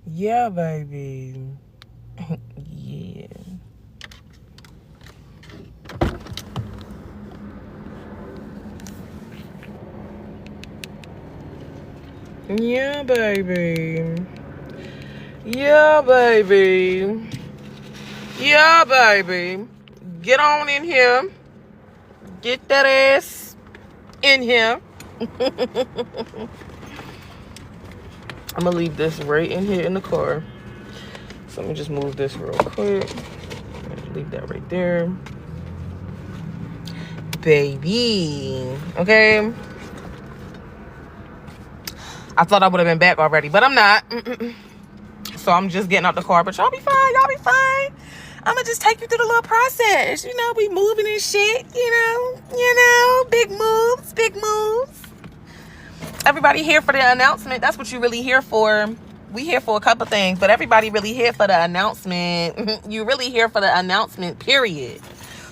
Yeah, baby. Yeah. Yeah, baby. Yeah, baby. Yeah, baby. Get on in here. Get that ass in here. I'm gonna leave this right in here in the car. So let me just move this real quick. Leave that right there. Baby. Okay. I thought I would have been back already, but I'm not. So I'm just getting out the car, but y'all be fine. Y'all be fine. I'm gonna just take you through the little process. You know, we moving and shit, big moves, big moves. Everybody here for the announcement. That's what you really here for. We here for a couple things, but everybody really here for the announcement. You really here for the announcement, period.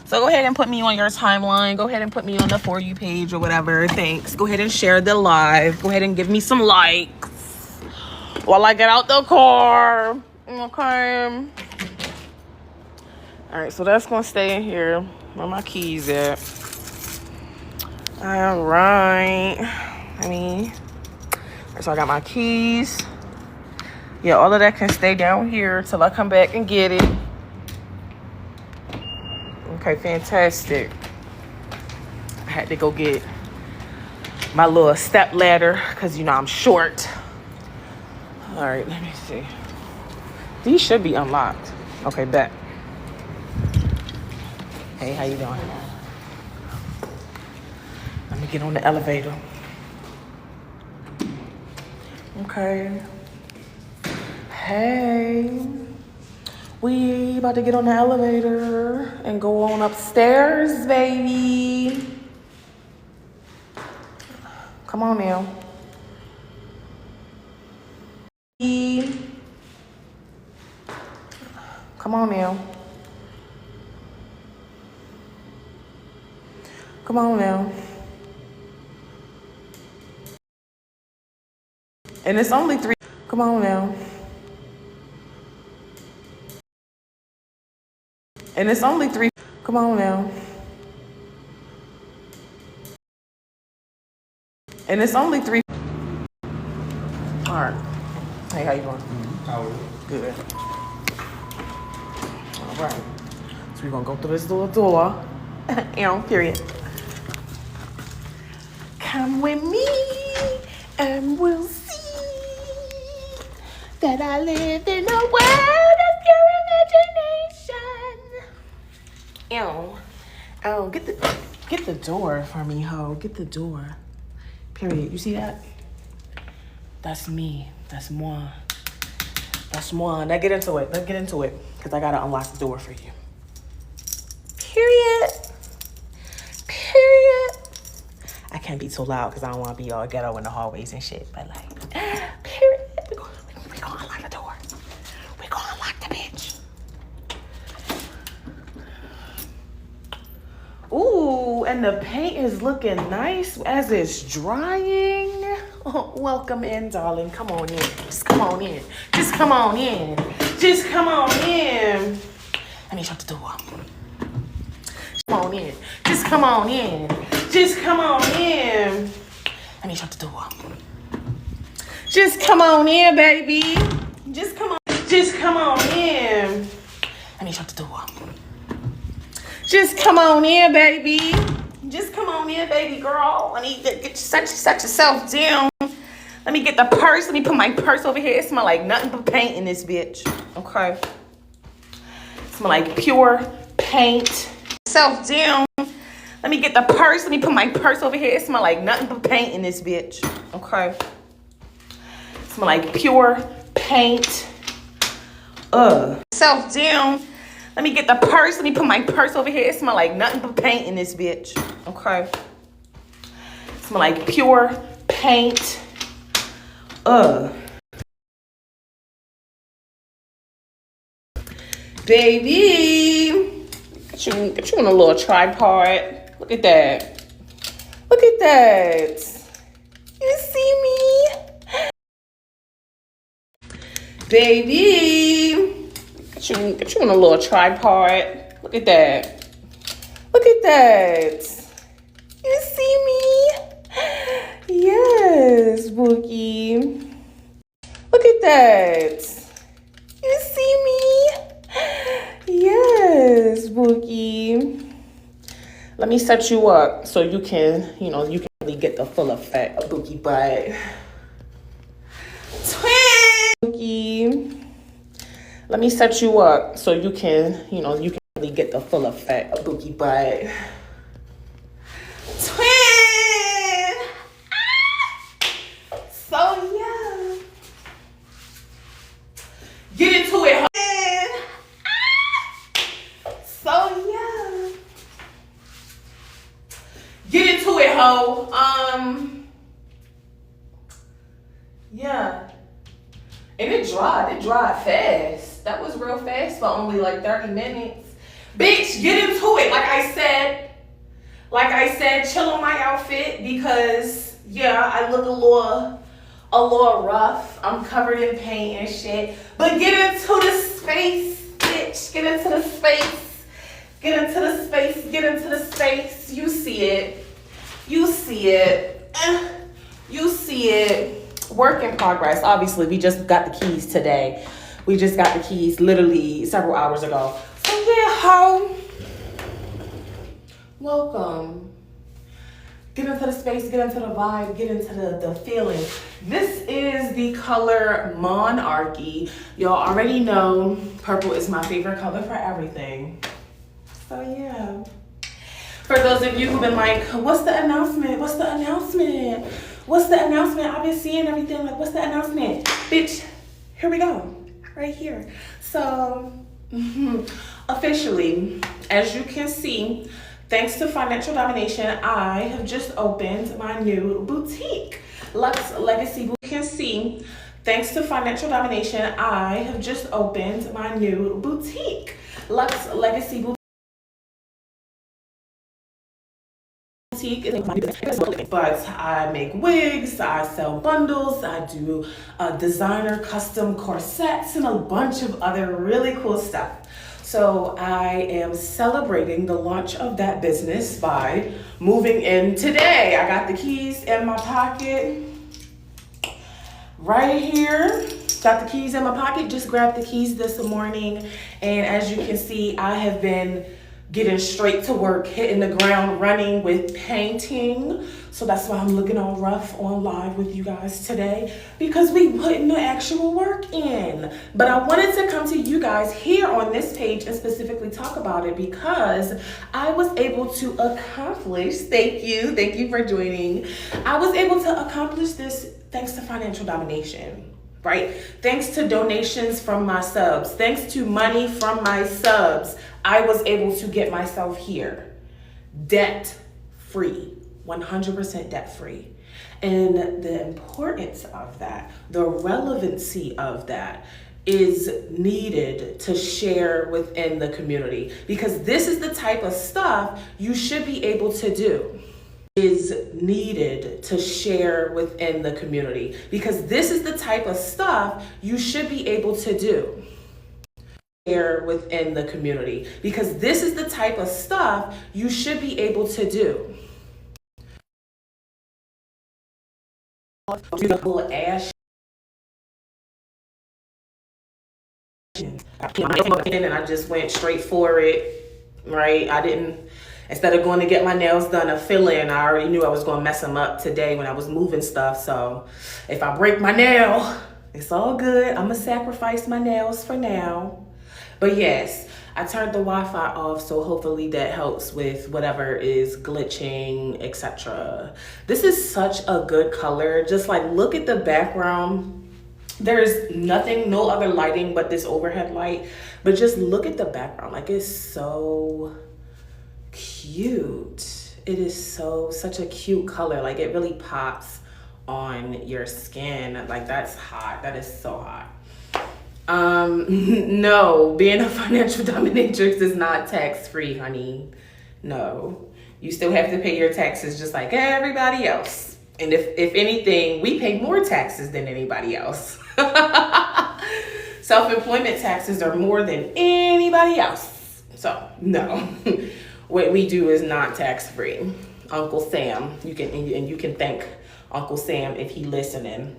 So go ahead and put me on your timeline. Go ahead and put me on the For You page or whatever. Thanks. Go ahead and share the live. Go ahead and give me some likes while I get out the car. Okay. All right, so that's going to stay in here. Where my keys at? All right. So I got my keys. Yeah, all of that can stay down here till I come back and get it. Okay, fantastic. I had to go get my little step ladder because, I'm short. All right, let me see. These should be unlocked. Okay, bet. Hey, how you doing? Let me get on the elevator. Okay. Hey. We about to get on the elevator and go on upstairs, baby. Come on now. Come on now. Come on now. And it's only 3. Come on now. And it's only 3. Come on now. And it's only 3. All right. Hey, how you doing? How are you? Good. All right. So we're going to go through this little door. Period. Come with me and we'll see that I live in a world of pure imagination. Oh, get the door for me, ho. Get the door. Period. You see that? That's me. That's moi. That's moi. Now get into it. Let's get into it. Because I got to unlock the door for you. Period. I can't be too loud because I don't want to be all ghetto in the hallways and shit. But period. We're going to unlock the door. We're going to unlock the bitch. Ooh, and the paint is looking nice as it's drying. Oh, welcome in, darling. Come on in. Just come on in. Just come on in. Just come on in. Let me shut the door. Come on in. Just come on in. Just come on in. Let me shut the door. Just come on in, baby. Just come on. Just come on in. Let me shut the door. Just come on in, baby. Just come on in, baby girl. I need to set yourself down. Let me get the purse. Let me put my purse over here. It smells like nothing but paint in this bitch. Okay. It smells like pure paint. Self down. Let me get the purse. Let me put my purse over here. It smells like nothing but paint in this bitch. Okay. It smells like pure paint. Self down. Let me get the purse. Let me put my purse over here. It smells like nothing but paint in this bitch. Okay. It smells like pure paint. Baby. Get you on a little tripod. Look at that. Look at that. You see me? Baby, get you on a little tripod. Look at that. Look at that. You see me? Yes, Boogie. Look at that. You see me? Yes, Boogie. Let me set you up so you can, you can really get the full effect of Boogie butt. Boogie. Let me set you up so you can, you can really get the full effect of Boogie butt. Twin! So yeah. Get into it, ho. So yeah. Get into it, ho. Yeah. And it dried fast. That was real fast for only like 30 minutes. Bitch, get into it. Like I said, chill on my outfit because yeah, I look a little rough. I'm covered in paint and shit. But get into the space, bitch. Get into the space. Get into the space. Get into the space. You see it. You see it. You see it. Work in progress. Obviously, we just got the keys today. We just got the keys literally several hours ago. So yeah, ho. Welcome. Get into the space, get into the vibe, get into the feeling. This is the color Monarchy. Y'all already know purple is my favorite color for everything. So yeah. For those of you who've been like, what's the announcement? What's the announcement? What's the announcement? I've been seeing everything like, what's the announcement? Bitch, here we go, right here. So, officially, as you can see, thanks to financial domination, I have just opened my new boutique, Lux Legacy Boutique. You can see, thanks to financial domination, I have just opened my new boutique, Lux Legacy Boutique. But I make wigs, I sell bundles, I do designer custom corsets and a bunch of other really cool stuff. So I am celebrating the launch of that business by moving in today. I got the keys in my pocket right here. Got the keys in my pocket, just grabbed the keys this morning. And as you can see, I have been getting straight to work, hitting the ground running with painting. So that's why I'm looking all rough on live with you guys today, because we putting the actual work in. But I wanted to come to you guys here on this page and specifically talk about it because I was able to accomplish, thank you for joining. I was able to accomplish this thanks to financial domination. Right? Thanks to donations from my subs, thanks to money from my subs, I was able to get myself here. Debt free, 100% debt free. And the importance of that, the relevancy of that is needed to share within the community, because this is the type of stuff you should be able to do. Is needed to share within the community, because this is the type of stuff you should be able to do. Share within the community, because this is the type of stuff you should be able to do. Little ash. And I just went straight for it, right? I didn't. Instead of going to get my nails done a fill-in, I already knew I was going to mess them up today when I was moving stuff. So if I break my nail, it's all good. I'm going to sacrifice my nails for now. But yes, I turned the Wi-Fi off, so hopefully that helps with whatever is glitching, etc. This is such a good color. Just like look at the background. There's nothing, no other lighting but this overhead light. But just look at the background. Like it's so cute. It is such a cute color. Like it really pops on your skin. Like that's hot. That is so hot. No, being a financial dominatrix is not tax-free, honey. No, you still have to pay your taxes just like everybody else. And if anything, we pay more taxes than anybody else. Self-employment taxes are more than anybody else. So no, what we do is not tax-free. Uncle Sam, you can thank Uncle Sam if he listening.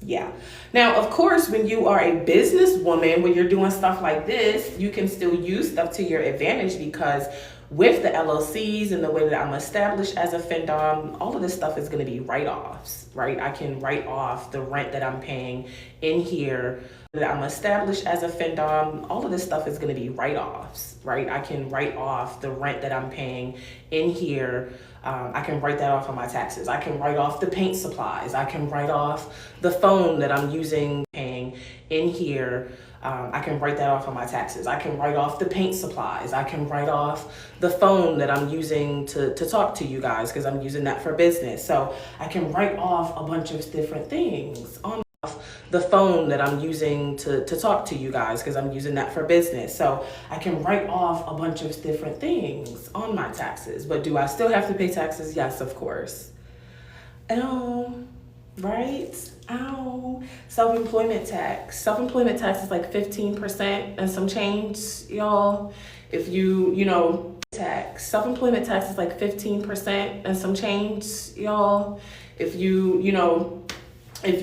Yeah. Now, of course, when you are a businesswoman, when you're doing stuff like this, you can still use stuff to your advantage, because with the LLCs and the way that I'm established as a Findom, all of this stuff is going to be write-offs, right? I can write off the rent that I'm paying in here. That I'm established as a Findom, all of this stuff is going to be write-offs, right? I can write off the rent that I'm paying in here. I can write that off on my taxes. I can write off the paint supplies. I can write off the phone that I'm using, paying in here. I can write that off on my taxes. I can write off the paint supplies. I can write off the phone that I'm using to talk to you guys, because I'm using that for business. So I can write off a bunch of different things on the phone that I'm using to talk to you guys, because I'm using that for business. So I can write off a bunch of different things on my taxes. But do I still have to pay taxes? Yes, of course. Right? Self-employment tax. Self-employment tax is like 15% and some change, y'all. If tax. Self-employment tax is like 15% and some change, y'all. If you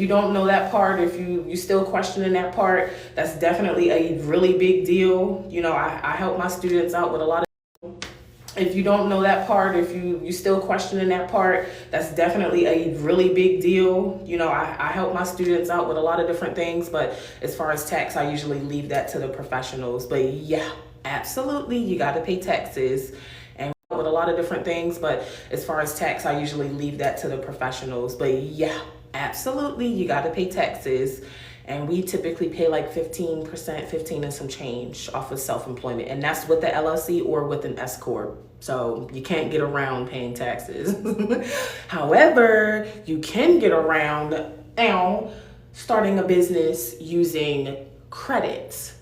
don't know that part, if you still questioning that part, that's definitely a really big deal. I help my students out with a lot of. If you don't know that part, if you still questioning that part, that's definitely a really big deal. I help my students out with a lot of different things, but as far as tax, I usually leave that to the professionals. But yeah, absolutely, you got to pay taxes. And with a lot of different things, but as far as tax, I usually leave that to the professionals. But yeah, absolutely, you got to pay taxes. And we typically pay like 15%, 15 and some change off of self-employment. And that's with the LLC or with an S Corp. So you can't get around paying taxes. However, you can get around starting a business using credit,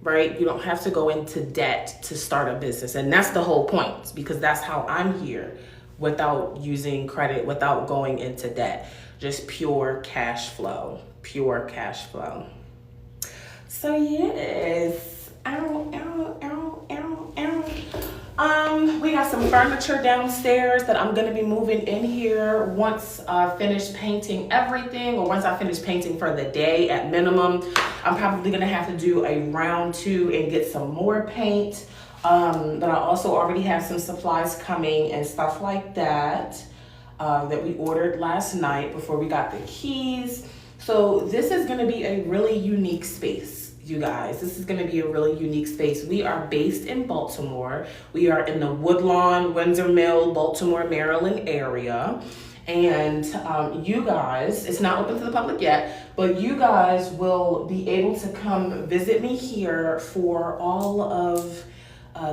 right? You don't have to go into debt to start a business. And that's the whole point, because that's how I'm here, without using credit, without going into debt. Just pure cash flow. Pure cash flow. So yes, we got some furniture downstairs that I'm gonna be moving in here once I finish painting everything, or once I finish painting for the day at minimum. I'm probably gonna have to do a round 2 and get some more paint. But I also already have some supplies coming and stuff like that that we ordered last night before we got the keys. So this is going to be a really unique space, you guys. This is going to be a really unique space. We are based in Baltimore. We are in the Woodlawn, Windsor Mill, Baltimore, Maryland area. And you guys, it's not open to the public yet, but you guys will be able to come visit me here for all of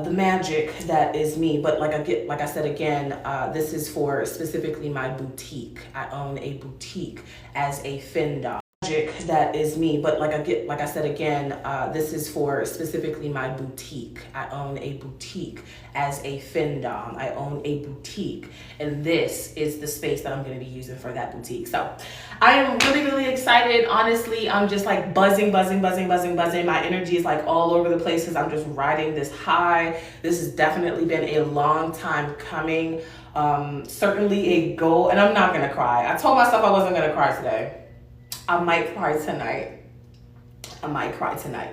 the magic that is me. But like I said again, this is for specifically my boutique. I own a boutique as a Findom. Magic that is me. But like I said again, this is for specifically my boutique. I own a boutique as a Findom. I own a boutique, and this is the space that I'm going to be using for that boutique. So I am really, really excited. Honestly, I'm just like buzzing. My energy is like all over the place because I'm just riding this high. This has definitely been a long time coming. Certainly a goal, and I'm not going to cry. I told myself I wasn't going to cry today. I might cry tonight.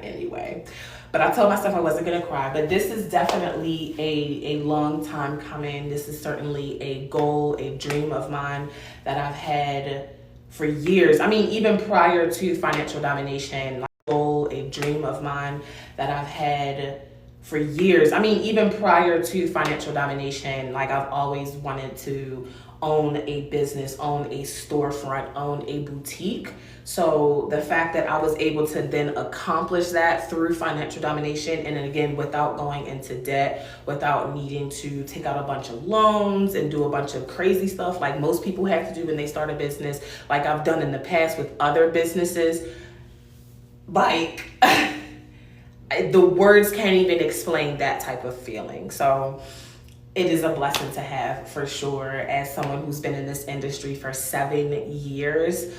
Anyway. But I told myself I wasn't going to cry. But this is definitely a long time coming. This is certainly a goal, a dream of mine that I've had for years. I mean, even prior to financial domination, a dream of mine that I've had for years. I mean, even prior to financial domination, like I've always wanted to own a business, own a storefront, own a boutique. So the fact that I was able to then accomplish that through financial domination, and then again, without going into debt, without needing to take out a bunch of loans and do a bunch of crazy stuff like most people have to do when they start a business, like I've done in the past with other businesses, like the words can't even explain that type of feeling. So it is a blessing to have, for sure, as someone who's been in this industry for 7 years,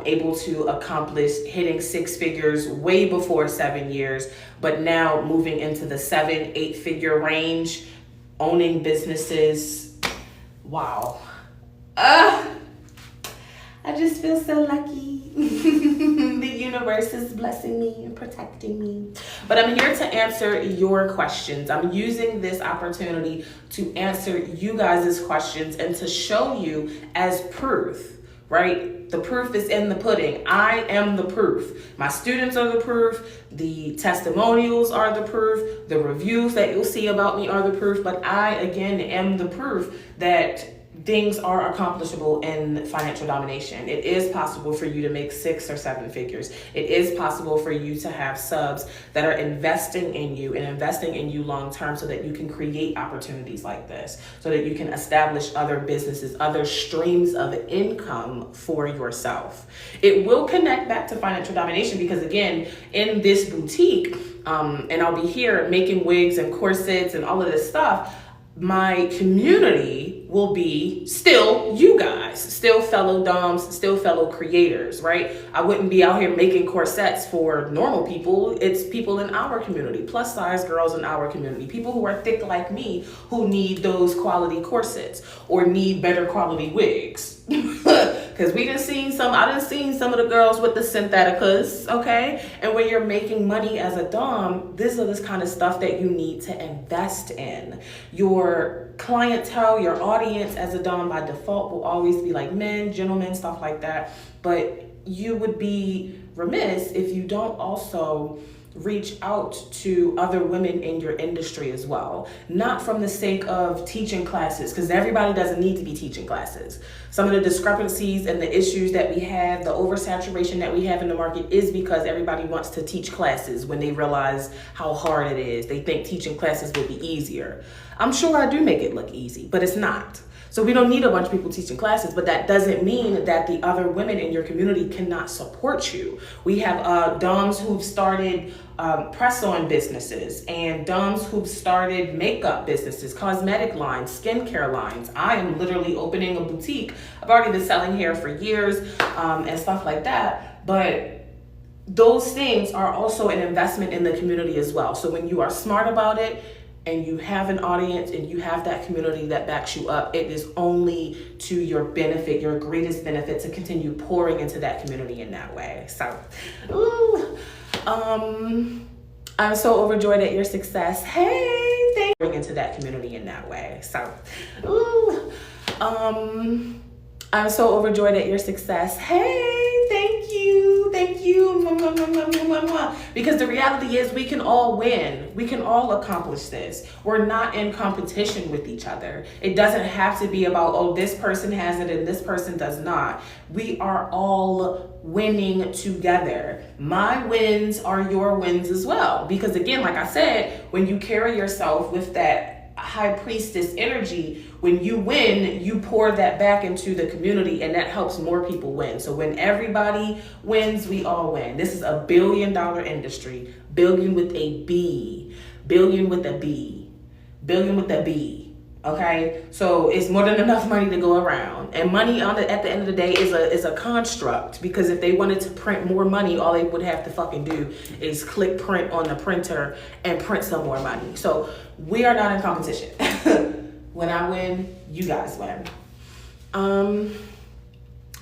able to accomplish hitting 6 figures way before 7 years, but now moving into the 7-8 figure range, owning businesses. Wow. I just feel so lucky. The universe is blessing me and protecting me. But I'm here to answer your questions. I'm using this opportunity to answer you guys' questions and to show you as proof, right? The proof is in the pudding. I am the proof. My students are the proof. The testimonials are the proof. The reviews that you'll see about me are the proof. But I, again, am the proof that things are accomplishable in financial domination. It is possible for you to make 6 or 7 figures. It is possible for you to have subs that are investing in you and investing in you long term so that you can create opportunities like this, so that you can establish other businesses, other streams of income for yourself. It will connect back to financial domination because, again, in this boutique, and I'll be here making wigs and corsets and all of this stuff, my community will be still you guys, still fellow doms, still fellow creators, right? I wouldn't be out here making corsets for normal people. It's people in our community, plus size girls in our community, people who are thick like me who need those quality corsets or need better quality wigs. Because I done seen some of the girls with the syntheticas, okay? And when you're making money as a dom, this is this kind of stuff that you need to invest in. Your clientele, your audience as a dom by default will always be like men, gentlemen, stuff like that. But you would be remiss if you don't also reach out to other women in your industry as well. Not from the sake of teaching classes, because everybody doesn't need to be teaching classes. Some of the discrepancies and the issues that we have, the oversaturation that we have in the market is because everybody wants to teach classes when they realize how hard it is. They think teaching classes would be easier. I'm sure I do make it look easy, but it's not. So we don't need a bunch of people teaching classes, but that doesn't mean that the other women in your community cannot support you. We have doms who've started press-on businesses and doms who've started makeup businesses, cosmetic lines, skincare lines. I am literally opening a boutique. I've already been selling hair for years and stuff like that, but those things are also an investment in the community as well. So when you are smart about it, and you have an audience and you have that community that backs you up, it is only to your benefit, your greatest benefit, to continue pouring into that community in that way. So, I'm so overjoyed at your success. Hey, thank you. Into that community in that way. So, I'm so overjoyed at your success. Hey, thank you. Thank you. Because the reality is we can all win. We can all accomplish this. We're not in competition with each other. It doesn't have to be about, oh, this person has it and this person does not. We are all winning together. My wins are your wins as well. Because again, like I said, when you carry yourself with that high priestess energy, when you win, you pour that back into the community and that helps more people win. So when everybody wins, we all win. This is a $1 billion industry. Billion with a B. Billion with a B. Billion with a B. Okay? So it's more than enough money to go around. And money at the end of the day is a construct, because if they wanted to print more money, all they would have to fucking do is click print on the printer and print some more money. So we are not in competition. When I win, you guys win.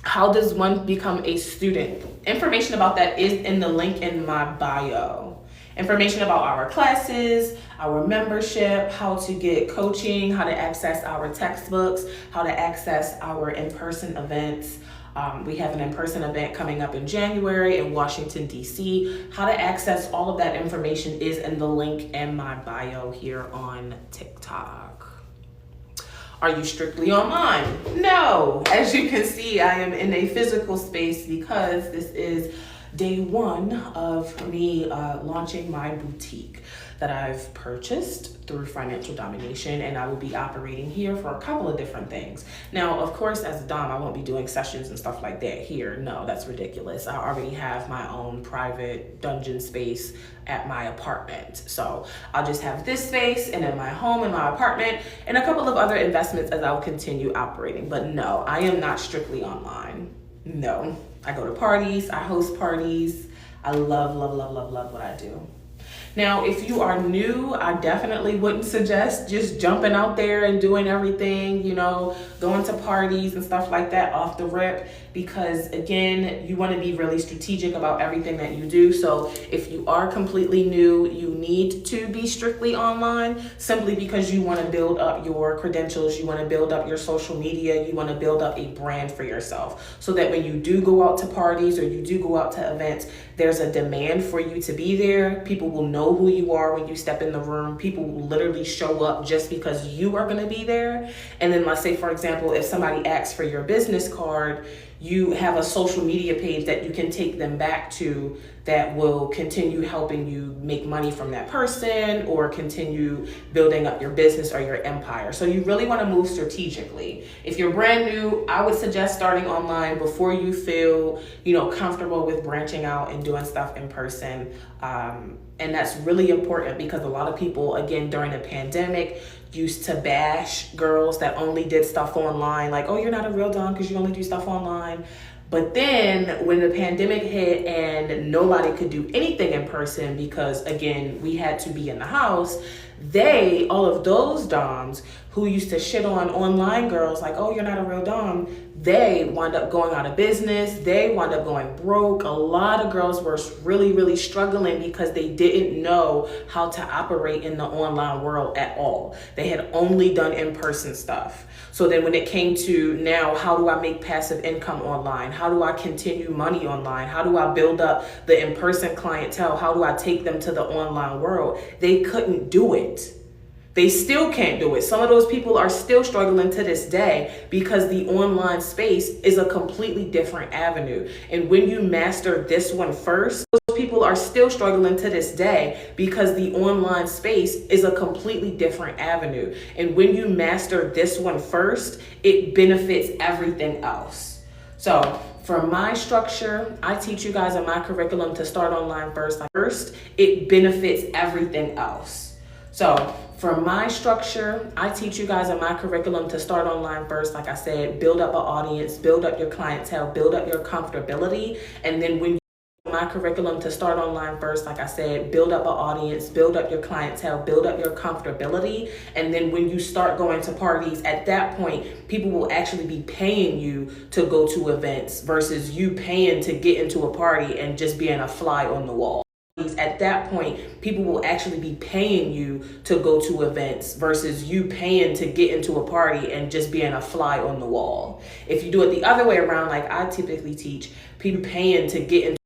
How does one become a student? Information about that is in the link in my bio. Information about our classes, our membership, how to get coaching, how to access our textbooks, how to access our in-person events. We have an in-person event coming up in January in Washington, D.C. How to access all of that information is in the link in my bio here on TikTok. Are you strictly online? No. As you can see, I am in a physical space because this is day one of me launching my boutique that I've purchased through Financial Domination, and I will be operating here for a couple of different things. Now, of course, as a Dom, I won't be doing sessions and stuff like that here. No, that's ridiculous. I already have my own private dungeon space at my apartment. So I'll just have this space and then my home and my apartment and a couple of other investments as I'll continue operating. But no, I am not strictly online. No, I go to parties, I host parties. I love what I do. Now, if you are new, I definitely wouldn't suggest just jumping out there and doing everything, you know, going to parties and stuff like that off the rip, because again, you want to be really strategic about everything that you do. So if you are completely new, you need to be strictly online simply because you want to build up your credentials, you want to build up your social media, you want to build up a brand for yourself so that when you do go out to parties or you do go out to events, there's a demand for you to be there. People will know who you are when you step in the room. People will literally show up just because you are going to be there. And then let's say, for example, if somebody asks for your business card, you have a social media page that you can take them back to that will continue helping you make money from that person or continue building up your business or your empire. So you really want to move strategically. If you're brand new, I would suggest starting online before you feel, comfortable with branching out and doing stuff in person. And that's really important because a lot of people, again, during the pandemic, used to bash girls that only did stuff online, like, oh, you're not a real Dom because you only do stuff online. But then when the pandemic hit and nobody could do anything in person because, again, we had to be in the house, all of those Doms who used to shit on online girls like, oh, you're not a real Dom, they wound up going out of business. They wound up going broke. A lot of girls were really, really struggling because they didn't know how to operate in the online world at all. They had only done in-person stuff. So then when it came to now, how do I make passive income online? How do I continue money online? How do I build up the in-person clientele? How do I take them to the online world? They couldn't do it. They still can't do it. Some of those people are still struggling to this day because the online space is a completely different avenue. And when you master this one first, those people are still struggling to this day because the online space is a completely different avenue. And when you master this one first, it benefits everything else. So for my structure, I teach you guys in my curriculum to start online first. First, it benefits everything else. So for my structure, I teach you guys in my curriculum to start online first. Like I said, build up an audience, build up your clientele, build up your comfortability. And then when my curriculum to start online first, like I said, build up an audience, build up your clientele, build up your comfortability. And then when you start going to parties, at that point, people will actually be paying you to go to events versus you paying to get into a party and just being a fly on the wall. At that point, people will actually be paying you to go to events versus you paying to get into a party and just being a fly on the wall. If you do it the other way around, like I typically teach, people paying to get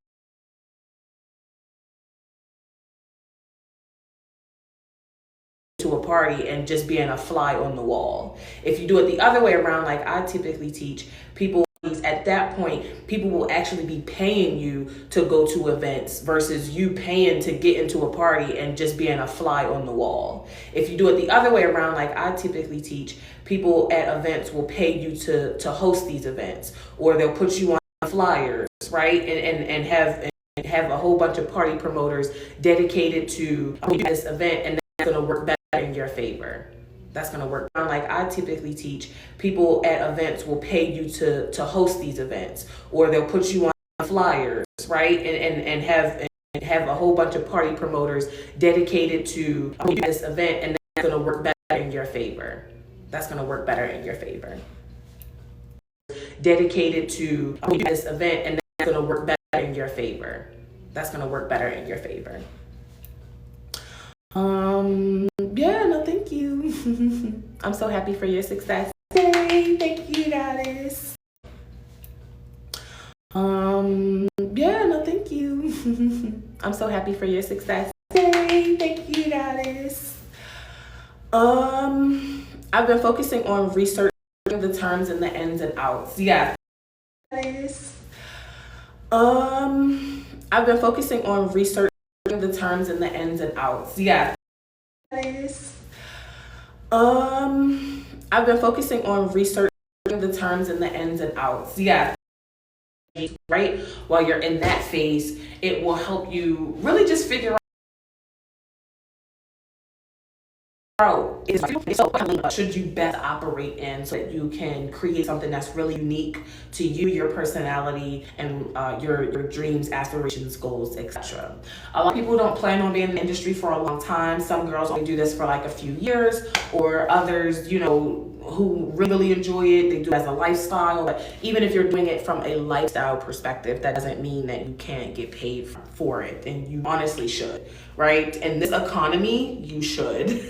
into a party and just being a fly on the wall. If you do it the other way around, like I typically teach, people at that point, people will actually be paying you to go to events versus you paying to get into a party and just being a fly on the wall. If you do it the other way around, like I typically teach, people at events will pay you to host these events, or they'll put you on flyers, right? And have a whole bunch of party promoters dedicated to this event, and that's going to work better in your favor. That's going to work. Like I typically teach, people at events will pay you to host these events, or they'll put you on flyers, right? And have a whole bunch of party promoters dedicated to this event, and that's going to work better in your favor. That's going to work better in your favor. Dedicated to this event, and that's going to work better in your favor. That's going to work better in your favor. Yeah, no, thank you. I'm so happy for your success. Yay, thank you, guys. Yeah, no, thank you. I'm so happy for your success. Yay, thank you, guys. I've been focusing on researching the terms and the ins and outs. Yeah. I've been focusing on researching the terms and the ins and outs. Yeah. I've been focusing on researching the terms and the ins and outs. Yeah. Right? While you're in that phase, it will help you really just figure out should you best operate in, so that you can create something that's really unique to you, your personality, and your dreams, aspirations, goals, etc. A lot of people don't plan on being in the industry for a long time. Some girls only do this for like a few years, or others, who really enjoy it, they do it as a lifestyle. But even if you're doing it from a lifestyle perspective, that doesn't mean that you can't get paid for it, and you honestly should, right? In this economy, you should.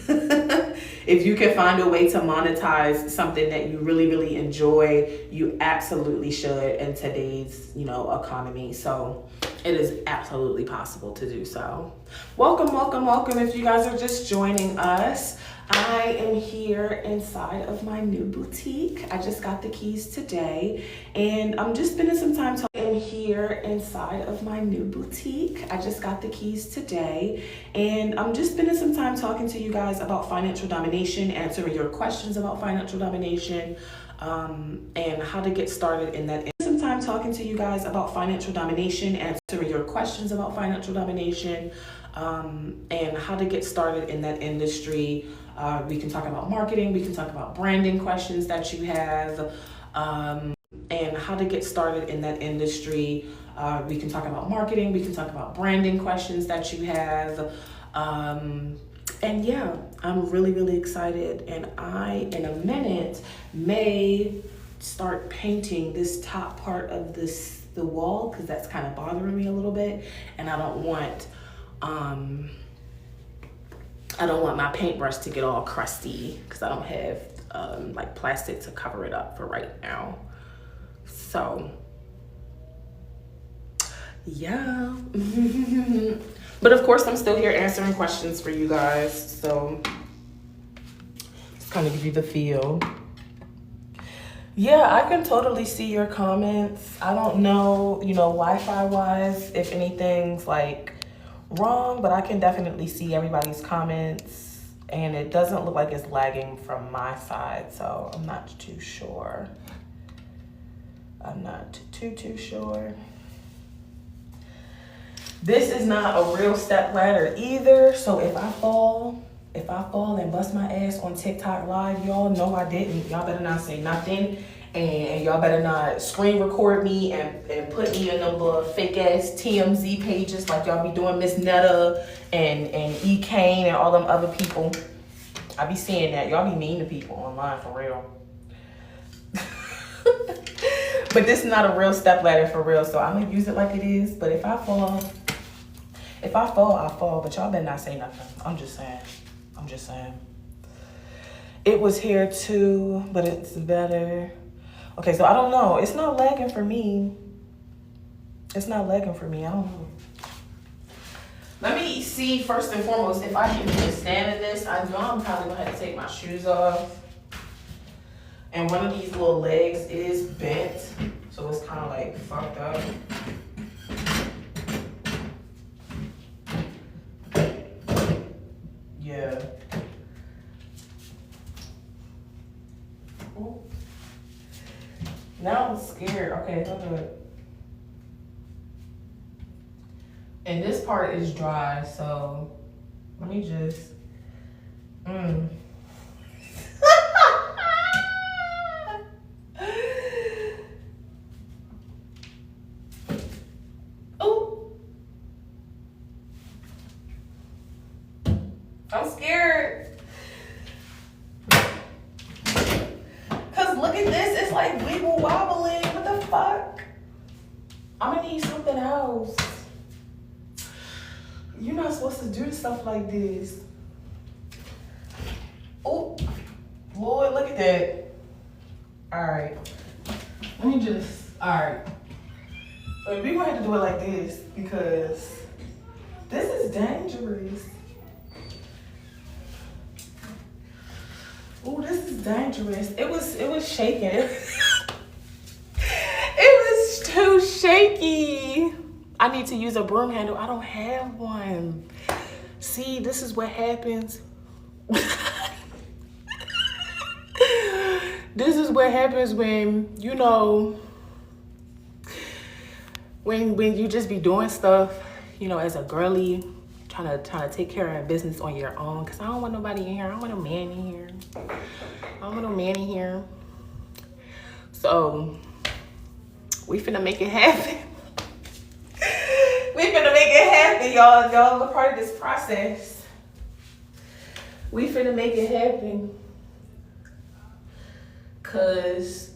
If you can find a way to monetize something that you really, really enjoy, you absolutely should in today's, economy. So it is absolutely possible to do so. Welcome, welcome, welcome. If you guys are just joining us, I am here inside of my new boutique. I just got the keys today, and I'm just spending some time talking. I'm here inside of my new boutique. I just got the keys today, and I'm just spending some time talking to you guys about financial domination, answering your questions about financial domination, and how to get started in that. Some time talking to you guys about financial domination, answering your questions about financial domination, and how to get started in that industry. We can talk about marketing, we can talk about branding questions that you have, and how to get started in that industry. We can talk about marketing, we can talk about branding questions that you have. And yeah, I'm really, really excited. And I, in a minute, may start painting this top part of the wall, because that's kind of bothering me a little bit. And I don't want my paintbrush to get all crusty, because I don't have like plastic to cover it up for right now. So yeah. But of course, I'm still here answering questions for you guys. So just kind of give you the feel. Yeah, I can totally see your comments. I don't know, Wi-Fi wise, if anything's like wrong, but I can definitely see everybody's comments, and it doesn't look like it's lagging from my side, so I'm not too sure. I'm not too sure. This is not a real step ladder either, so if I fall and bust my ass on TikTok live, y'all know I didn't. Y'all better not say nothing, and y'all better not screen record me and put me in them little fake ass TMZ pages like y'all be doing Miss Netta and E. Kane and all them other people. I be seeing that. Y'all be mean to people online for real. But this is not a real step ladder for real, so I'm gonna use it like it is. But if I fall, I fall. But y'all better not say nothing. I'm just saying. It was here too, but it's better. Okay, so I don't know. It's not lagging for me. I don't know. Let me see first and foremost if I can even stand in this. I know I'm probably gonna have to take my shoes off. And one of these little legs is bent, so it's kind of like fucked up. Yeah. Ooh. Now I'm scared. Okay, don't do it. And this part is dry, so let me just. I'm scared. Cause look at this, it's like wiggle wobbling. What the fuck? I'm gonna need something else. You're not supposed to do stuff like this. Oh, Lord, look at that. All right. Let me just, all right. But we're gonna have to do it like this because this is dangerous. Oh, this is dangerous. It was shaking. It was too shaky. I need to use a broom handle. I don't have one. See, this is what happens. This is what happens when, you know, when you just be doing stuff, you know, as a girly, trying to take care of business on your own. Cause I don't want nobody in here. I don't want no man in here. I don't want no man in here. So we finna make it happen. We finna make it happen, y'all. Y'all are part of this process. We finna make it happen. Cause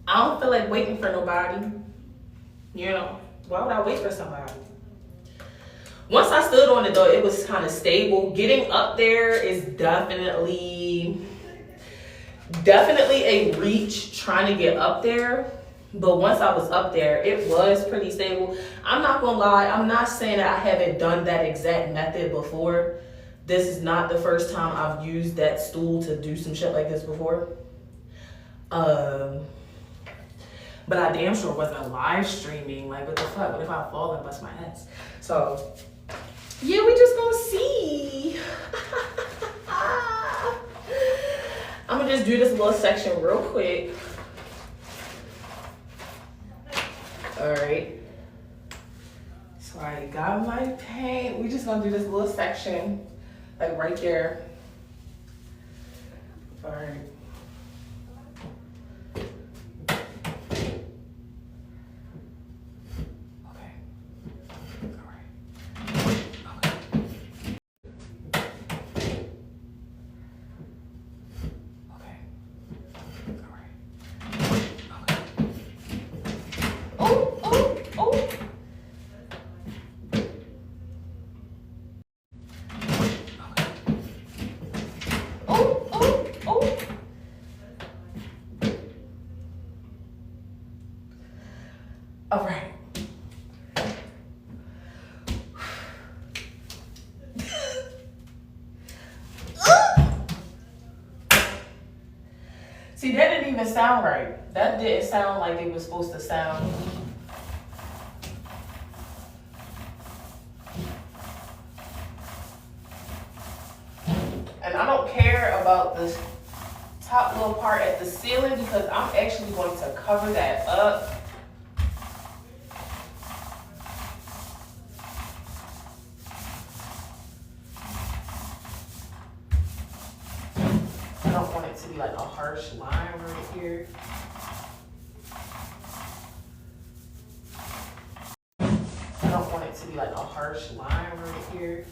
I don't feel like waiting for nobody. You know, why would I wait for somebody? Once I stood on it though, it was kind of stable. Getting up there is definitely a reach trying to get up there. But once I was up there, it was pretty stable. I'm not gonna lie, I'm not saying that I haven't done that exact method before. This is not the first time I've used that stool to do some shit like this before. But I damn sure wasn't live streaming. Like, what the fuck? What if I fall and bust my ass? So, yeah, we just gonna see. I'm gonna just do this little section real quick. All right. So I got my paint. We just gonna do this little section, like right there. All right. All right. See, that didn't even sound right. That didn't sound like it was supposed to sound. And I don't care about the top little part at the ceiling because I'm actually going to cover that up. I don't want it to be like a harsh line right here. I don't want it to be like a harsh line right here.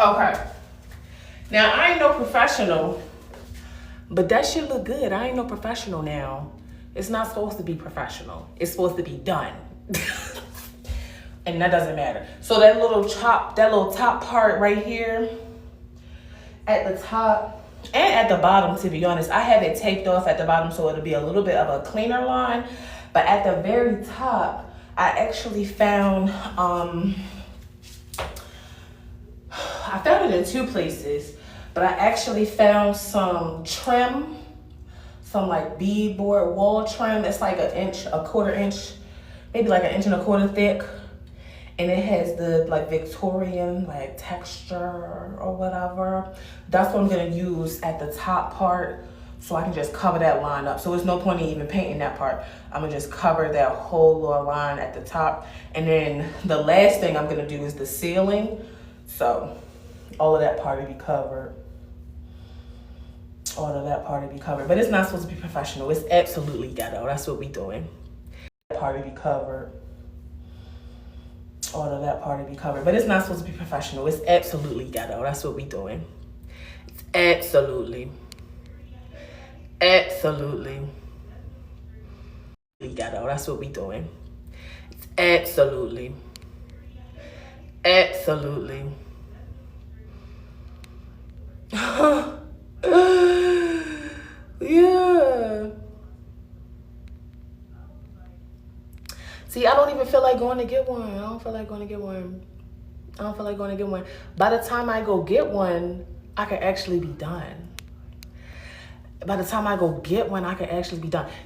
Okay. Now, I ain't no professional, but that shit look good. I ain't no professional now. It's not supposed to be professional. It's supposed to be done. And that doesn't matter. So that little top part right here at the top and at the bottom, to be honest, I have it taped off at the bottom so it'll be a little bit of a cleaner line. But at the very top, I actually found, I found it in two places, but I actually found some trim some like beadboard wall trim. It's like a quarter inch, maybe like an inch and a quarter thick. And it has the like Victorian like texture or whatever. That's what I'm gonna use at the top part, so I can just cover that line up. So there's no point in even painting that part. I'm gonna just cover that whole little line at the top. And then the last thing I'm gonna do is the ceiling. So all of that part will be covered. All of that part will be covered. But it's not supposed to be professional. It's absolutely ghetto. That's what we doing. That part will be covered. All of that part will be covered. But it's not supposed to be professional. It's absolutely ghetto. That's what we doing. It's absolutely ghetto. That's what we doing. It's absolutely yeah. See, I don't even feel like going to get one. I don't feel like going to get one. By the time I go get one, I can actually be done.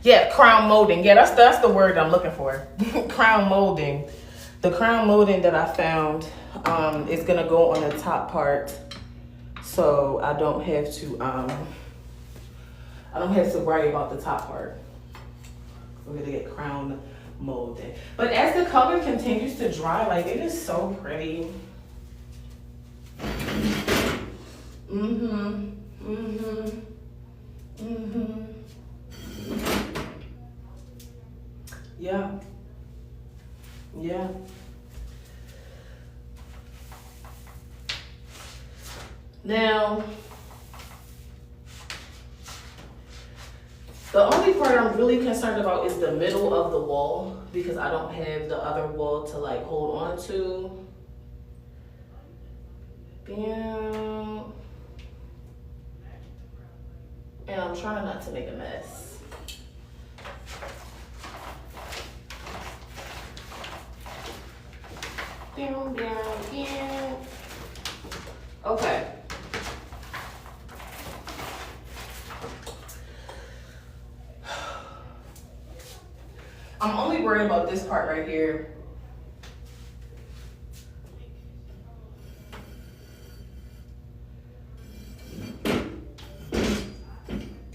Yeah, crown molding. Yeah, that's the word I'm looking for. Crown molding. The crown molding that I found is gonna go on the top part, so I don't have to worry about the top part. We're gonna get crown molding. But as the color continues to dry, like, it is so pretty. Yeah. Now, the only part I'm really concerned about is the middle of the wall, because I don't have the other wall to like hold on to. Bam. And I'm trying not to make a mess. Down. Okay. I'm only worried about this part right here.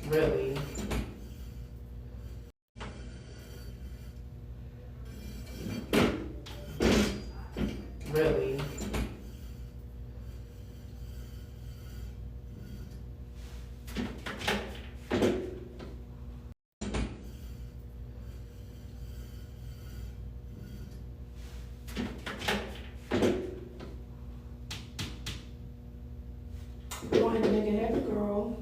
Really? Go ahead and make it happen, girl.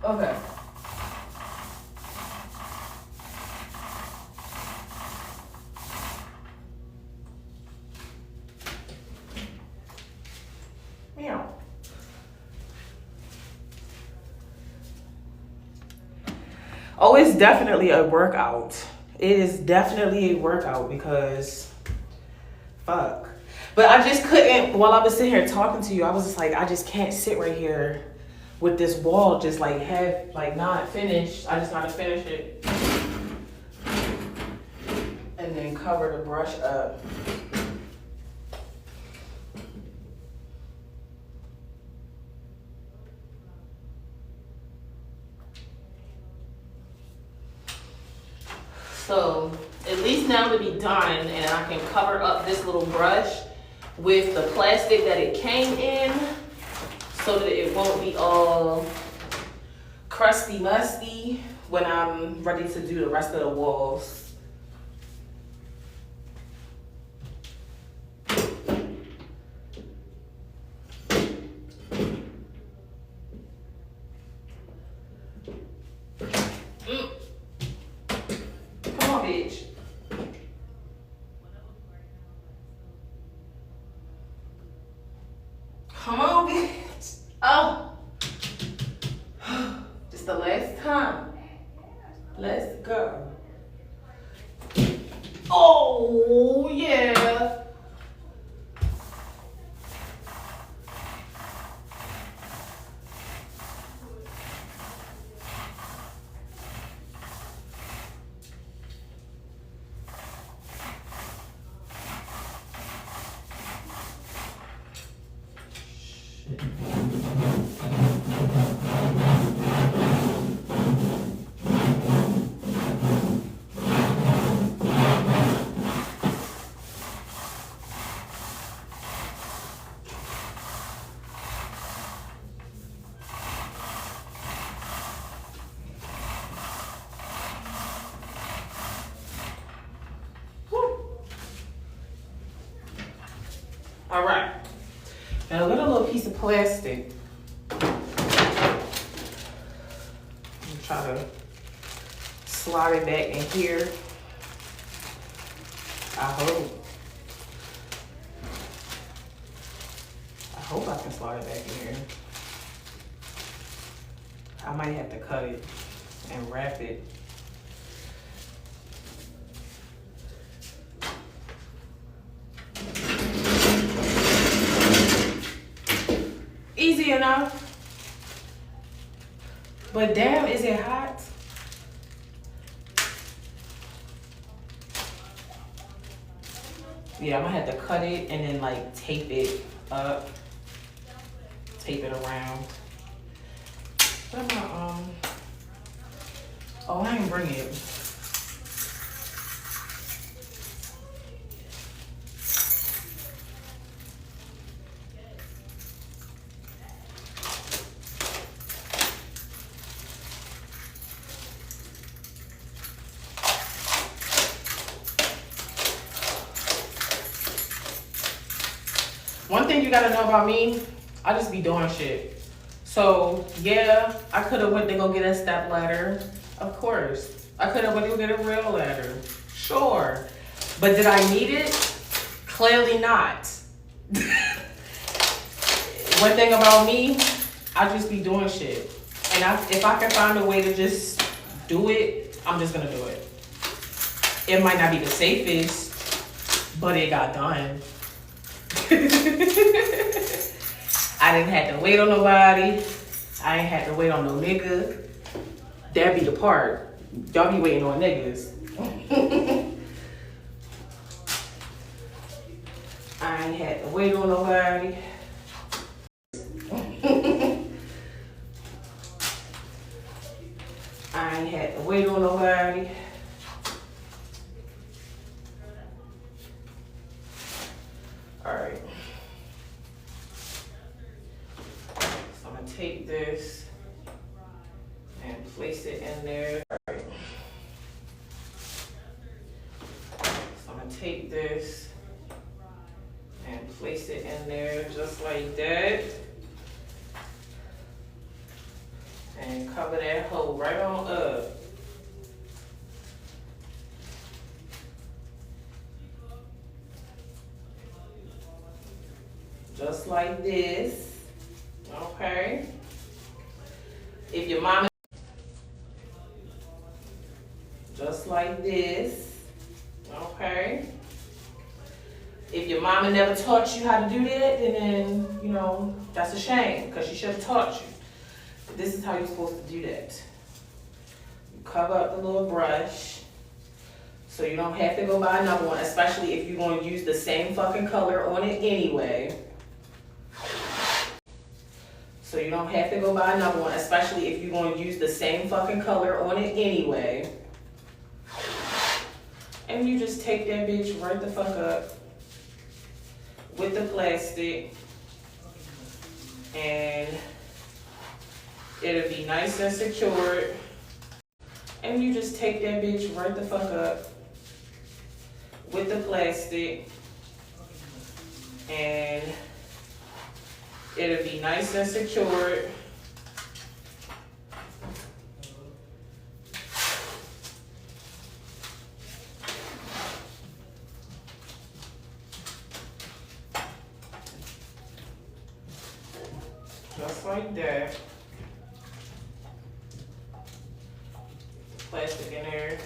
Okay. Oh, it's definitely a workout. It is definitely a workout because fuck. But I just couldn't, while I was sitting here talking to you, I was just like, I just can't sit right here with this wall just like half, like not finished. I just gotta finish it. And then cover the brush up. So at least now to be done, and I can cover up this little brush with the plastic that it came in so that it won't be all crusty musty when I'm ready to do the rest of the walls. Come on, bitch. Come on, bitch. Oh. Just the last time. Let's go. Oh, yeah. All right. Now get a little piece of plastic. Try to slide it back in here. I hope I can slide it back in here. I might have to cut it and wrap it. Easy enough. But damn, is it hot? Yeah, I'm gonna have to cut it and then like tape it up. Tape it around. What am I, oh, I didn't bring it. One thing you gotta know about me, I just be doing shit. So yeah, I could have went to go get a step ladder. Of course. I could have went to go get a real ladder. Sure. But did I need it? Clearly not. One thing about me, I just be doing shit. And if I can find a way to just do it, I'm just gonna do it. It might not be the safest, but it got done. I didn't have to wait on nobody. I ain't had to wait on no nigga. That be the part. Y'all be waiting on niggas. I ain't had to wait on nobody. I ain't had to wait on nobody. All right. So I'm gonna take this and place it in there. All right. So I'm gonna take this and place it in there just like that. And cover that hole right on up. Just like this, okay? If your mama, like this, okay? If your mama never taught you how to do that, then you know, that's a shame, because she should have taught you. But this is how you're supposed to do that. You cover up the little brush, so you don't have to go buy another one, especially if you're going to use the same fucking color on it anyway. So you don't have to go buy another one, especially if you're going to use the same fucking color on it anyway. And you just take that bitch right the fuck up with the plastic, and it'll be nice and secured. And you just take that bitch right the fuck up with the plastic, and it'll be nice and secured. Just like that. Plastic in there.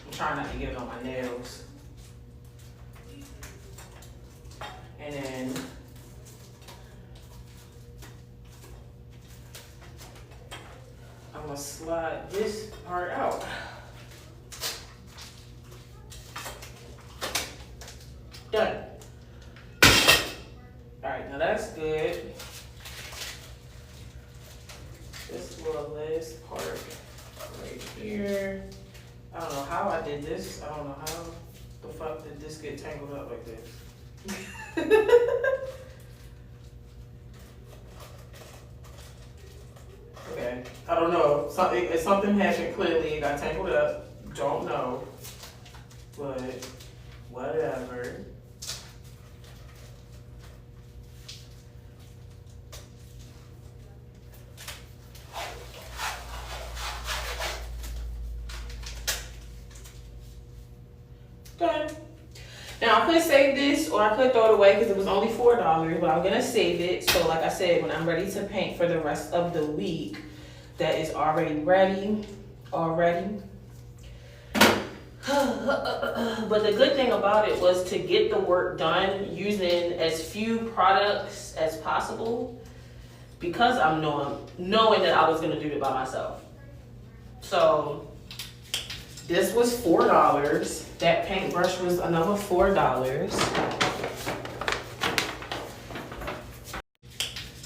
I'm trying not to get it on my nails. And then I'm gonna slide this part out. Done. All right, now that's good. This little last part right here. I don't know how I did this. I don't know how the fuck did this get tangled up like this. Okay, I don't know. Something happened clearly. It got tangled up. Don't know, but whatever. Done. Now I could save this or I could throw it away because it was only $4, but I'm gonna save it. So like I said, when I'm ready to paint for the rest of the week, that is already ready. But the good thing about it was to get the work done using as few products as possible, because I'm knowing that I was gonna do it by myself. So this was $4. That paintbrush was another $4.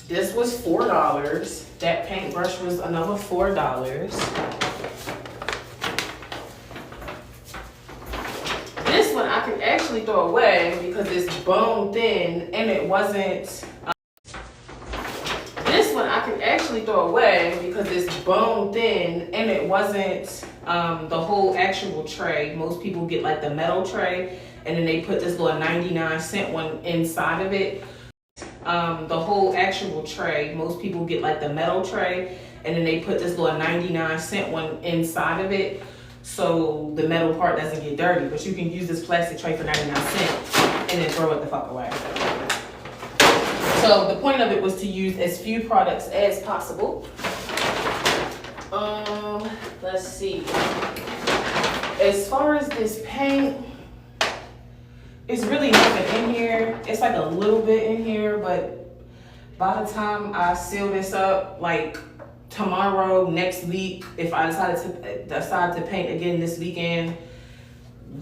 This was $4. That paintbrush was another $4. This one I can actually throw away because it's bone thin and it wasn't. This one I can actually throw away because it's bone thin and it wasn't the whole actual tray. Most people get like the metal tray and then they put this little 99-cent one inside of it. The whole actual tray, most people get like the metal tray and then they put this little 99-cent one inside of it so the metal part doesn't get dirty. But you can use this plastic tray for 99 cents and then throw it the fuck away. So the point of it was to use as few products as possible. Let's see. As far as this paint, it's really nothing in here. It's like a little bit in here, but by the time I seal this up, like tomorrow, next week, if I decide to paint again this weekend,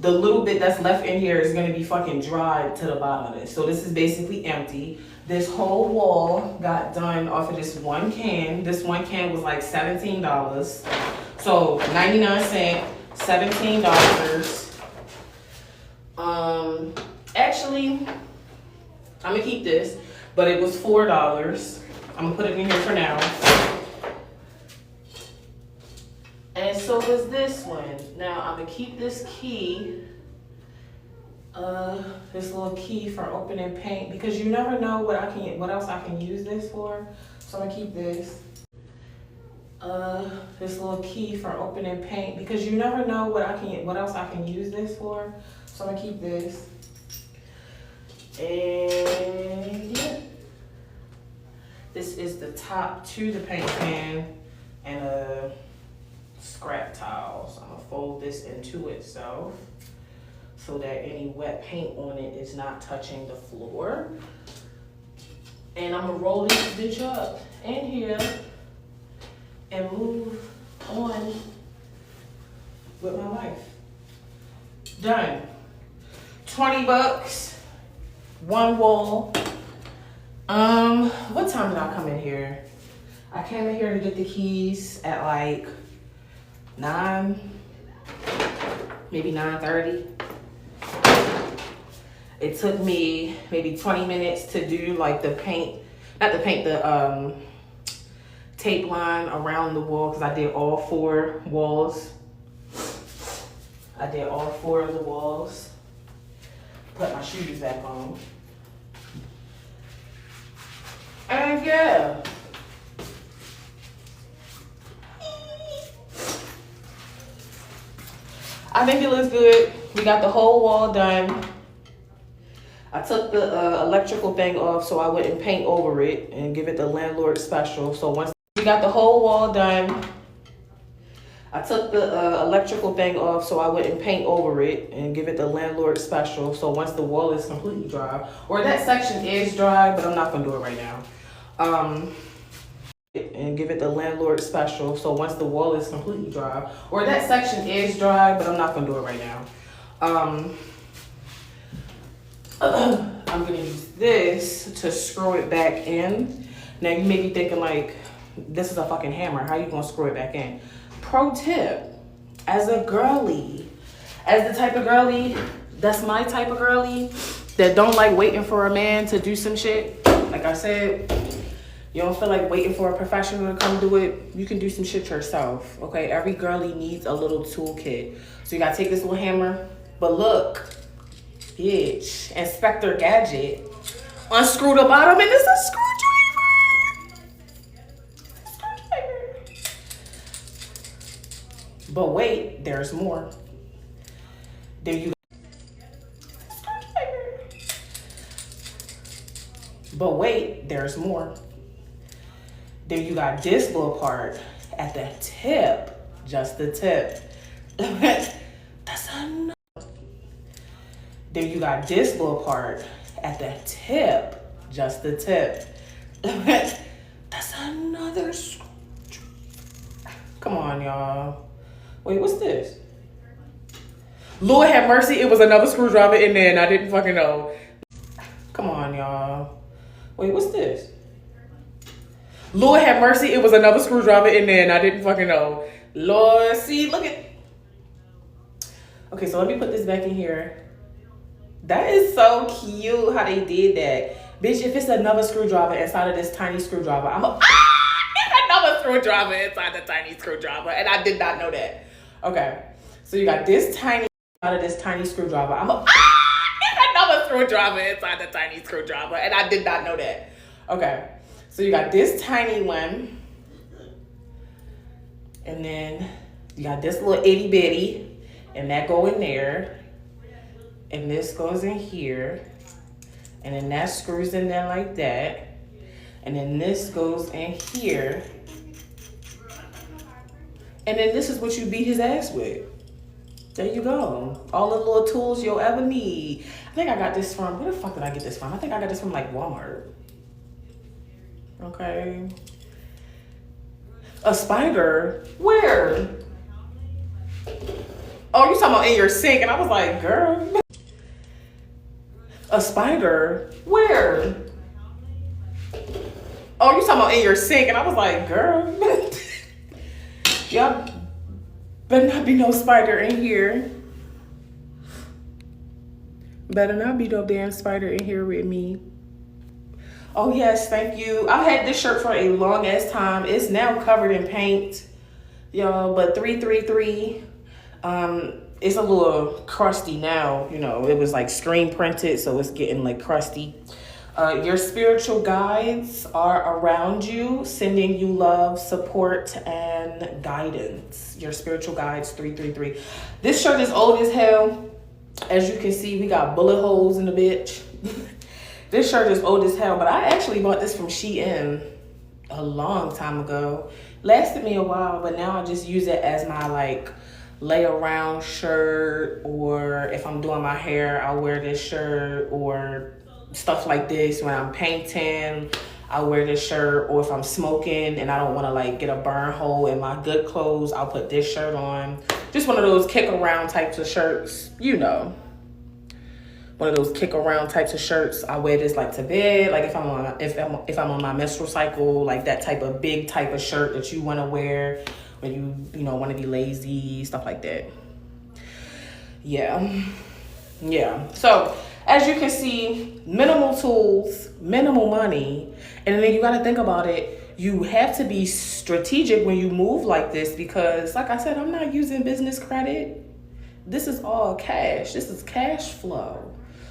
the little bit that's left in here is gonna be fucking dried to the bottom of it. So this is basically empty. This whole wall got done off of this one can. This one can was like $17. So 99 cents, $17. Actually, I'm gonna keep this, but it was $4. I'm gonna put it in here for now. And so was this one. Now I'm gonna keep this key, this little key for opening paint, because you never know what else I can use this for. So I'm gonna keep this. This little key for opening paint, because you never know what else I can use this for. So I'm gonna keep this. And yeah. This is the top to the paint pan and a scrap towel. So I'm gonna fold this into itself so that any wet paint on it is not touching the floor. And I'm gonna roll this bitch up in here and move on with my life. Done. 20 bucks, one wall. What time did I come in here? I came in here to get the keys at like 9, maybe 9:30. It took me maybe 20 minutes to do like the paint, not the paint, the tape line around the wall, because I did all 4 walls. I did all 4 of the walls. Put my shoes back on. And yeah. I think it looks good. We got the whole wall done. I took the electrical thing off so I wouldn't paint over it and give it the landlord special. So once we got the whole wall done, I took the electrical thing off so I wouldn't paint over it and give it the landlord special. So once the wall is completely dry, or that section is dry, but I'm not gonna do it right now. And give it the landlord special. So once the wall is completely dry, or that section is dry, but I'm not gonna do it right now. I'm gonna use this to screw it back in. Now you may be thinking like, this is a fucking hammer. How you gonna screw it back in? Pro tip, as a girly, as the type of girly, that's my type of girly, that don't like waiting for a man to do some shit. Like I said, you don't feel like waiting for a professional to come do it. You can do some shit yourself, okay? Every girly needs a little toolkit. So you gotta take this little hammer, but look, bitch, Inspector Gadget, unscrew the bottom and it's a screwdriver. But wait, there's more. There you go. But wait, there's more. There you got this little part at the tip, just the tip. That's enough. There you got this little part at the tip, just the tip. That's another screwdriver. Come on, y'all. Wait, what's this? Lord have mercy, it was another screwdriver in there and I didn't fucking know. Come on, y'all. Wait, what's this? Lord have mercy, it was another screwdriver in there and I didn't fucking know. Lord, see, look at. Okay, so let me put this back in here. That is so cute how they did that. Bitch, if it's another screwdriver inside of this tiny screwdriver, it's another screwdriver inside the tiny screwdriver, and I did not know that. Okay, so you got this tiny out of this tiny screwdriver. It's another screwdriver inside the tiny screwdriver, and I did not know that. Okay, so you got this tiny one, and then you got this little itty bitty, and that go in there. And this goes in here, and then that screws in there like that, and then this goes in here, and then this is what you beat his ass with. There you go. All the little tools you'll ever need. I think I got this from, where the fuck did I get this from? I think I got this from like Walmart. Okay. A spider? Where? Oh, you talking about in your sink, and I was like, girl. A spider? Where? Oh, you talking about in your sink, and I was like, girl. Y'all better not be no spider in here. Better not be no damn spider in here with me. Oh yes, thank you. I've had this shirt for a long ass time. It's now covered in paint, y'all, but 333. It's a little crusty now, you know, it was like screen printed, so it's getting like crusty. Your spiritual guides are around you, sending you love, support, and guidance. Your spiritual guides, 333. This shirt is old as hell. As you can see, we got bullet holes in the bitch. This shirt is old as hell, but I actually bought this from Shein. a long time ago. Lasted me a while, but now I just use it as my like lay around shirt, or if I'm doing my hair, I'll wear this shirt, or stuff like this. When I'm painting, I'll wear this shirt, or if I'm smoking and I don't want to like get a burn hole in my good clothes, I'll put this shirt on. Just one of those kick around types of shirts, you know. One of those kick around types of shirts. I wear this like to bed, like if I'm on my menstrual cycle, like that type of big type of shirt that you want to wear when you know want to be lazy, stuff like that. Yeah. So as you can see, minimal tools, minimal money, and then you got to think about it. You have to be strategic when you move like this, because like I said, I'm not using business credit. This is all cash. This is cash flow.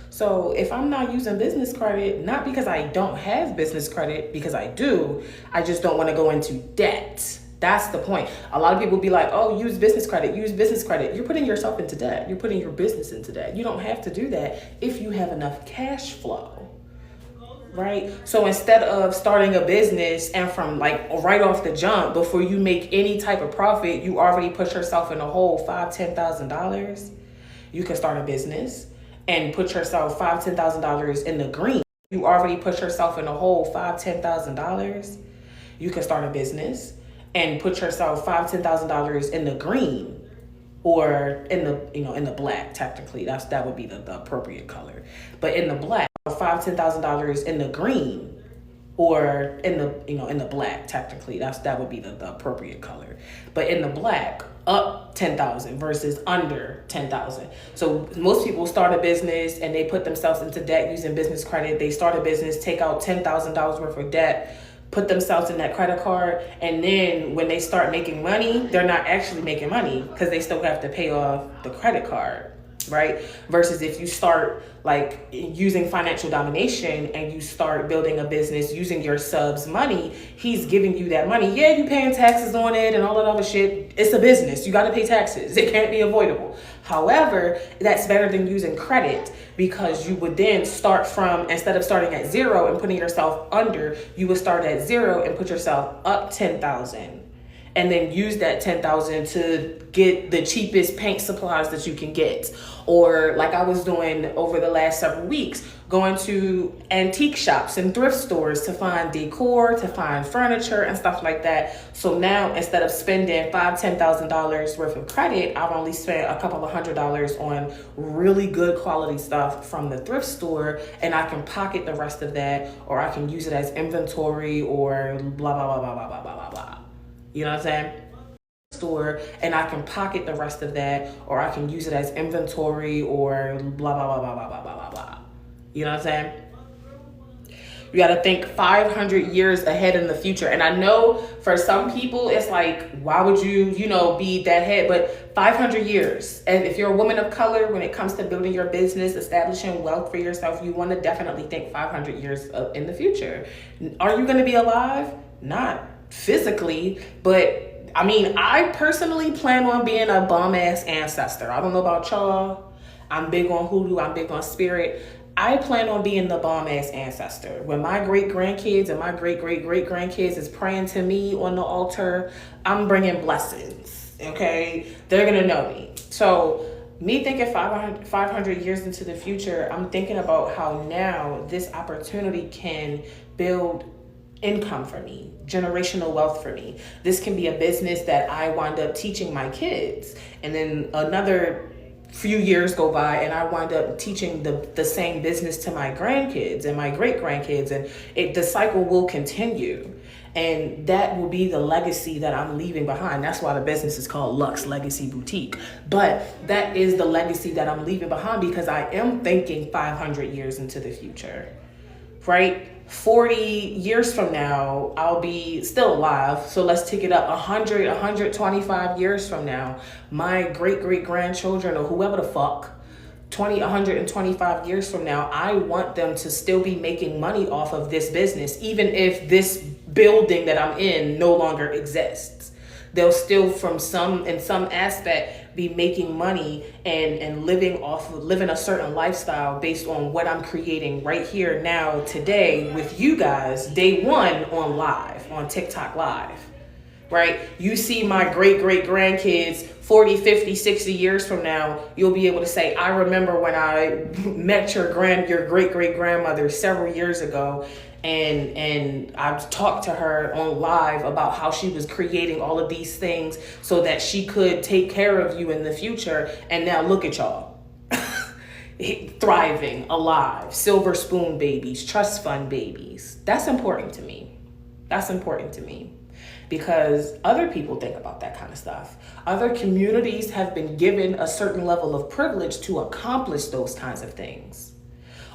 So if I'm not using business credit, not because I don't have business credit, because I do, I just don't want to go into debt. That's the point. A lot of people be like, oh, use business credit, use business credit. You're putting yourself into debt. You're putting your business into debt. You don't have to do that if you have enough cash flow, right? So instead of starting a business and from like right off the jump, before you make any type of profit, you already put yourself in a hole $5,000, $10,000. You can start a business and put yourself $5,000, $10,000 in the green. You already put yourself in a hole $5,000, $10,000. You can start a business and put yourself $5,000, $10,000 in the green, or in the black. Technically, that would be the appropriate color. But in the black, $5,000, $10,000 in the green, or in the black. Technically, that would be the appropriate color. But in the black, up 10,000 versus under 10,000. So most people start a business and they put themselves into debt using business credit. They start a business, take out $10,000 worth of debt, put themselves in that credit card, and then when they start making money, they're not actually making money because they still have to pay off the credit card, right? Versus if you start like using financial domination and you start building a business using your sub's money, he's giving you that money. Yeah, you paying taxes on it and all that other shit. It's a business. You got to pay taxes. It can't be avoidable. However, that's better than using credit, because you would then start from, instead of starting at zero and putting yourself under, you would start at zero and put yourself up 10,000. And then use that 10,000 to get the cheapest paint supplies that you can get. Or like I was doing over the last several weeks, going to antique shops and thrift stores to find decor, to find furniture and stuff like that. So now instead of spending $5,000, $10,000 worth of credit, I've only spent a couple of $100s on really good quality stuff from the thrift store, and I can pocket the rest of that, or I can use it as inventory, or blah, blah, blah, blah, blah, blah, blah, blah, blah. You know what I'm saying? Store, and I can pocket the rest of that, or I can use it as inventory, or blah, blah, blah, blah, blah, blah, blah, blah, blah. You know what I'm saying? You got to think 500 years ahead in the future. And I know for some people, it's like, why would you be that head? But 500 years. And if you're a woman of color, when it comes to building your business, establishing wealth for yourself, you want to definitely think 500 years in the future. Are you going to be alive? Not physically, but I mean, I personally plan on being a bomb ass ancestor. I don't know about y'all. I'm big on hoodoo. I'm big on spirit. I plan on being the bomb ass ancestor. When my great grandkids and my great great great grandkids is praying to me on the altar, I'm bringing blessings. Okay, they're gonna know me. So me thinking 500 years into the future, I'm thinking about how now this opportunity can build income for me, generational wealth for me. This can be a business that I wind up teaching my kids, and then another few years go by and I wind up teaching the same business to my grandkids and my great grandkids, and the cycle will continue. And that will be the legacy that I'm leaving behind. That's why the business is called Lux Legacy Boutique. But that is the legacy that I'm leaving behind, because I am thinking 500 years into the future, right? 40 years from now, I'll be still alive. So let's take it up 100, 125 years from now. My great great grandchildren, or whoever the fuck, 125 years from now, I want them to still be making money off of this business, even if this building that I'm in no longer exists. They'll still, in some aspect, be making money and living a certain lifestyle based on what I'm creating right here now today with you guys day one on TikTok live. Right? You see my great grandkids 40, 50, 60 years from now, you'll be able to say, I remember when I met your great grandmother several years ago, and I've talked to her on live about how she was creating all of these things so that she could take care of you in the future. And now look at y'all. Thriving, alive, silver spoon babies, trust fund babies. That's important to me. Because other people think about that kind of stuff. Other communities have been given a certain level of privilege to accomplish those kinds of things.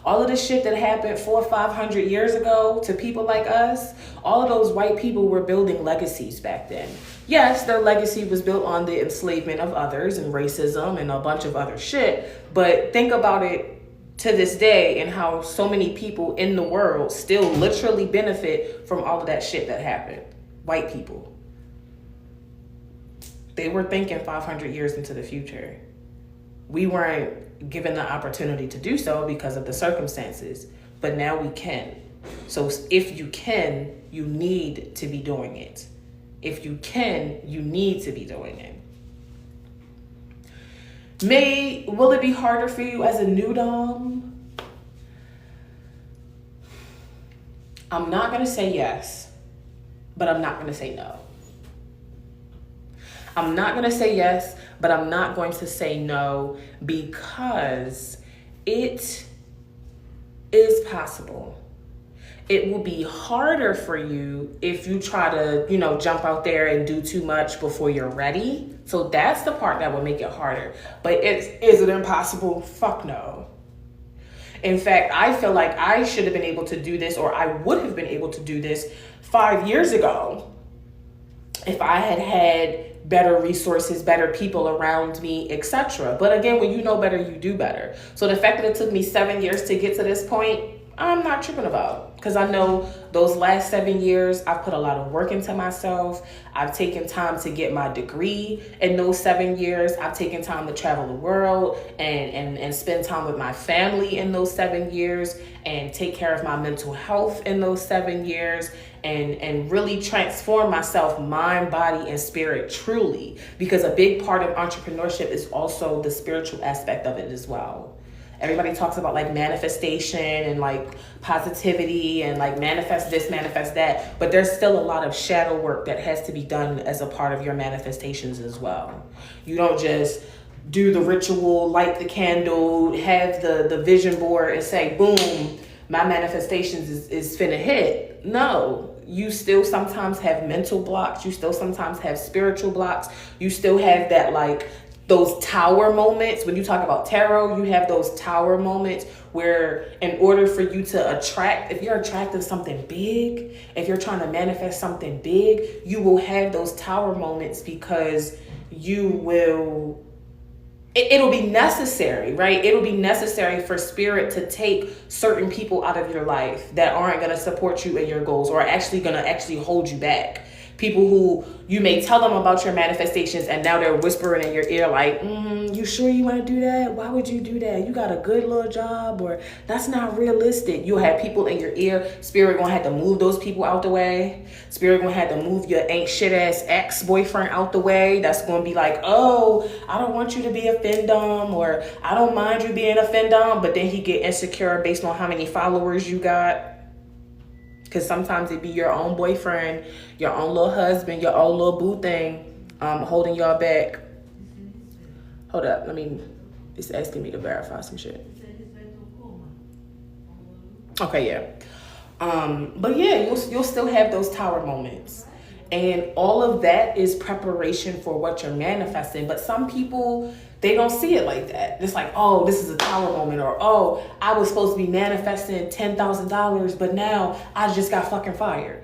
All of the shit that happened 400 or 500 years ago to people like us, all of those white people were building legacies back then. Yes, their legacy was built on the enslavement of others and racism and a bunch of other shit, but think about it to this day and how so many people in the world still literally benefit from all of that shit that happened. White people. They were thinking 500 years into the future. We weren't given the opportunity to do so because of the circumstances, but now we can. So if you can, you need to be doing it. If you can, you need to be doing it. Will it be harder for you as a new dom? I'm not going to say yes. But I'm not going to say no. I'm not going to say yes, but I'm not going to say no because it is possible. It will be harder for you if you try to, jump out there and do too much before you're ready. So that's the part that will make it harder. But is it impossible? Fuck no. In fact, I feel like I should have been able to do this, or I would have been able to do this 5 years ago if I had had better resources, better people around me, etc. But again, when you know better, you do better. So the fact that it took me 7 years to get to this point, I'm not tripping about, because I know those last 7 years, I've put a lot of work into myself. I've taken time to get my degree in those 7 years. I've taken time to travel the world and spend time with my family in those 7 years and take care of my mental health in those 7 years and really transform myself, mind, body, and spirit truly, because a big part of entrepreneurship is also the spiritual aspect of it as well. Everybody talks about like manifestation and like positivity and like manifest this, manifest that. But there's still a lot of shadow work that has to be done as a part of your manifestations as well. You don't just do the ritual, light the candle, have the vision board and say, boom, my manifestations is finna hit. No, you still sometimes have mental blocks. You still sometimes have spiritual blocks. You still have that like those tower moments. When you talk about tarot, you have those tower moments where in order for you to attract, if you're attracting something big, if you're trying to manifest something big, you will have those tower moments because it'll be necessary, right? It'll be necessary for spirit to take certain people out of your life that aren't going to support you in your goals or actually going to hold you back. People who you may tell them about your manifestations and now they're whispering in your ear like, you sure you want to do that? Why would you do that? You got a good little job, or that's not realistic. You'll have people in your ear. Spirit gonna have to move those people out the way. Spirit gonna have to move your ain't shit ass ex-boyfriend out the way. That's gonna be like, oh, I don't want you to be a Findom, or I don't mind you being a Findom, but then he get insecure based on how many followers you got. Because sometimes it be your own boyfriend, your own little husband, your own little boo thing holding y'all back. Hold up, it's asking me to verify some shit. Okay, yeah. But yeah, you'll still have those tower moments. And all of that is preparation for what you're manifesting. But some people, they don't see it like that. It's like, oh, this is a tower moment, or oh, I was supposed to be manifesting $10,000, but now I just got fucking fired.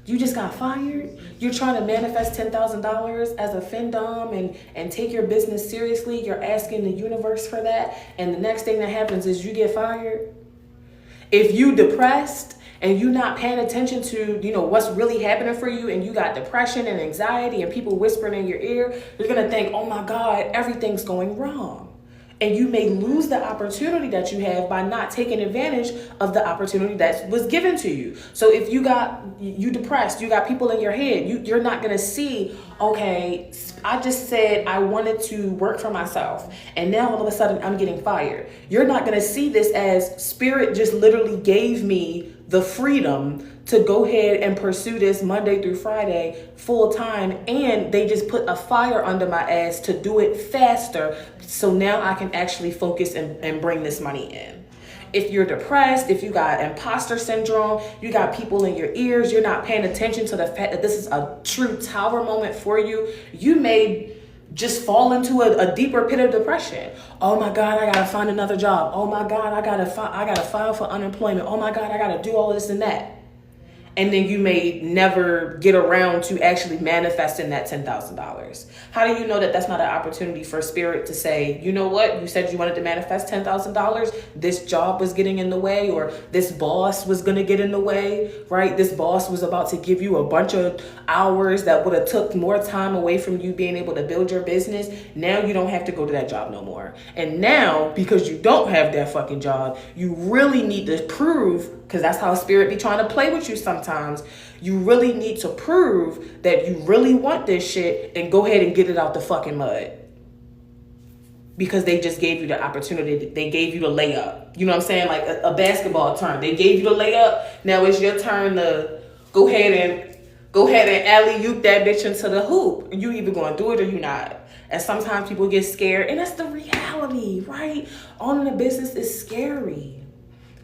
You just got fired? You're trying to manifest $10,000 as a Findom and take your business seriously. You're asking the universe for that. And the next thing that happens is you get fired. If you depressed and you're not paying attention to, what's really happening for you, and you got depression and anxiety and people whispering in your ear, you're going to think, oh my God, everything's going wrong. And you may lose the opportunity that you have by not taking advantage of the opportunity that was given to you. So if you depressed, you got people in your head, you're not going to see, okay, I just said I wanted to work for myself, and now all of a sudden I'm getting fired. You're not going to see this as spirit just literally gave me the freedom to go ahead and pursue this Monday through Friday full time, and they just put a fire under my ass to do it faster, so now I can actually focus and bring this money in. If you're depressed, if you got imposter syndrome, you got people in your ears, you're not paying attention to the fact that this is a true tower moment for you, you may just fall into a deeper pit of depression. Oh my God, I gotta find another job. Oh my God, I gotta file for unemployment. Oh my God, I gotta do all this and that. And then you may never get around to actually manifesting that $10,000. How do you know that that's not an opportunity for spirit to say, you know what, you said you wanted to manifest $10,000, this job was getting in the way, or this boss was gonna get in the way, right? This boss was about to give you a bunch of hours that would have took more time away from you being able to build your business. Now you don't have to go to that job no more. And now, because you don't have that fucking job, you really need to prove, because that's how spirit be trying to play with you sometimes. You really need to prove that you really want this shit and go ahead and get it out the fucking mud. Because they just gave you the opportunity. They gave you the layup. You know what I'm saying? Like a basketball turn. They gave you the layup. Now it's your turn to go ahead and alley-oop that bitch into the hoop. You either going to do it or you not. And sometimes people get scared. And that's the reality, right? Owning a business is scary.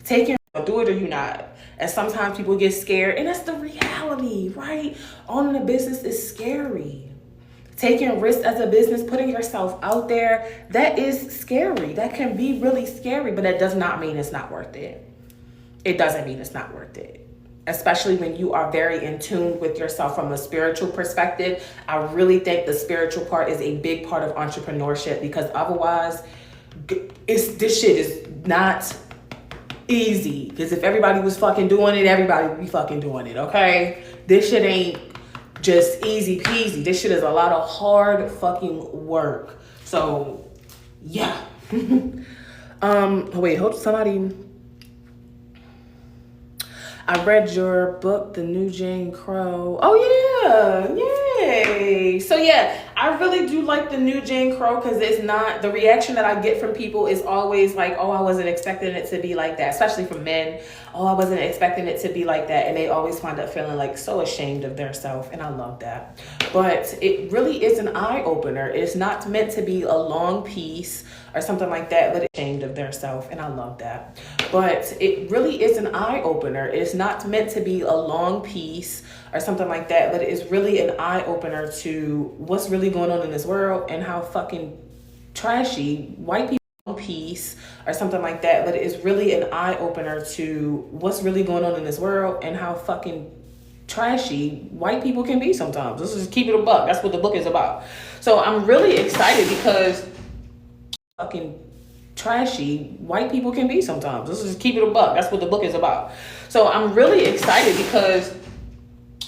Do it or you not. And sometimes people get scared, and that's the reality, right? Owning a business is scary. Taking risks as a business, putting yourself out there, that is scary. That can be really scary, but that does not mean it's not worth it. It doesn't mean it's not worth it. Especially when you are very in tune with yourself from a spiritual perspective. I really think the spiritual part is a big part of entrepreneurship, because otherwise, this shit is not easy. Because if everybody was fucking doing it, everybody would be fucking doing it, okay? This shit ain't just easy peasy. This shit is a lot of hard fucking work. So, yeah. Wait, hold somebody. I read your book, The New Jane Crow. Oh, yeah. Yay. So, yeah, I really do like The New Jane Crow, because it's not, the reaction that I get from people is always like, oh, I wasn't expecting it to be like that, especially from men. Oh, I wasn't expecting it to be like that. And they always wind up feeling like so ashamed of themselves. And I love that. But it really is an eye opener. It's not meant to be a long piece or something like that, but it's ashamed of themselves. And I love that. But it really is an eye opener. It's not meant to be a long piece or something like that, but it is really an eye opener to what's really going on in this world and how fucking trashy white people piece or something like that, but it is really an eye opener to what's really going on in this world and how fucking trashy white people can be sometimes. Let's just keep it a buck. That's what the book is about. So I'm really excited because fucking trashy white people can be sometimes. Let's just keep it a buck. That's what the book is about. So I'm really excited because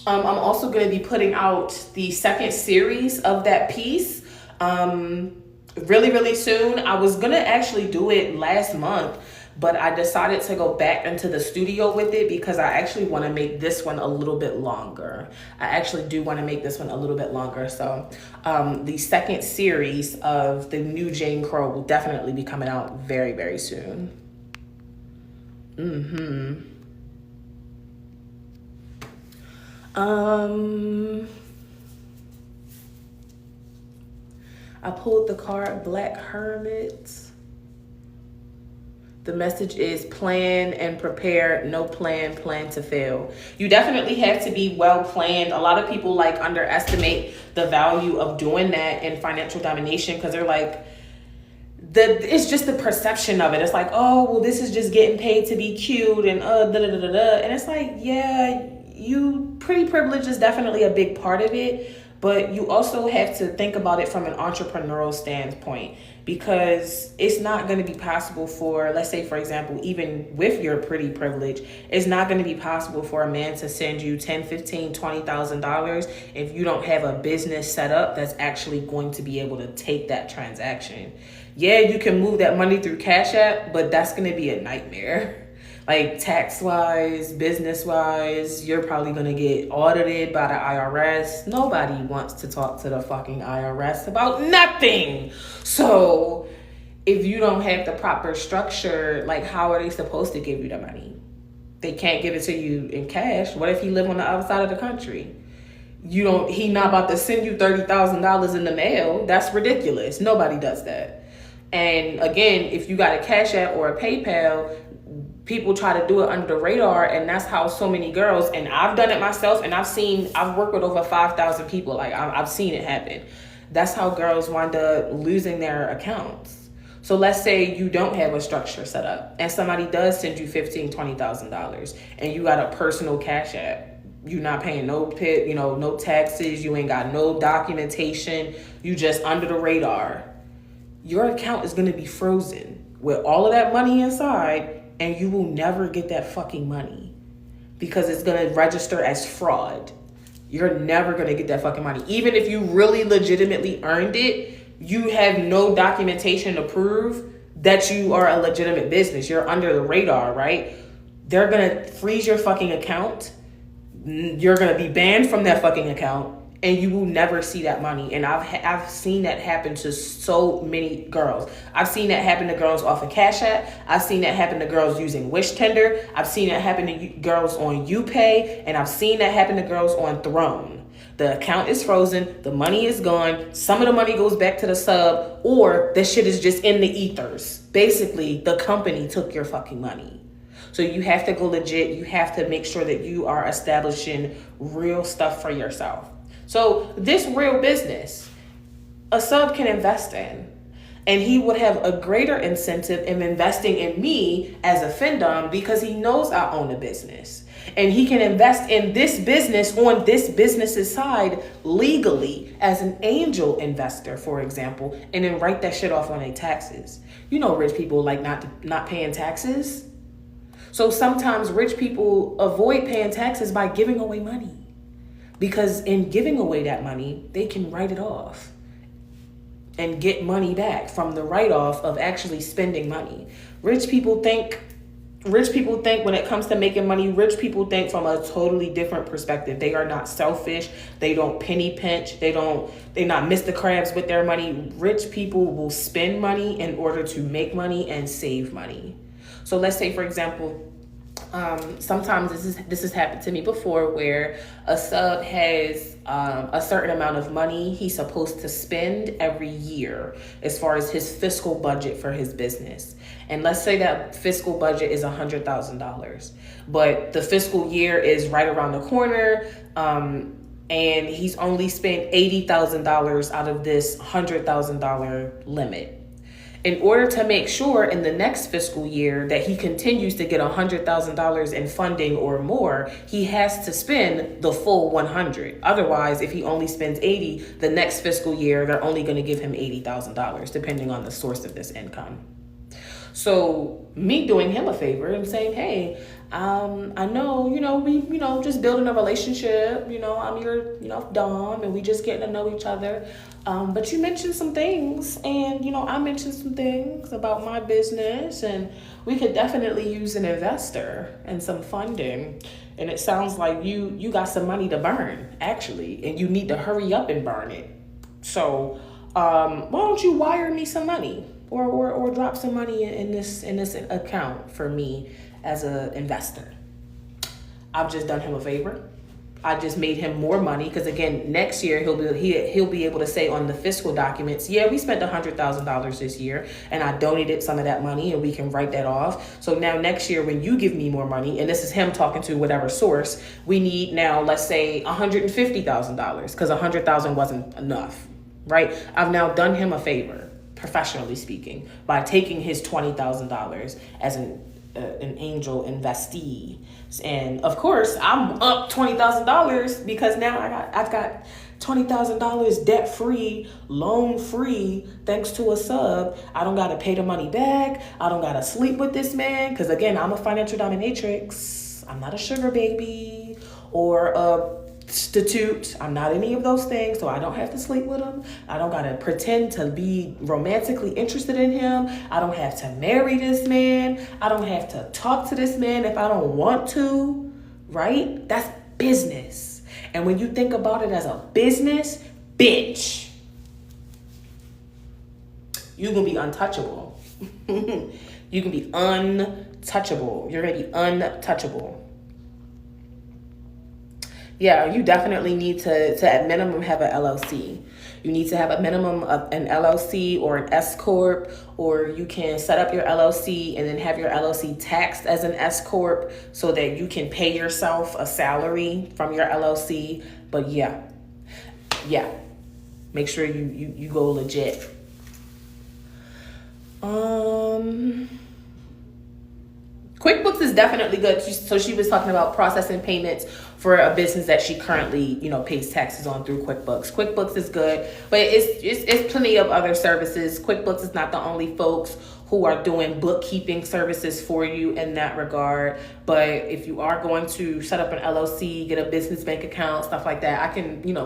I'm also going to be putting out the second series of that piece really, really soon. I was going to actually do it last month, but I decided to go back into the studio with it because I actually want to make this one a little bit longer. I actually do want to make this one a little bit longer. So the second series of The New Jane Crow will definitely be coming out very, very soon. I pulled the card Black Hermit. The message is plan and prepare, no plan, plan to fail. You definitely have to be well planned. A lot of people like underestimate the value of doing that in financial domination because they're like, it's just the perception of it. It's like, oh, well, this is just getting paid to be cute and And it's like, yeah, pretty privilege is definitely a big part of it. But you also have to think about it from an entrepreneurial standpoint, because it's not going to be possible for, let's say, for example, even with your pretty privilege, it's not going to be possible for a man to send you $10, $15, $20,000 if you don't have a business set up that's actually going to be able to take that transaction. Yeah, you can move that money through Cash App, but that's going to be a nightmare. Like tax-wise, business-wise, you're probably going to get audited by the IRS. Nobody wants to talk to the fucking IRS about nothing. So if you don't have the proper structure, like how are they supposed to give you the money? They can't give it to you in cash. What if he live on the other side of the country? He not about to send you $30,000 in the mail. That's ridiculous. Nobody does that. And again, if you got a Cash App or a PayPal, people try to do it under the radar, and that's how so many girls, and I've done it myself, and I've worked with over 5,000 people. Like I've seen it happen. That's how girls wind up losing their accounts. So let's say you don't have a structure set up and somebody does send you $15,000, $20,000 and you got a personal Cash App. You're not paying no no taxes. You ain't got no documentation. You just under the radar. Your account is going to be frozen with all of that money inside, and you will never get that fucking money because it's going to register as fraud. You're never going to get that fucking money. Even if you really legitimately earned it, you have no documentation to prove that you are a legitimate business. You're under the radar, right? They're going to freeze your fucking account. You're going to be banned from that fucking account, and you will never see that money. And I've seen that happen to so many girls. I've seen that happen to girls off of Cash App. I've seen that happen to girls using Wish Tender. I've seen that happen to girls on UPay. And I've seen that happen to girls on Throne. The account is frozen. The money is gone. Some of the money goes back to the sub, or the shit is just in the ethers. Basically, the company took your fucking money. So you have to go legit. You have to make sure that you are establishing real stuff for yourself. So this real business, a sub can invest in, and he would have a greater incentive in investing in me as a Findom because he knows I own a business, and he can invest in this business on this business's side legally as an angel investor, for example, and then write that shit off on their taxes. You know, rich people like not paying taxes. So sometimes rich people avoid paying taxes by giving away money. Because in giving away that money, they can write it off and get money back from the write-off of actually spending money. Rich people think when it comes to making money, rich people think from a totally different perspective. They are not selfish. They don't penny pinch. They're not Mr. Krabs with their money. Rich people will spend money in order to make money and save money. So let's say, for example, sometimes this has happened to me before, where a sub has a certain amount of money he's supposed to spend every year as far as his fiscal budget for his business. And let's say that fiscal budget is $100,000, but the fiscal year is right around the corner, and he's only spent $80,000 out of this $100,000 limit. In order to make sure in the next fiscal year that he continues to get $100,000 in funding or more, he has to spend the full 100. Otherwise, if he only spends 80, the next fiscal year, they're only going to give him $80,000, depending on the source of this income. So me doing him a favor and saying, hey, I know, we, just building a relationship, I'm your, Dom, and we just getting to know each other. But you mentioned some things, and, I mentioned some things about my business, and we could definitely use an investor and some funding. And it sounds like you got some money to burn, actually, and you need to hurry up and burn it. So, why don't you wire me some money or drop some money in this account for me as an investor? I've just done him a favor. I just made him more money because, again, next year he'll be able to say on the fiscal documents, yeah, we spent $100,000 this year, and I donated some of that money, and we can write that off. So now next year when you give me more money, and this is him talking to whatever source, we need now, let's say $150,000 because $100,000 wasn't enough, right? I've now done him a favor, professionally speaking, by taking his $20,000 as an angel investee. And of course I'm up $20,000 because now I've got $20,000 debt free, loan free, thanks to a sub. I don't got to pay the money back. I don't got to sleep with this man. Because again, I'm a financial dominatrix. I'm not a sugar baby or a prostitute. I'm not any of those things, so I don't have to sleep with him. I don't gotta pretend to be romantically interested in him. I don't have to marry this man. I don't have to talk to this man if I don't want to, right? That's business. And when you think about it as a business, bitch, you can be untouchable. You can be untouchable. You're gonna be untouchable. Yeah, you definitely need to at minimum have an LLC. You need to have a minimum of an LLC or an S Corp, or you can set up your LLC and then have your LLC taxed as an S Corp so that you can pay yourself a salary from your LLC. But yeah, make sure you go legit. QuickBooks is definitely good. So she was talking about processing payments for a business that she currently, pays taxes on through QuickBooks. QuickBooks is good, but it's plenty of other services. QuickBooks is not the only folks who are doing bookkeeping services for you in that regard. But if you are going to set up an LLC, get a business bank account, stuff like that,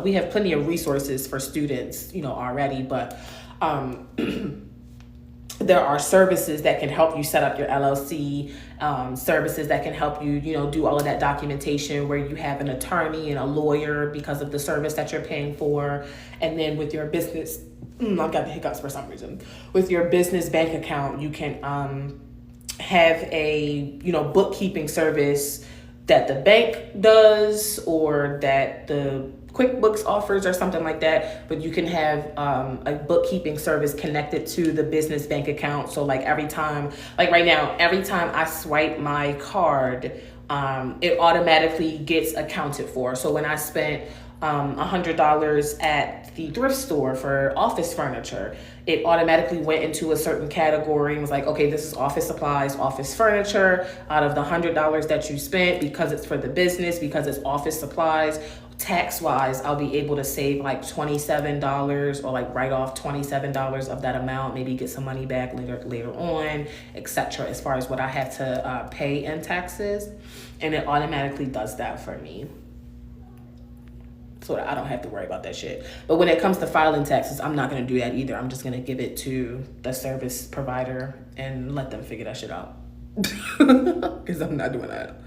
we have plenty of resources for students, already, but, there are services that can help you set up your LLC, services that can help you, do all of that documentation where you have an attorney and a lawyer because of the service that you're paying for. And then with your business, I've got the hiccups for some reason. With your business bank account, you can have a, bookkeeping service that the bank does or that the QuickBooks offers or something like that, but you can have a bookkeeping service connected to the business bank account. So like right now, every time I swipe my card, it automatically gets accounted for. So when I spent $100 at the thrift store for office furniture, it automatically went into a certain category and was like, okay, this is office supplies, office furniture. Out of the $100 that you spent, because it's for the business, because it's office supplies, tax-wise, I'll be able to save like $27 or like write off $27 of that amount, maybe get some money back later on, etc. as far as what I have to pay in taxes. And it automatically does that for me, so that I don't have to worry about that shit. But when it comes to filing taxes, I'm not going to do that either. I'm just going to give it to the service provider and let them figure that shit out. Because I'm not doing that.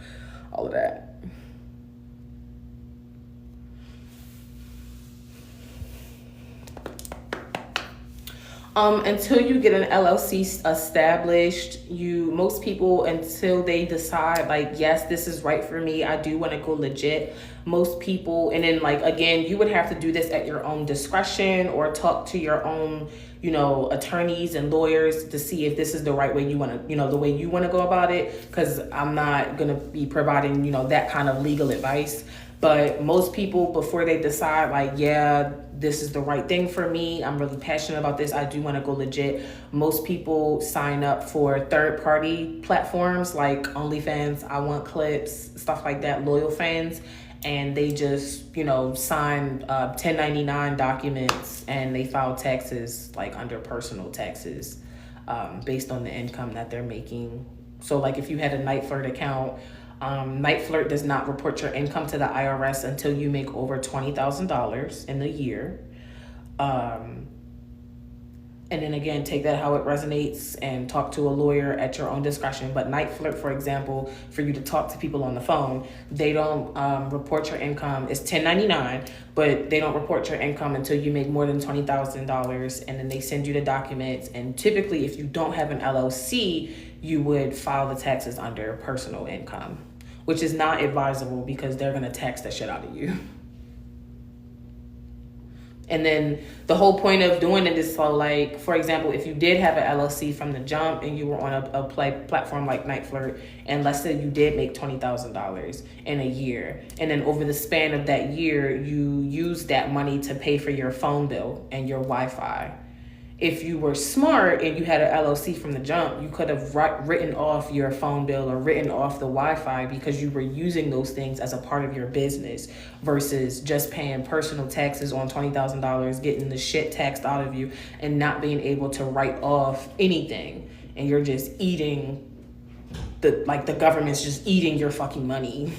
All of that. Until you get an LLC established, most people, until they decide like, yes, this is right for me, I do want to go legit, most people, and then like, again, you would have to do this at your own discretion or talk to your own, attorneys and lawyers to see if this is the right way you want to, the way you want to go about it. Because I'm not going to be providing, that kind of legal advice. But most people, before they decide like, yeah, this is the right thing for me, I'm really passionate about this, I do want to go legit, most people sign up for third-party platforms like OnlyFans, I Want Clips, stuff like that, Loyal Fans, and they just, sign 1099 documents and they file taxes like under personal taxes based on the income that they're making. So like if you had a Night Flirt account, Night Flirt does not report your income to the IRS until you make over $20,000 in a year. And then again, take that how it resonates and talk to a lawyer at your own discretion. But Night Flirt, for example, for you to talk to people on the phone, they don't report your income. It's 1099, but they don't report your income until you make more than $20,000. And then they send you the documents. And typically, if you don't have an LLC, you would file the taxes under personal income, which is not advisable because they're going to tax the shit out of you. And then the whole point of doing it is so like, for example, if you did have an LLC from the jump and you were on a platform like Night Flirt, and let's say you did make $20,000 in a year, and then over the span of that year, you use that money to pay for your phone bill and your Wi-Fi If you were smart and you had an LLC from the jump, you could have written off your phone bill or written off the Wi-Fi because you were using those things as a part of your business versus just paying personal taxes on $20,000, getting the shit taxed out of you and not being able to write off anything. And you're just eating the government's just eating your fucking money.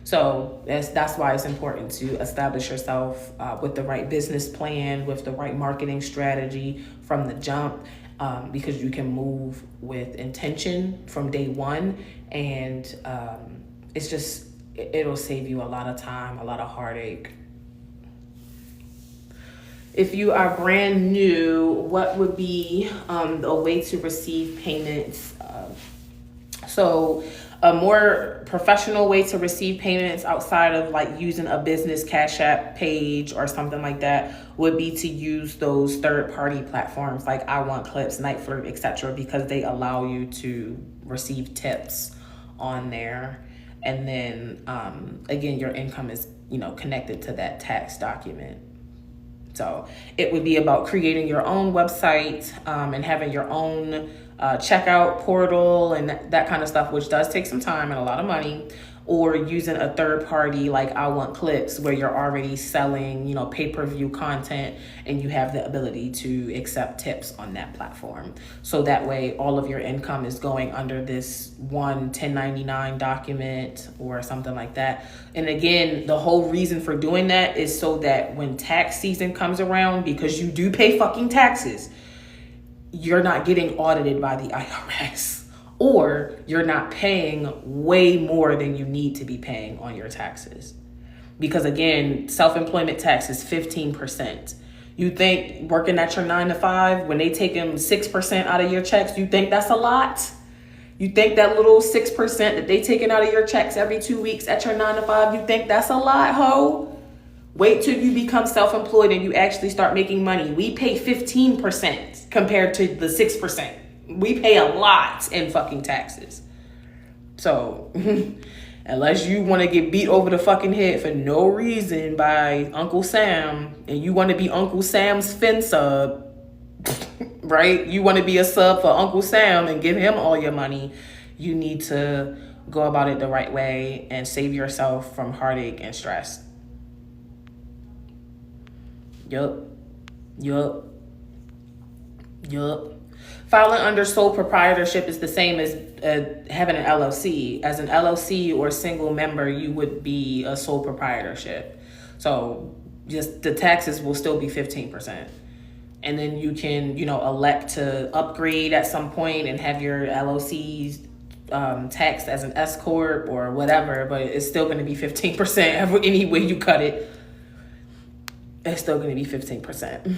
So that's why it's important to establish yourself with the right business plan, with the right marketing strategy from the jump, because you can move with intention from day one. And it'll save you a lot of time, a lot of heartache. If you are brand new, what would be a way to receive payments? So a more professional way to receive payments outside of like using a business Cash App page or something like that would be to use those third-party platforms like I Want Clips, NightFlirt, etc., because they allow you to receive tips on there. And then again, your income is, connected to that tax document. So it would be about creating your own website and having your own checkout portal and that kind of stuff, which does take some time and a lot of money, or using a third party like I Want Clips where you're already selling, pay-per-view content and you have the ability to accept tips on that platform. So that way all of your income is going under this one 1099 document or something like that. And again, the whole reason for doing that is so that when tax season comes around, because you do pay fucking taxes, you're not getting audited by the IRS, or you're not paying way more than you need to be paying on your taxes. Because again, self-employment tax is 15%. You think working at your 9 to 5, when they take them 6% out of your checks, you think that's a lot? You think that little 6% that they taking out of your checks every 2 weeks at your 9 to 5, you think that's a lot, ho? Wait till you become self-employed and you actually start making money. We pay 15% compared to the 6%. We pay a lot in fucking taxes. So unless you want to get beat over the fucking head for no reason by Uncle Sam and you want to be Uncle Sam's fin sub, right? You want to be a sub for Uncle Sam and give him all your money. You need to go about it the right way and save yourself from heartache and stress. Yup. Filing under sole proprietorship is the same as having an LLC. As an LLC or single member, you would be a sole proprietorship. So just the taxes will still be 15%. And then you can, elect to upgrade at some point and have your LLCs taxed as an S corp or whatever, but it's still going to be 15% any way you cut it. It's still going to be 15%.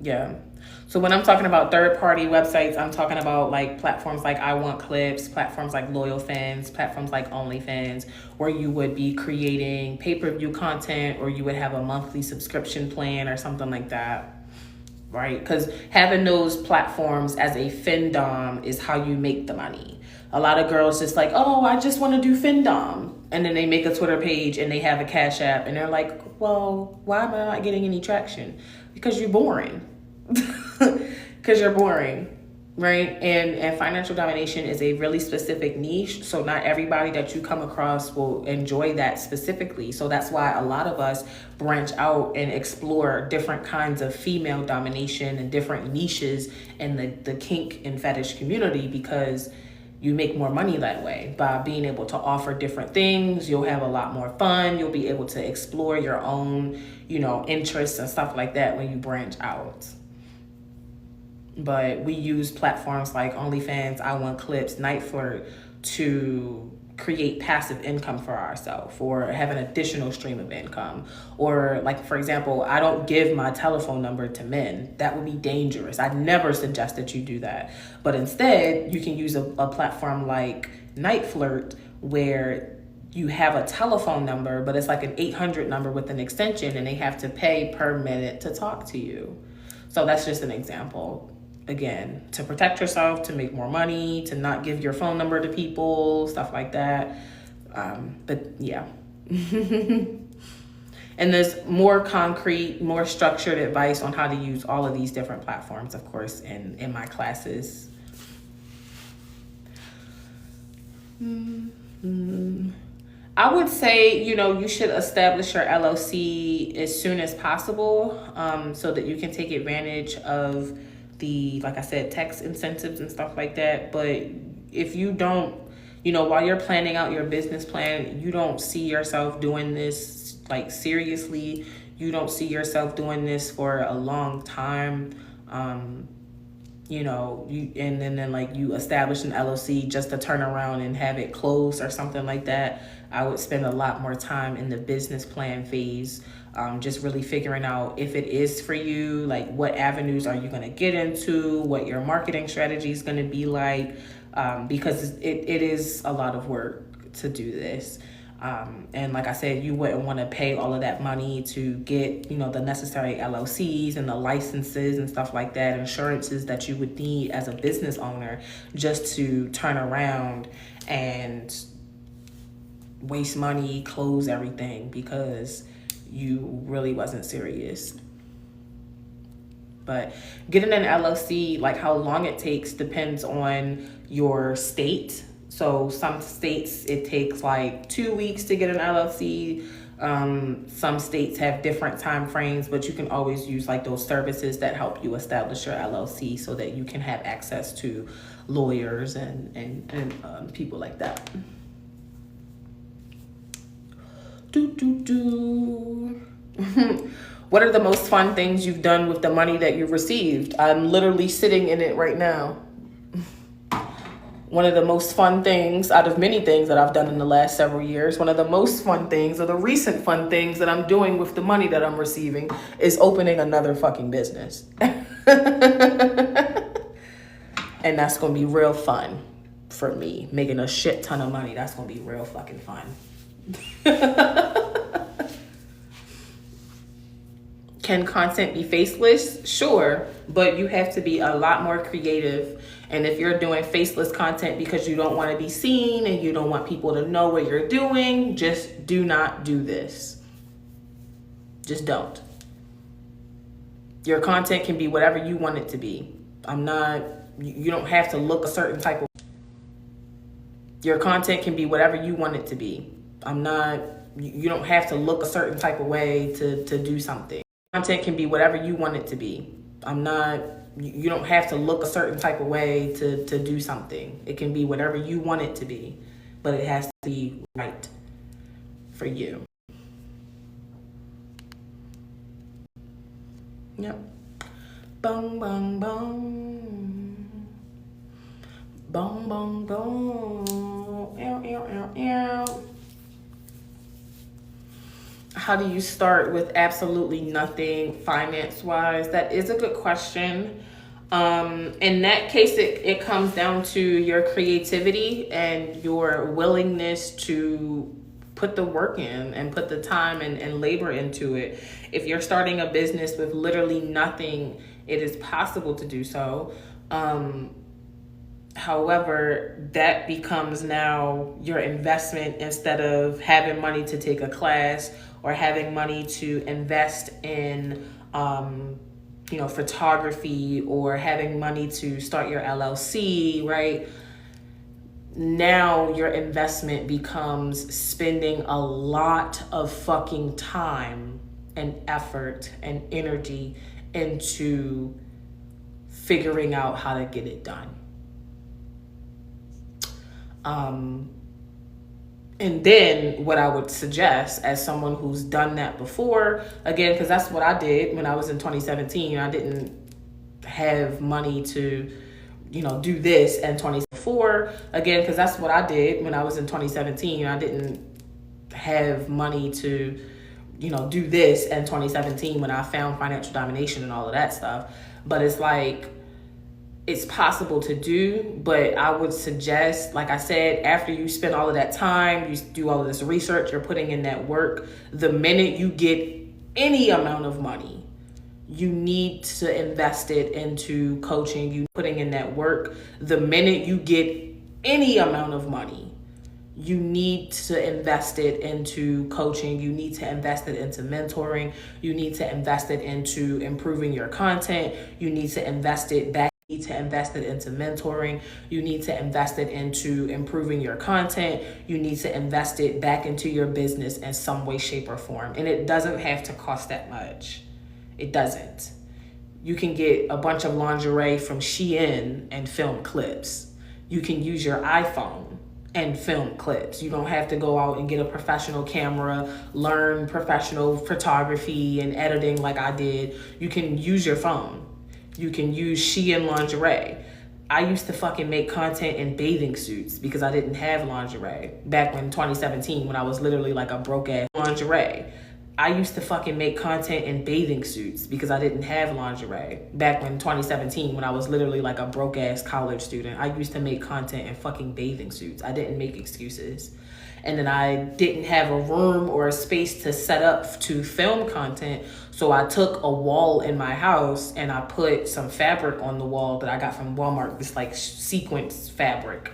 Yeah. So when I'm talking about third-party websites, I'm talking about like platforms like I Want Clips, platforms like Loyal Fans, platforms like OnlyFans, where you would be creating pay-per-view content or you would have a monthly subscription plan or something like that. Right? Because having those platforms as a Findom is how you make the money. A lot of girls just like, oh, I just want to do Findom. And then they make a Twitter page and they have a Cash App and they're like, well, why am I not getting any traction? Because you're boring. Because you're boring, right? And financial domination is a really specific niche. So not everybody that you come across will enjoy that specifically. So that's why a lot of us branch out and explore different kinds of female domination and different niches in the kink and fetish community, because you make more money that way by being able to offer different things. You'll have a lot more fun. You'll be able to explore your own, interests and stuff like that when you branch out. But we use platforms like OnlyFans, I Want Clips, NightFlirt to create passive income for ourselves or have an additional stream of income. Or like, for example, I don't give my telephone number to men. That would be dangerous. I never suggest that you do that. But instead, you can use a platform like NightFlirt where you have a telephone number, but it's like an 800 number with an extension and they have to pay per minute to talk to you. So that's just an example. Again, to protect yourself, to make more money, to not give your phone number to people, stuff like that. But yeah, And there's more concrete, more structured advice on how to use all of these different platforms, of course, in my classes. I would say, you should establish your LLC as soon as possible, so that you can take advantage of the, like I said, tax incentives and stuff like that. But if you don't, while you're planning out your business plan, you don't see yourself doing this like seriously, you don't see yourself doing this for a long time, you establish an LLC just to turn around and have it closed or something like that, I would spend a lot more time in the business plan phase, just really figuring out if it is for you, like what avenues are you going to get into, what your marketing strategy is going to be like, because it is a lot of work to do this. And like I said, you wouldn't want to pay all of that money to get, the necessary LLCs and the licenses and stuff like that, insurances that you would need as a business owner, just to turn around and waste money, close everything because you really wasn't serious. But getting an LLC, like how long it takes depends on your state. So some states, it takes like 2 weeks to get an LLC. Some states have different time frames, but you can always use like those services that help you establish your LLC so that you can have access to lawyers and people like that. What are the most fun things you've done with the money that you've received? I'm literally sitting in it right now. One of the most fun things out of many things that I've done in the last several years, one of the most fun things, or the recent fun things that I'm doing with the money that I'm receiving, is opening another fucking business. And that's going to be real fun for me. Making a shit ton of money. That's going to be real fucking fun. Can content be faceless? Sure, but you have to be a lot more creative. And if you're doing faceless content because you don't want to be seen and you don't want people to know what you're doing, just do not do this. Just don't. Your content can be whatever you want it to be. You don't have to look a certain type of. Your content can be whatever you want it to be. You don't have to look a certain type of way to do something. Content can be whatever you want it to be. You don't have to look a certain type of way to do something. It can be whatever you want it to be, but it has to be right for you. Yep. Bong, bong, bong. Bong, bong, bong. Ow, ow, ow, ow. How do you start with absolutely nothing finance-wise? That is a good question. In that case, it comes down to your creativity and your willingness to put the work in and put the time and labor into it. If you're starting a business with literally nothing, it is possible to do so. However, that becomes now your investment instead of having money to take a class or having money to invest in, photography, or having money to start your LLC, right? Now your investment becomes spending a lot of fucking time and effort and energy into figuring out how to get it done. And then what I would suggest, as someone who's done that before, again, because that's what I did when I was in 2017. I didn't have money to, do this in 2024. Again, because that's what I did when I was in 2017. I didn't have money to, do this in 2017 when I found financial domination and all of that stuff. But it's like, it's possible to do, but I would suggest, like I said, after you spend all of that time, you do all of this research, you're putting in that work, the minute you get any amount of money, you need to invest it into coaching. You putting in that work, the minute you get any amount of money, you need to invest it into coaching. You need to invest it into mentoring. You need to invest it into improving your content. You need to invest it back. You need to invest it into mentoring. You need to invest it into improving your content. You need to invest it back into your business in some way, shape, or form. And it doesn't have to cost that much. It doesn't. You can get a bunch of lingerie from Shein and film clips. You can use your iPhone and film clips. You don't have to go out and get a professional camera, learn professional photography and editing like I did. You can use your phone. You can use Shein lingerie. I used to fucking make content in bathing suits because I didn't have lingerie back in 2017 when I was literally like a broke ass lingerie. I used to fucking make content in bathing suits because I didn't have lingerie back in 2017 when I was literally like a broke ass college student. I used to make content in fucking bathing suits. I didn't make excuses. And then I didn't have a room or a space to set up to film content. So I took a wall in my house and I put some fabric on the wall that I got from Walmart, this like sequence fabric.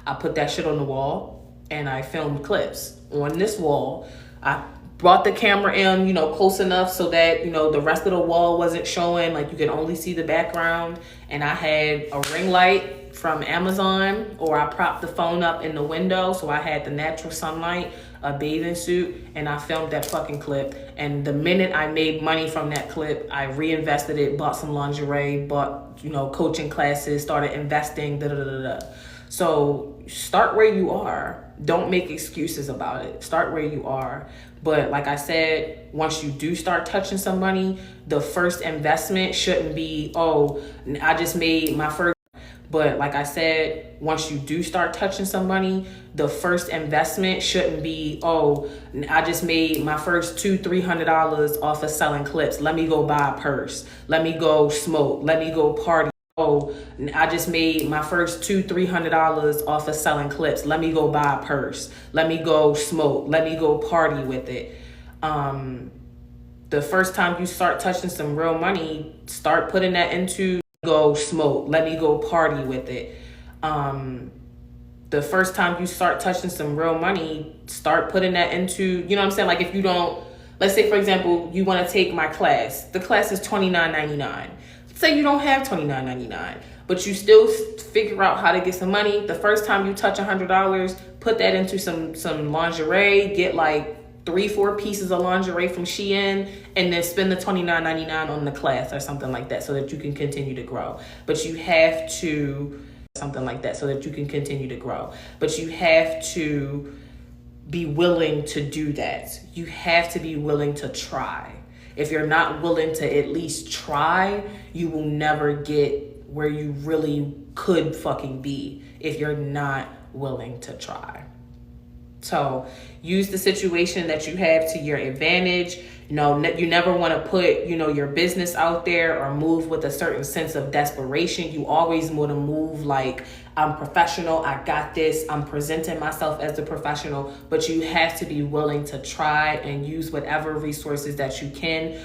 I put that shit on the wall and I filmed clips on this wall. I brought the camera in, you know, close enough so that, you know, the rest of the wall wasn't showing, like you could only see the background. And I had a ring light from Amazon, or I propped the phone up in the window so I had the natural sunlight, a bathing suit, and I filmed that fucking clip. And the minute I made money from that clip, I reinvested it, bought some lingerie, bought, you know, coaching classes, started investing, So start where you are. Don't make excuses about it. Start where you are. But like I said, once you do start touching some money, the first investment shouldn't be, oh, I just made my first. But like I said, once you do start touching some money, the first investment shouldn't be, oh, I just made my first $200-300 off of selling clips. Let me go buy a purse. Let me go smoke. Let me go party. Oh, I just made my first $200-300 off of selling clips. Let me go buy a purse. Let me go smoke. Let me go party with it. The first time you start touching some real money, start putting that into go smoke. Let me go party with it. The first time you start touching some real money, start putting that into, you know what I'm saying? Like if you don't, let's say for example, you want to take my class. The class is $29.99. Say you don't have $29.99, but you still figure out how to get some money. The first time you touch $100, put that into some lingerie, get like 3-4 pieces of lingerie from Shein, and then spend the $29.99 on the class or something like that so that you can continue to grow. But you have to, But you have to be willing to do that. You have to be willing to try. If you're not willing to at least try, you will never get where you really could fucking be if you're not willing to try. So use the situation that you have to your advantage. You know, you never want to put, you know, your business out there or move with a certain sense of desperation. You always want to move like, I'm professional, I got this, I'm presenting myself as a professional, but you have to be willing to try and use whatever resources that you can.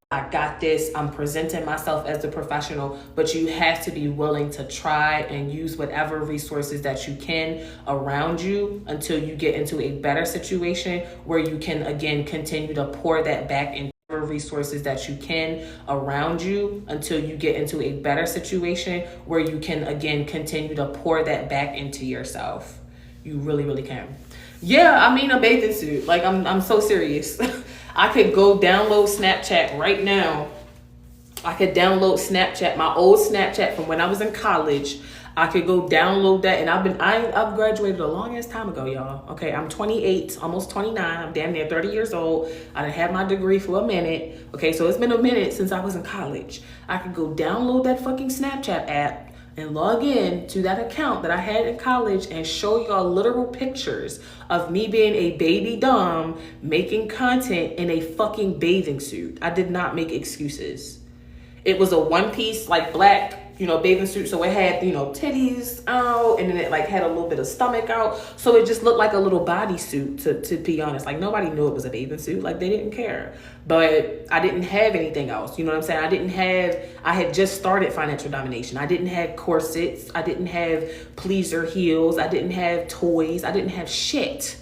I got this, I'm presenting myself as a professional, but you have to be willing to try and use whatever resources that you can around you until you get into a better situation where you can again continue to pour that back into resources that you can around you until you get into a better situation where you can again continue to pour that back into yourself. You really, really can. Yeah, I mean a bathing suit. Like I'm so serious. I could go download Snapchat right now. I could download Snapchat, my old Snapchat from when I was in college. I could go download that, and I've graduated a long ass time ago, y'all. Okay, I'm 28, almost 29. I'm damn near 30 years old. I done had my degree for a minute. Okay, so it's been a minute since I was in college. I could go download that fucking Snapchat app and log in to that account that I had in college and show y'all literal pictures of me being a baby dom making content in a fucking bathing suit. I did not make excuses. It was a one piece, like black bathing suit. So it had, titties out, and then it like had a little bit of stomach out. So it just looked like a little bodysuit, to be honest. Like nobody knew it was a bathing suit. Like they didn't care. But I didn't have anything else. You know what I'm saying? I had just started financial domination. I didn't have corsets. I didn't have pleaser heels. I didn't have toys. I didn't have shit.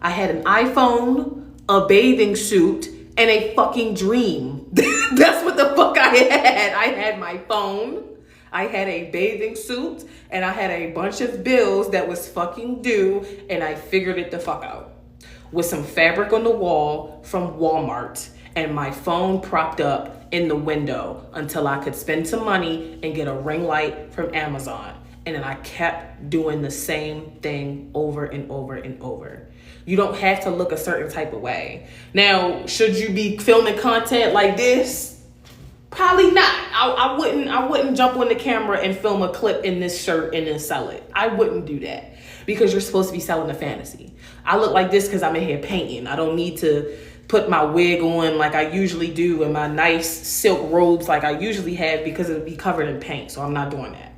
I had an iPhone, a bathing suit, and a fucking dream. That's what the fuck I had. I had my phone, I had a bathing suit, and I had a bunch of bills that was fucking due, and I figured it the fuck out. With some fabric on the wall from Walmart, and my phone propped up in the window until I could spend some money and get a ring light from Amazon. And then I kept doing the same thing over and over and over. You don't have to look a certain type of way. Now, should you be filming content like this? Probably not. I wouldn't jump on the camera and film a clip in this shirt and then sell it. I wouldn't do that because you're supposed to be selling a fantasy. I look like this because I'm in here painting. I don't need to put my wig on like I usually do and my nice silk robes like I usually have because it'll be covered in paint. So I'm not doing that.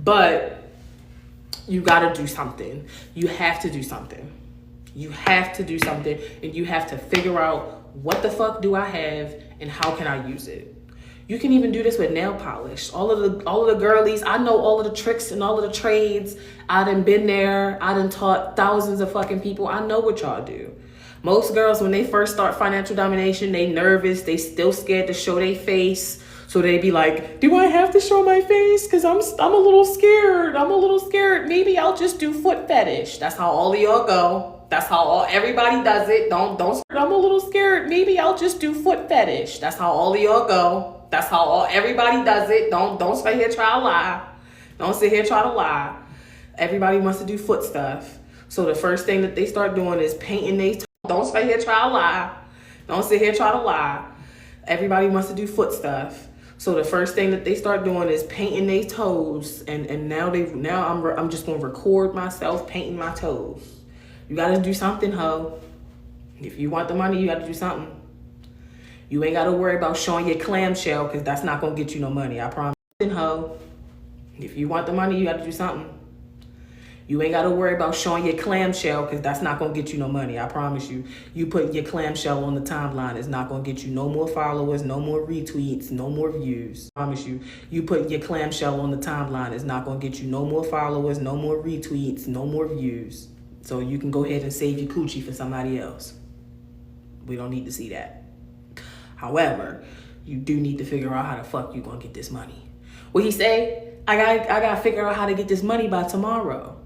But you gotta do something. You have to do something. You have to do something, and you have to figure out what the fuck do I have and how can I use it. You can even do this with nail polish. All of the girlies, I know all of the tricks and all of the trades. I done been there. I done taught thousands of fucking people. I know what y'all do. Most girls, when they first start financial domination, they nervous. They still scared to show their face. So they be like, do I have to show my face? Because I'm a little scared. I'm a little scared. Maybe I'll just do foot fetish. That's how all of y'all go. That's how everybody does it. Don't. I'm a little scared. Maybe I'll just do foot fetish. That's how all of y'all go. That's how everybody does it. Don't sit here try to lie. Don't sit here try to lie. Everybody wants to do foot stuff. So the first thing that they start doing is painting their toes. Don't sit here try to lie. Don't sit here try to lie. Everybody wants to do foot stuff. So the first thing that they start doing is painting their toes. And now I'm just gonna record myself painting my toes. You gotta do something, ho. If you want the money, you gotta do something. You ain't gotta worry about showing your clamshell because that's not gonna get you no money. I promise, ho. If you want the money, you gotta do something. You ain't gotta worry about showing your clamshell because that's not gonna get you no money. I promise you. You put your clamshell on the timeline is not gonna get you no more followers, no more retweets, no more views. I promise you. You put your clamshell on the timeline is not gonna get you no more followers, no more retweets, no more views. So you can go ahead and save your coochie for somebody else. We don't need to see that. However, you do need to figure out how the fuck you gonna get this money. What he say? I gotta figure out how to get this money by tomorrow.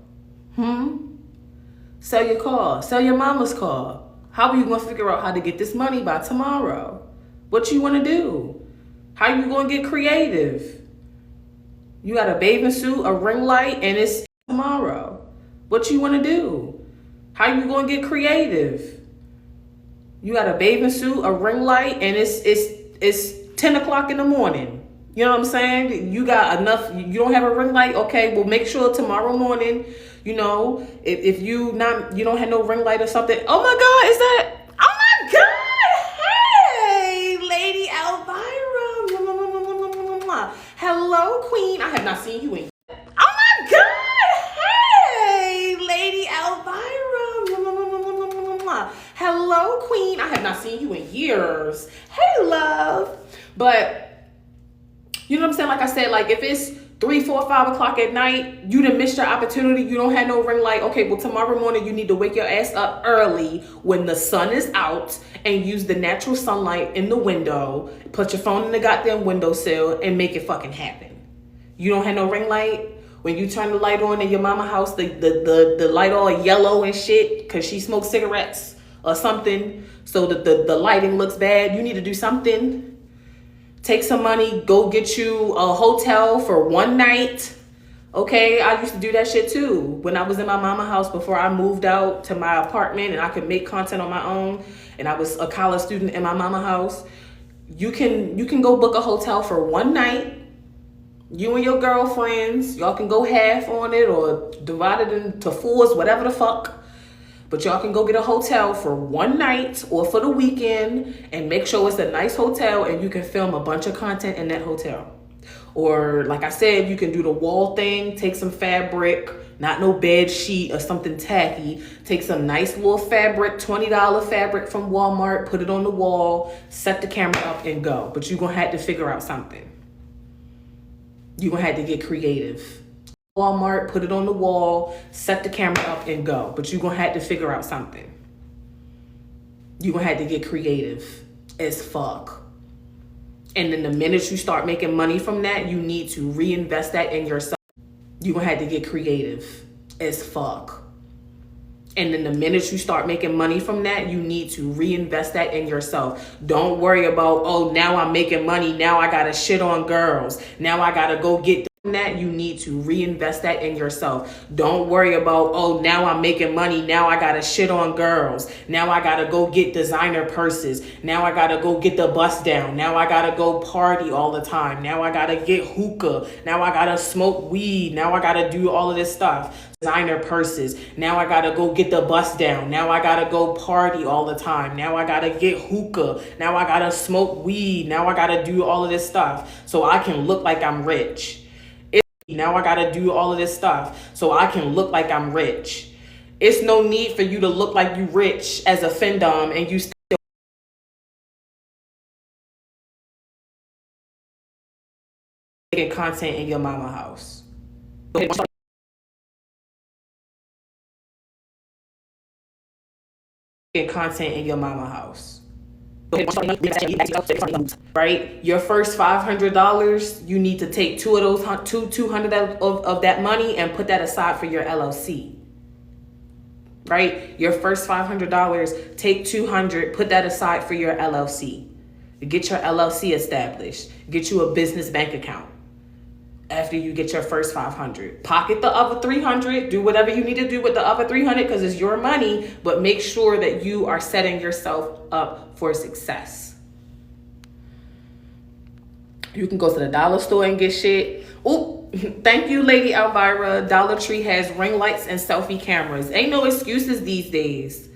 Sell your car. Sell your mama's car. How are you gonna figure out how to get this money by tomorrow? What you wanna do? How you gonna get creative? You got a bathing suit, a ring light, and it's tomorrow. What you wanna do? How you gonna get creative? You got a bathing suit, a ring light, and it's 10 o'clock in the morning. You know what I'm saying? You got enough, you don't have a ring light? Okay, well make sure tomorrow morning, if you don't have no ring light or something. Oh my God, is that, oh my God, hey, Lady Elvira. Hello, Queen. I have not seen you in, oh my God, hey, Lady Elvira. Hello, Queen. I have not seen you in years. Hey, love. But you know what I'm saying? Like I said, like if it's 3, 4, 5 o'clock at night, you done missed your opportunity. You don't have no ring light. Okay, well, tomorrow morning you need to wake your ass up early when the sun is out and use the natural sunlight in the window. Put your phone in the goddamn windowsill and make it fucking happen. You don't have no ring light? When you turn the light on in your mama house, the light all yellow and shit because she smokes cigarettes or something, so that the lighting looks bad. You need to do something. Take some money, go get you a hotel for one night. Okay, I used to do that shit too. When I was in my mama house before I moved out to my apartment and I could make content on my own, and I was a college student in my mama house, you can go book a hotel for one night. You and your girlfriends, y'all can go half on it or divide it into fours, whatever the fuck. But y'all can go get a hotel for one night or for the weekend and make sure it's a nice hotel and you can film a bunch of content in that hotel. Or like I said, you can do the wall thing, take some fabric, not no bed sheet or something tacky. Take some nice little fabric, $20 fabric from Walmart, put it on the wall, set the camera up and go. But you're gonna have to figure out something. You're gonna have to get creative. Walmart, put it on the wall, set the camera up and go. But you're gonna have to figure out something. You're gonna have to get creative as fuck. And then the minute you start making money from that, you need to reinvest that in yourself. You're gonna have to get creative as fuck. And then the minute you start making money from that, you need to reinvest that in yourself. Don't worry about, oh, now I'm making money. Now I gotta shit on girls. Now I gotta go get that. You need to reinvest that in yourself. Don't worry about, oh, now I'm making money. Now I gotta shit on girls. Now I gotta go get designer purses. Now I gotta go get the bust down. Now I gotta go party all the time. Now I gotta get hookah. Now I gotta smoke weed. Now I gotta do all of this stuff. Designer purses. Now I gotta go get the bust down. Now I gotta go party all the time. Now I gotta get hookah. Now I gotta smoke weed. Now I gotta do all of this stuff so I can look like I'm rich. Now I gotta do all of this stuff so I can look like I'm rich. It's no need for you to look like you rich as a Findom and you still making content in your mama house. Content in your mama house. Right? Your first $500, you need to take two of those, $200 of that money and put that aside for your LLC. Right? Your first $500, take $200, put that aside for your LLC. Get your LLC established. Get you a business bank account. After you get your first $500, pocket the other $300, do whatever you need to do with the other $300 because it's your money, but make sure that you are setting yourself up for success. You can go to the dollar store and get shit. Oh, thank you, Lady Elvira. Dollar Tree has ring lights and selfie cameras. Ain't no excuses these days.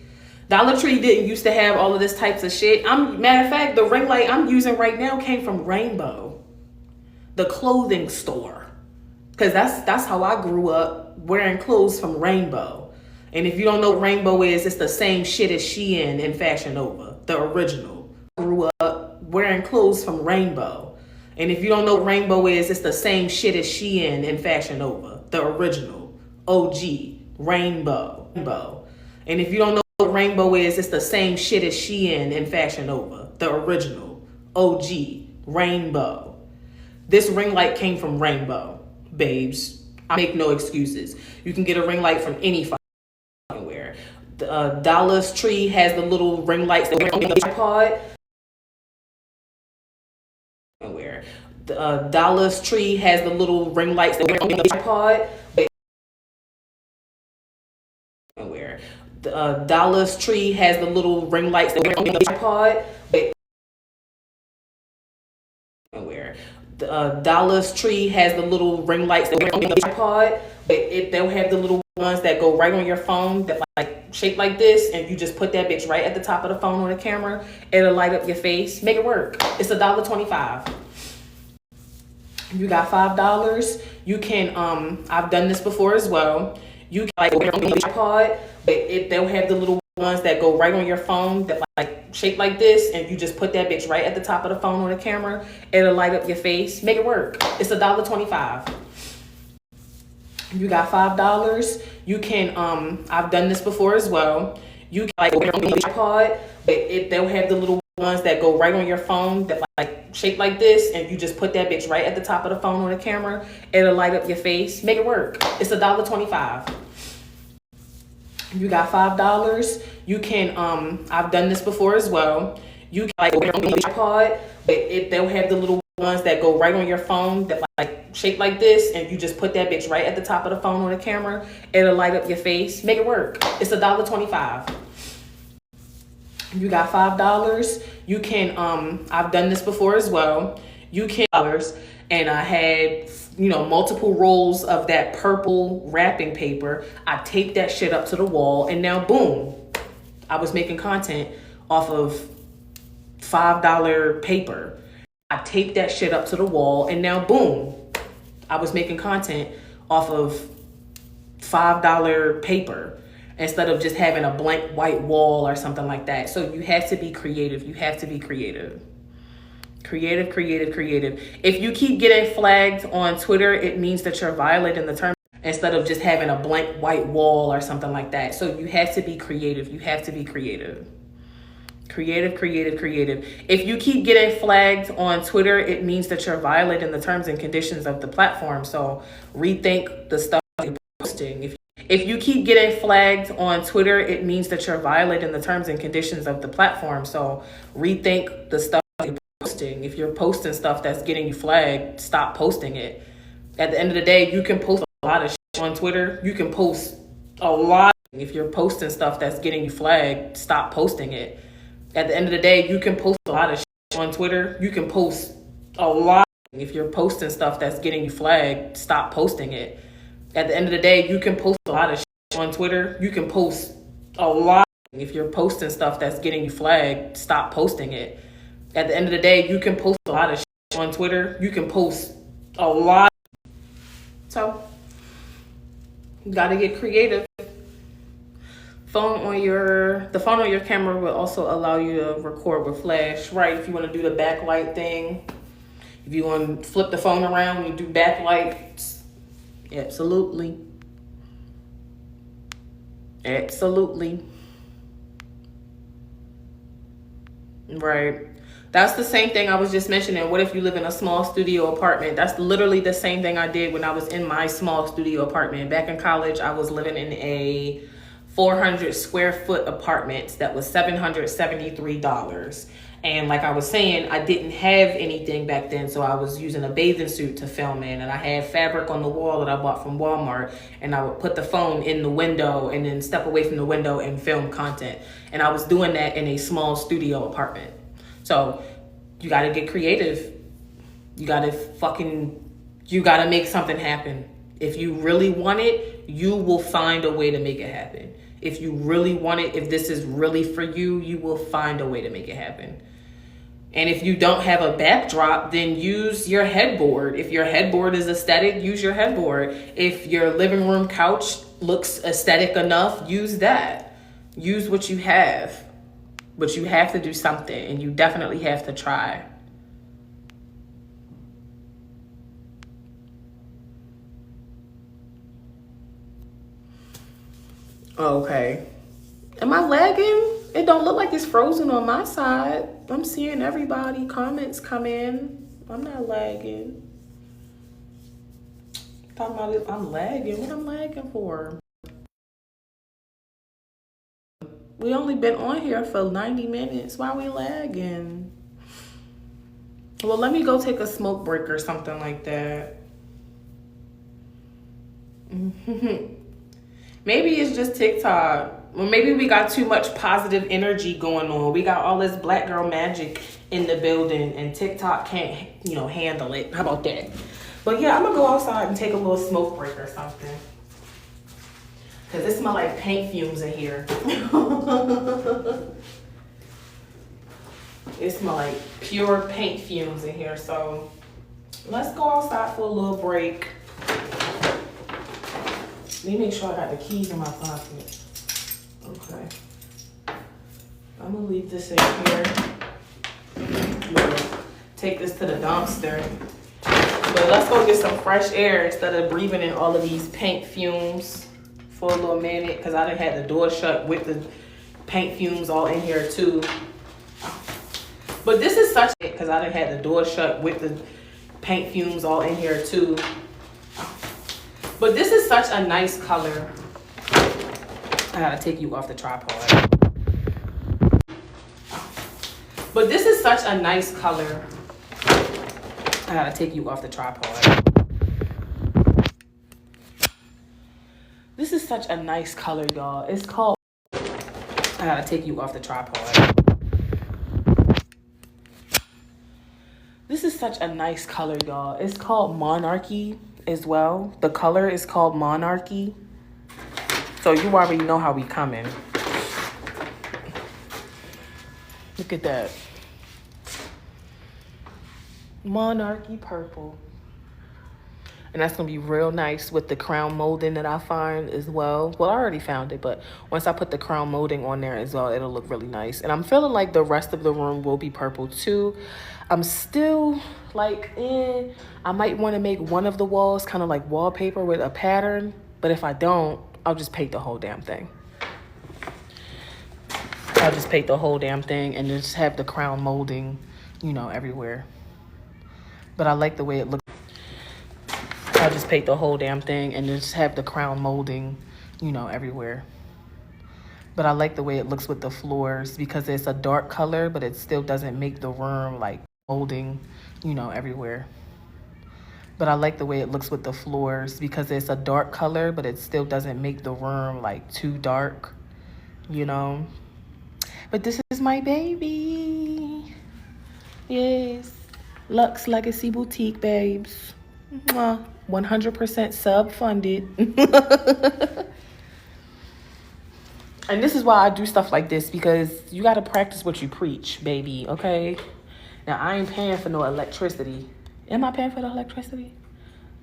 Dollar Tree didn't used to have all of this types of shit. Matter of fact, the ring light I'm using right now came from Rainbow, the clothing store, because that's how I grew up, wearing clothes from Rainbow. And if you don't know what Rainbow is, it's the same shit as Shein and Fashion Nova, the original. I grew up wearing clothes from Rainbow. And if you don't know what Rainbow is, it's the same shit as Shein and Fashion Nova, the original, OG, Rainbow. And if you don't know what Rainbow is, it's the same shit as Shein and Fashion Nova, the original, OG, Rainbow. This ring light came from Rainbow, babes. I make no excuses. You can get a ring light from any fucking where. The Dollar Tree has the little ring lights that wear on the iPod. Where the Dollar Tree has the little ring lights that wear on the iPod. Where the Dollar Tree has the little ring lights that wear on the iPod. Where the Dollar Tree has the little ring lights that wear on the iPod, but they'll have the little ones that go right on your phone that like shape like this, and you just put that bitch right at the top of the phone on the camera. It'll light up your face. Make it work. It's $1.25. You got $5. You can I've done this before as well. You can like wear on the iPod, but they'll have the little ones that go right on your phone that like shape like this, and you just put that bitch right at the top of the phone on the camera. It'll light up your face. Make it work. It's $1.25. You got $5. You can I've done this before as well. You can like wear on the iPod, but they'll have the little ones that go right on your phone that like shape like this, and you just put that bitch right at the top of the phone on the camera. It'll light up your face. Make it work. It's $1.25. You got $5. You can I've done this before as well. You can like wear on the iPod, but they'll have the little ones that go right on your phone that like shape like this, and you just put that bitch right at the top of the phone on the camera. It'll light up your face. Make it work. It's $1.25. You got $5. You can I've done this before as well. You can and I had multiple rolls of that purple wrapping paper. I taped that shit up to the wall, and now boom, I was making content off of $5 paper. I taped that shit up to the wall, and now boom, I was making content off of $5 paper instead of just having a blank white wall or something like that. So you have to be creative. You have to be creative. Creative, creative, creative. If you keep getting flagged on Twitter, it means that you're violating the term instead of just having a blank white wall or something like that. So you have to be creative. You have to be creative. Creative, creative, creative. If you keep getting flagged on Twitter, it means that you're violating the terms and conditions of the platform. So rethink the stuff you're posting. If you keep getting flagged on Twitter, it means that you're violating the terms and conditions of the platform. So rethink the stuff you're posting. If you're posting stuff that's getting you flagged, stop posting it. At the end of the day, you can post a lot of shit on Twitter. You can post a lot. If you're posting stuff that's getting you flagged, stop posting it. At the end of the day, you can post a lot of shit on Twitter. You can post a lot. If you're posting stuff that's getting you flagged, stop posting it. At the end of the day, you can post a lot of shit on Twitter. You can post a lot. If you're posting stuff that's getting you flagged, stop posting it. At the end of the day, you can post a lot of shit on Twitter. You can post a lot. So, you gotta get creative. The phone on your camera will also allow you to record with flash, right? If you want to do the backlight thing, if you want to flip the phone around and do backlights, absolutely. Absolutely. Right. That's the same thing I was just mentioning. What if you live in a small studio apartment? That's literally the same thing I did when I was in my small studio apartment. Back in college, I was living in a 400 square foot apartment that was $773. And like I was saying, I didn't have anything back then, so I was using a bathing suit to film in, and I had fabric on the wall that I bought from Walmart, and I would put the phone in the window and then step away from the window and film content. And I was doing that in a small studio apartment. So you got to get creative. You got to make something happen. If you really want it, you will find a way to make it happen. If you really want it, if this is really for you, you will find a way to make it happen. And if you don't have a backdrop, then use your headboard. If your headboard is aesthetic, use your headboard. If your living room couch looks aesthetic enough, use that. Use what you have. But you have to do something, and you definitely have to try. Okay. Am I lagging? It don't look like it's frozen on my side. I'm seeing everybody comments come in. I'm not lagging. Talking about it, I'm lagging. What I'm lagging for? We only been on here for 90 minutes. Why we lagging? Well, let me go take a smoke break or something like that. Maybe it's just TikTok. Well, maybe we got too much positive energy going on. We got all this black girl magic in the building, and TikTok can't, handle it. How about that? But yeah, I'm gonna go outside and take a little smoke break or something. Cause it smells like paint fumes in here. It smells like pure paint fumes in here. So let's go outside for a little break. Let me make sure I got the keys in my pocket. Okay. I'm gonna leave this in here. Take this to the dumpster. But let's go get some fresh air instead of breathing in all of these paint fumes for a little minute, because I done had the door shut with the paint fumes all in here too. But this is such a, because I done had the door shut with the paint fumes all in here too. But this is such a nice color. I gotta take you off the tripod. But this is such a nice color. I gotta take you off the tripod. This is such a nice color, y'all. It's called, I gotta take you off the tripod. This is such a nice color, y'all. It's called Monarchy as well. The color is called Monarchy. So you already know how we coming. Look at that. Monarchy purple. And that's going to be real nice with the crown molding that I find as well. Well, I already found it, but once I put the crown molding on there as well, it'll look really nice. And I'm feeling like the rest of the room will be purple too. I'm still like, I might want to make one of the walls kind of like wallpaper with a pattern. But if I don't, I'll just paint the whole damn thing. I'll just paint the whole damn thing and just have the crown molding, you know, everywhere. But I like the way it looks. I'll just paint the whole damn thing and just have the crown molding, you know, everywhere. But I like the way it looks with the floors because it's a dark color, but it still doesn't make the room like molding, you know, everywhere. But I like the way it looks with the floors because it's a dark color, but it still doesn't make the room like too dark, you know. But this is my baby. Yes. Luxe Legacy Boutique, babes. 100% sub funded. And this is why I do stuff like this, because you got to practice what you preach, baby, okay? Now, I ain't paying for no electricity. Am I paying for the electricity?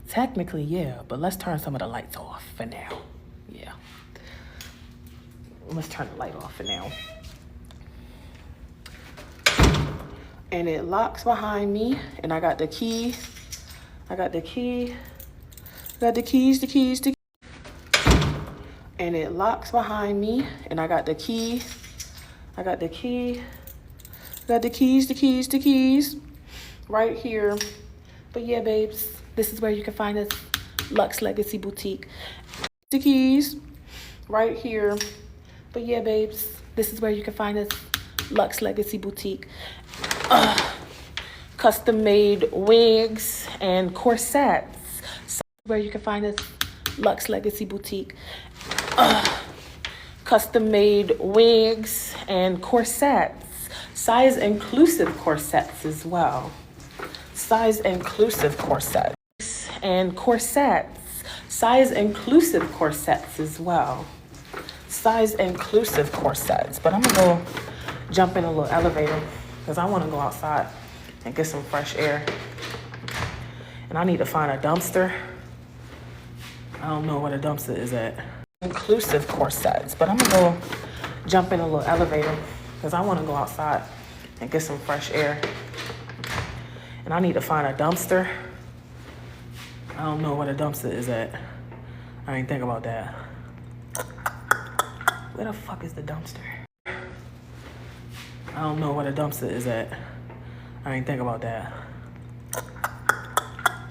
Technically, yeah, but let's turn some of the lights off for now. Yeah. Let's turn the light off for now. And it locks behind me, and I got the key. I got the keys. And it locks behind me, and I got the key. I got the keys right here. But yeah, babes, this is where you can find us, Luxe Legacy Boutique. The keys right here. But yeah, babes, this is where you can find us, Luxe Legacy Boutique. Custom made wigs and corsets. So where you can find us, Luxe Legacy Boutique. Custom made wigs and corsets. Size inclusive corsets as well. Size inclusive corsets. And corsets. Size inclusive corsets as well. Size inclusive corsets. But I'm gonna go jump in a little elevator because I want to go outside and get some fresh air. And I need to find a dumpster. I don't know where the dumpster is at. Inclusive corsets, but I'm gonna go jump in a little elevator because I want to go outside and get some fresh air. And I need to find a dumpster. I don't know where the dumpster is at. I ain't think about that. Where the fuck is the dumpster? I don't know where the dumpster is at. I ain't think about that.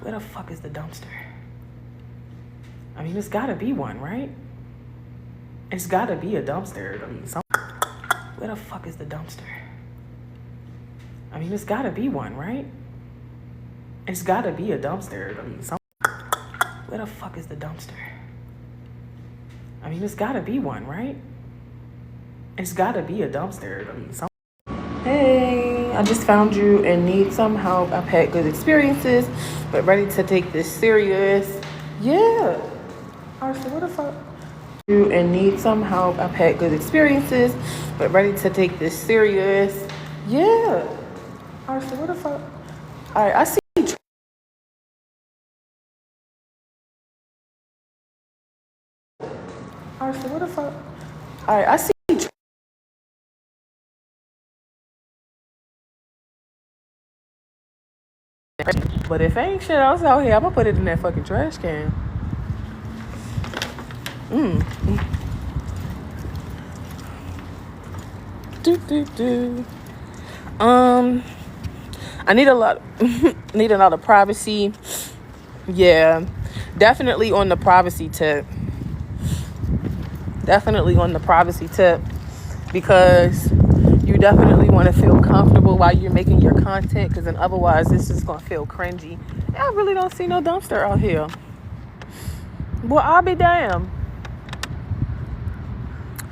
Where the fuck is the dumpster? I mean, there's gotta be one, right? It's gotta be a dumpster. I mean, where the fuck is the dumpster? I mean, there's gotta be one, right? It's gotta be a dumpster. I mean, where the fuck is the dumpster? I mean, there's gotta be one, right? It's gotta be a dumpster. I mean, Hey, I just found you and need some help. I've had good experiences, but ready to take this serious. Yeah. Arthur, what the fuck? You and need some help. I've had good experiences, but ready to take this serious. Yeah. Arthur, what the fuck? All right, I see. Arthur, what the fuck? All right, I see. But if ain't shit else out here, I'm gonna put it in that fucking trash can. I need a lot need a lot of privacy. Yeah. Definitely on the privacy tip. Because you definitely want to feel comfortable while you're making your content, because then otherwise it's just going to feel cringy. And I really don't see no dumpster out here. Well, I'll be damned.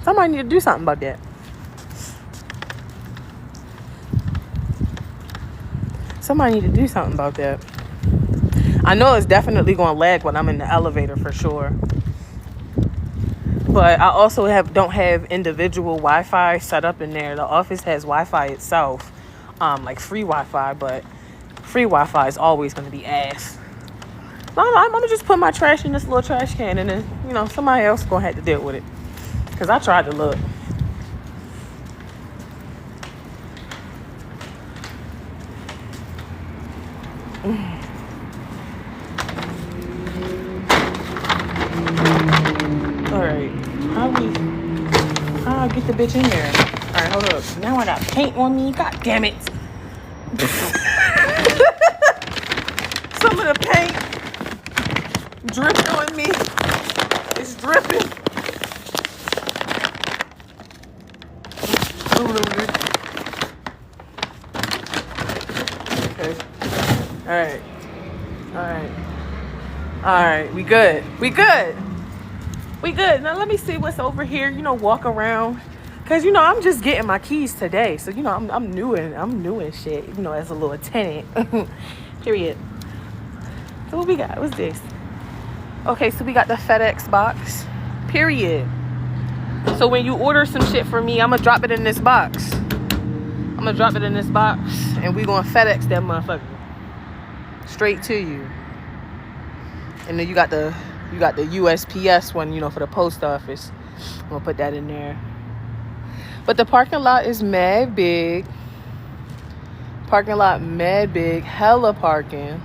Somebody need to do something about that. I know it's definitely going to lag when I'm in the elevator for sure. But I also don't have individual Wi-Fi set up in there. The office has Wi-Fi itself, like free Wi-Fi, but Free Wi-Fi is always going to be ass. I'm going to just put my trash in this little trash can, and then, you know, somebody else going to have to deal with it. Because I tried to look. Alright. How I get the bitch in there? Alright, hold up. Now I got paint on me. God damn it. Some of the paint dripping on me. It's dripping. Okay. Alright. We good. Now let me see what's over here. You know, walk around. Cause you know I'm just getting my keys today, so you know I'm new and shit. You know, as a little tenant. Period. So what we got? What's this? Okay, so we got the FedEx box. Period. So when you order some shit for me, I'm gonna drop it in this box. And we gonna FedEx that motherfucker straight to you. And then you got the USPS one, you know, for the post office. I'm gonna put that in there. But the parking lot is mad big. Hella parking.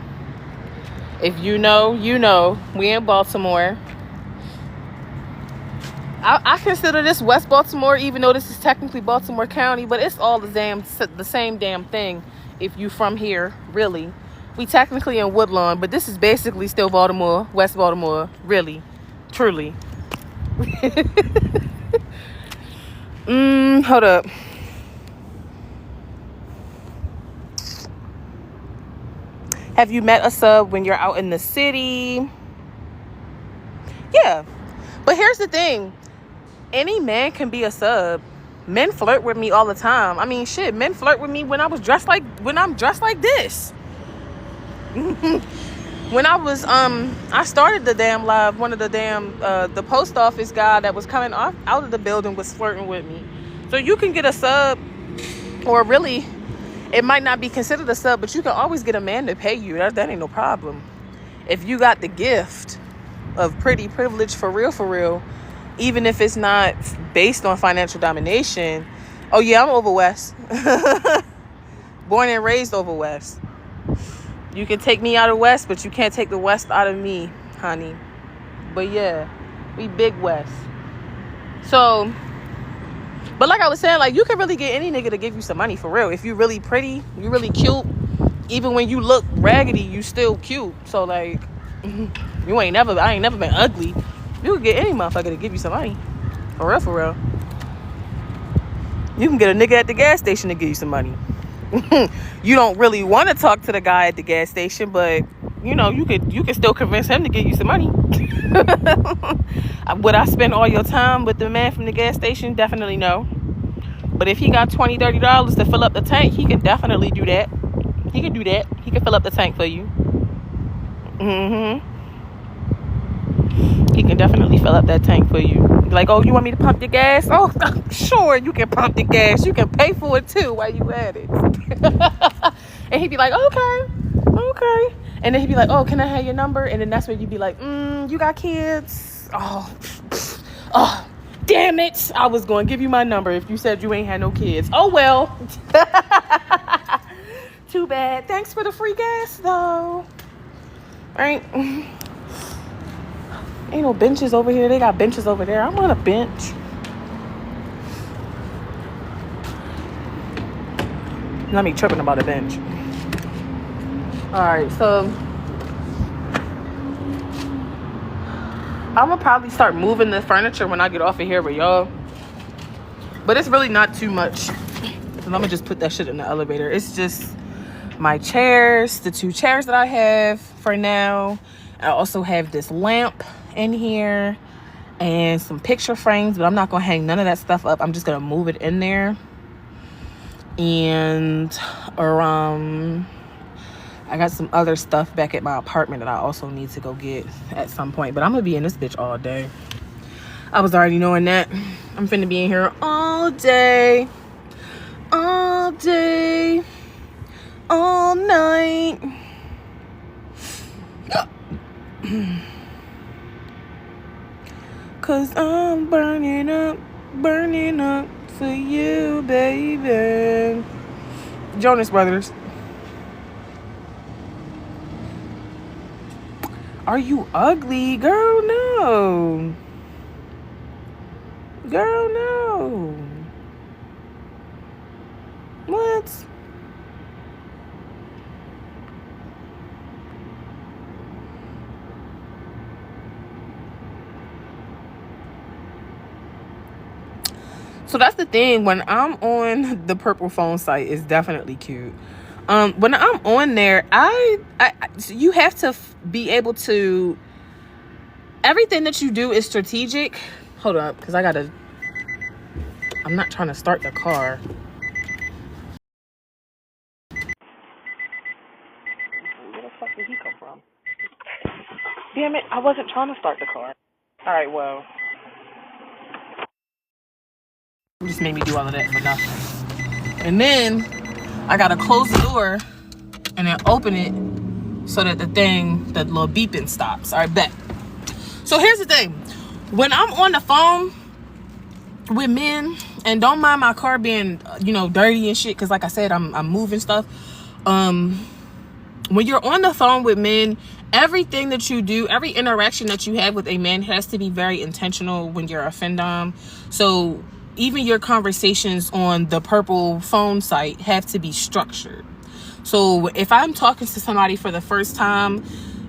If you know, you know. We in Baltimore. I consider this West Baltimore, even though this is technically Baltimore County, but it's all the same damn thing if you from here, really. We technically in Woodlawn, but this is basically still Baltimore, West Baltimore, really, truly. Hold up. Have you met a sub when you're out in the city? Yeah. But here's the thing. Any man can be a sub. Men flirt with me all the time. I mean, shit, men flirt with me when I'm dressed like this. When I started the damn live, one of the the post office guy that was coming out of the building was flirting with me. So you can get a sub, or really, it might not be considered a sub, but you can always get a man to pay you. That ain't no problem. If you got the gift of pretty privilege for real, even if it's not based on financial domination. Oh yeah, I'm over West. Born and raised over West. You can take me out of West, but you can't take the West out of me, honey. But yeah, we big West. So, but like I was saying, like, you can really get any nigga to give you some money for real. If you really pretty, you really cute. Even when you look raggedy, you still cute. So like, I ain't never been ugly. You can get any motherfucker to give you some money. For real. You can get a nigga at the gas station to give you some money. You don't really want to talk to the guy at the gas station, but you know, you could still convince him to give you some money. Would I spend all your time with the man from the gas station? Definitely no. But if he got $20, $30 to fill up the tank, he can definitely do that. He can do that. He can fill up the tank for you. He can definitely fill up that tank for you. Like, oh, you want me to pump your gas? Oh, sure, you can pump the gas. You can pay for it too while you at it. And he'd be like, okay. And then he'd be like, oh, can I have your number? And then that's when you'd be like, you got kids? Oh, damn it. I was going to give you my number if you said you ain't had no kids. Oh, well. Too bad. Thanks for the free gas, though. Right? Ain't no benches over here. They got benches over there. I'm on a bench. Not me tripping about a bench. Alright, so I'm gonna probably start moving the furniture when I get off of here with y'all. But it's really not too much. So I'm gonna just put that shit in the elevator. It's just my chairs, the 2 chairs that I have for now. I also have this lamp in here and some picture frames, but I'm not gonna hang none of that stuff up. I'm just gonna move it in there. And I got some other stuff back at my apartment that I also need to go get at some point, but I'm gonna be in this bitch all day. I was already knowing that. I'm finna be in here all day. all night. Cause I'm burning up for you, baby. Jonas Brothers. Are you ugly? Girl, no. Girl, no. What? So that's the thing. When I'm on the purple phone site, it's definitely cute. When I'm on there, you have to be able to. Everything that you do is strategic. Hold up, because I'm not trying to start the car. Where the fuck did he come from? Damn it, I wasn't trying to start the car. All right, well. You just made me do all of that for nothing. And then I gotta close the door and then open it so that the little beeping stops. All right, bet. So here's the thing. When I'm on the phone with men, and don't mind my car being, dirty and shit, because like I said, I'm moving stuff. When you're on the phone with men, everything that you do, every interaction that you have with a man has to be very intentional when you're a Findom. So even your conversations on the purple phone site have to be structured. So if I'm talking to somebody for the first time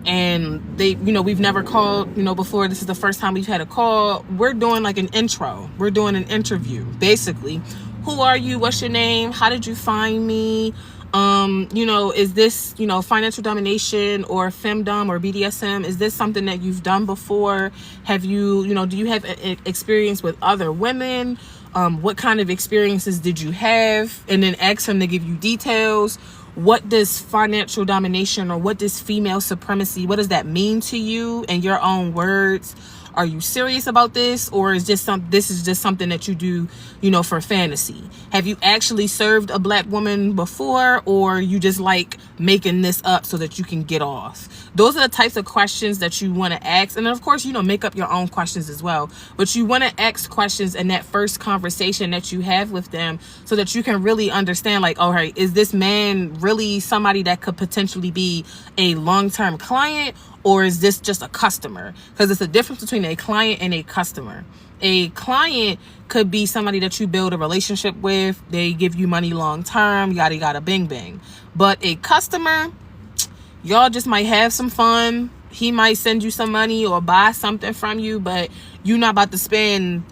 and they, we've never called, before, this is the first time we've had a call, we're doing like an intro. We're doing an interview, basically. Who are you? What's your name? How did you find me? Is this, financial domination or femdom or BDSM? Is this something that you've done before? Have you, do you have experience with other women? What kind of experiences did you have? And then ask them to give you details. What does financial domination or what does female supremacy, what does that mean to you in your own words? Are you serious about this, or is this is just something that you do, for fantasy? Have you actually served a black woman before, or you just like making this up so that you can get off? Those are the types of questions that you want to ask. And then of course, make up your own questions as well. But you want to ask questions in that first conversation that you have with them so that you can really understand, like, all right, is this man really somebody that could potentially be a long-term client, or is this just a customer? Because it's a difference between a client and a customer. A client could be somebody that you build a relationship with. They give you money long term, yada yada bing bang. But a customer, y'all just might have some fun. He might send you some money or buy something from you, but you're not about to spend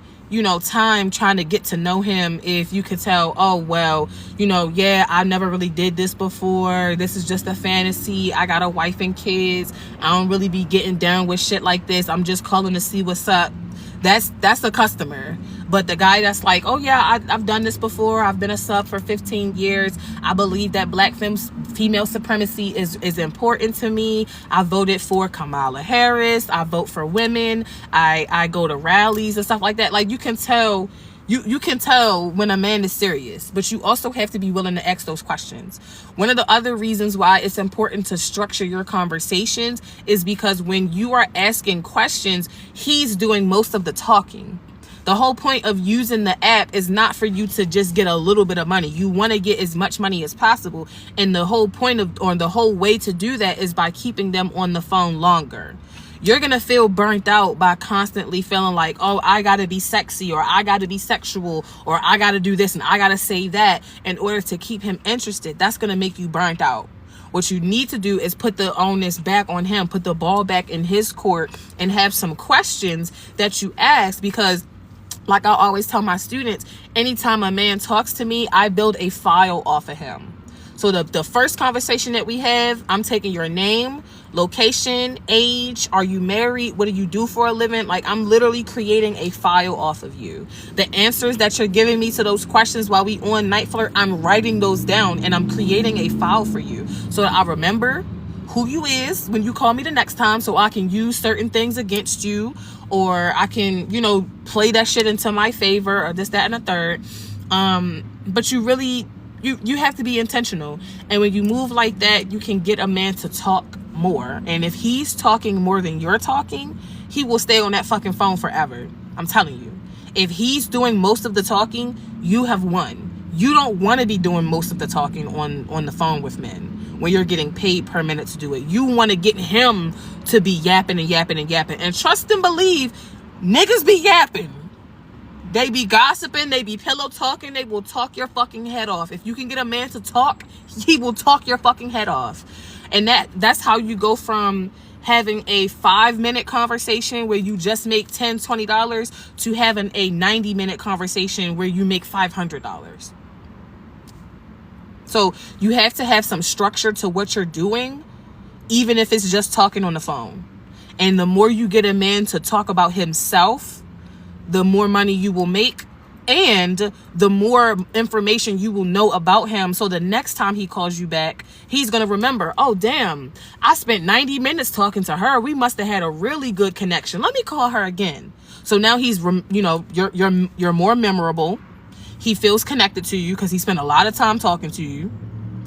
time trying to get to know him. If you could tell, oh, well, yeah, I never really did this before. This is just a fantasy. I got a wife and kids. I don't really be getting down with shit like this. I'm just calling to see what's up. That's a customer. But the guy that's like, oh yeah, I've done this before. I've been a sub for 15 years. I believe that black female supremacy is important to me. I voted for Kamala Harris. I vote for women. I go to rallies and stuff like that. Like, you can tell, you can tell when a man is serious, but you also have to be willing to ask those questions. One of the other reasons why it's important to structure your conversations is because when you are asking questions, he's doing most of the talking. The whole point of using the app is not for you to just get a little bit of money. You want to get as much money as possible. And the whole point the whole way to do that is by keeping them on the phone longer. You're going to feel burnt out by constantly feeling like, oh, I got to be sexy, or I got to be sexual, or I got to do this and I got to say that in order to keep him interested. That's going to make you burnt out. What you need to do is put the onus back on him, put the ball back in his court, and have some questions that you ask. Because like I always tell my students, anytime a man talks to me, I build a file off of him. So the first conversation that we have, I'm taking your name, location, age, are you married, what do you do for a living? Like, I'm literally creating a file off of you. The answers that you're giving me to those questions while we on Night Flirt, I'm writing those down and I'm creating a file for you so that I remember who you is when you call me the next time, so I can use certain things against you, or I can, play that shit into my favor, or this, that, and the third. But you really You have to be intentional. And when you move like that, you can get a man to talk more. And if he's talking more than you're talking, he will stay on that fucking phone forever. I'm telling you. If he's doing most of the talking, you have won. You don't want to be doing most of the talking on the phone with men when you're getting paid per minute to do it. You want to get him to be yapping and yapping and yapping. And trust and believe, niggas be yapping. They be gossiping, they be pillow talking, they will talk your fucking head off. If you can get a man to talk, he will talk your fucking head off. And that's how you go from having a 5-minute conversation where you just make $10, $20 to having a 90-minute conversation where you make $500. So you have to have some structure to what you're doing, even if it's just talking on the phone. And the more you get a man to talk about himself, the more money you will make, and the more information you will know about him. So the next time he calls you back, he's going to remember, oh, damn, I spent 90 minutes talking to her. We must have had a really good connection. Let me call her again. So now he's, you're more memorable. He feels connected to you because he spent a lot of time talking to you,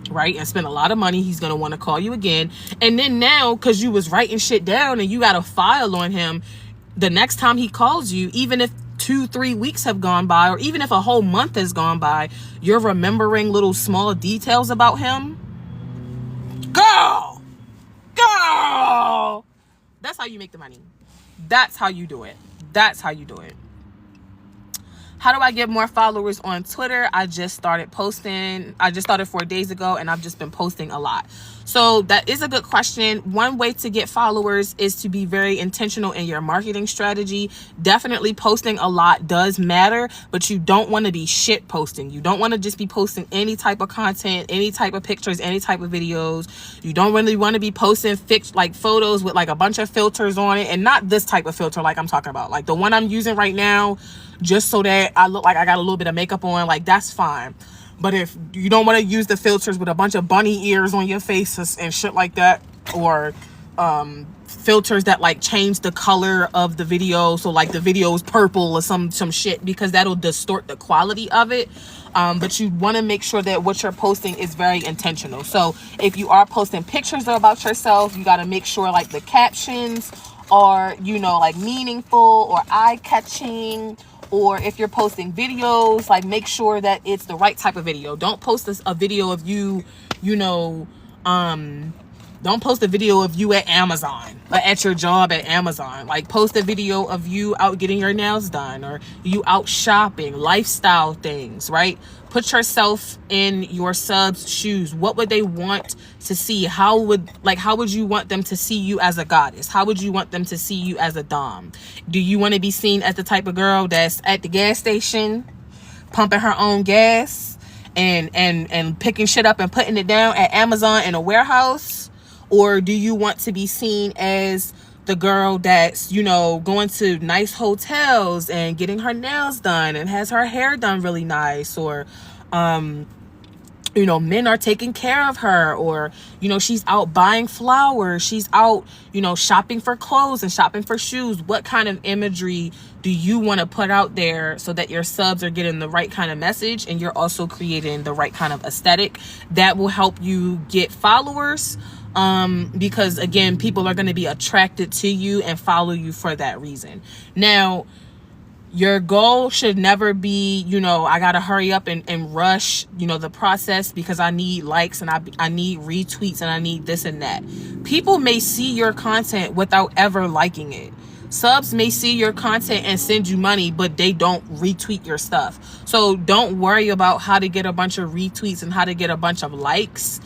right? And spent a lot of money. He's going to want to call you again. And then now, because you was writing shit down and you got a file on him, the next time he calls you, even if 2-3 weeks have gone by, or even if a whole month has gone by, you're remembering little small details about him. Girl! That's how you make the money. That's how you do it. That's how you do it. How do I get more followers on Twitter? I just started posting. I just started 4 days ago, and I've just been posting a lot. So that is a good question. One way to get followers is to be very intentional in your marketing strategy. Definitely posting a lot does matter, but you don't want to be shit posting. You don't want to just be posting any type of content, any type of pictures, any type of videos. You don't really want to be posting like photos with like a bunch of filters on it, and not this type of filter like I'm talking about. Like the one I'm using right now, just so that I look like I got a little bit of makeup on, like that's fine. But if you don't want to use the filters with a bunch of bunny ears on your faces and shit like that, or filters that like change the color of the video, so like the video is purple or some shit, because that'll distort the quality of it. But you want to make sure that what you're posting is very intentional. So if you are posting pictures about yourself, you got to make sure like the captions are, like meaningful or eye-catching. Or if you're posting videos, like make sure that it's the right type of video. Don't post a video of you, don't post a video of you at Amazon, or at your job at Amazon. Like post a video of you out getting your nails done, or you out shopping, lifestyle things, right? Put yourself in your subs' shoes. What would they want to see? How would you want them to see you as a goddess? How would you want them to see you as a dom? Do you want to be seen as the type of girl that's at the gas station, pumping her own gas and picking shit up and putting it down at Amazon in a warehouse? Or do you want to be seen as the girl that's, going to nice hotels and getting her nails done and has her hair done really nice? Or, men are taking care of her, or, she's out buying flowers. She's out, shopping for clothes and shopping for shoes. What kind of imagery do you want to put out there so that your subs are getting the right kind of message and you're also creating the right kind of aesthetic that will help you get followers? Because again, people are going to be attracted to you and follow you for that reason. Now, your goal should never be, I got to hurry up and rush, the process because I need likes and I need retweets and I need this and that. People may see your content without ever liking it. Subs may see your content and send you money, but they don't retweet your stuff. So don't worry about how to get a bunch of retweets and how to get a bunch of likes.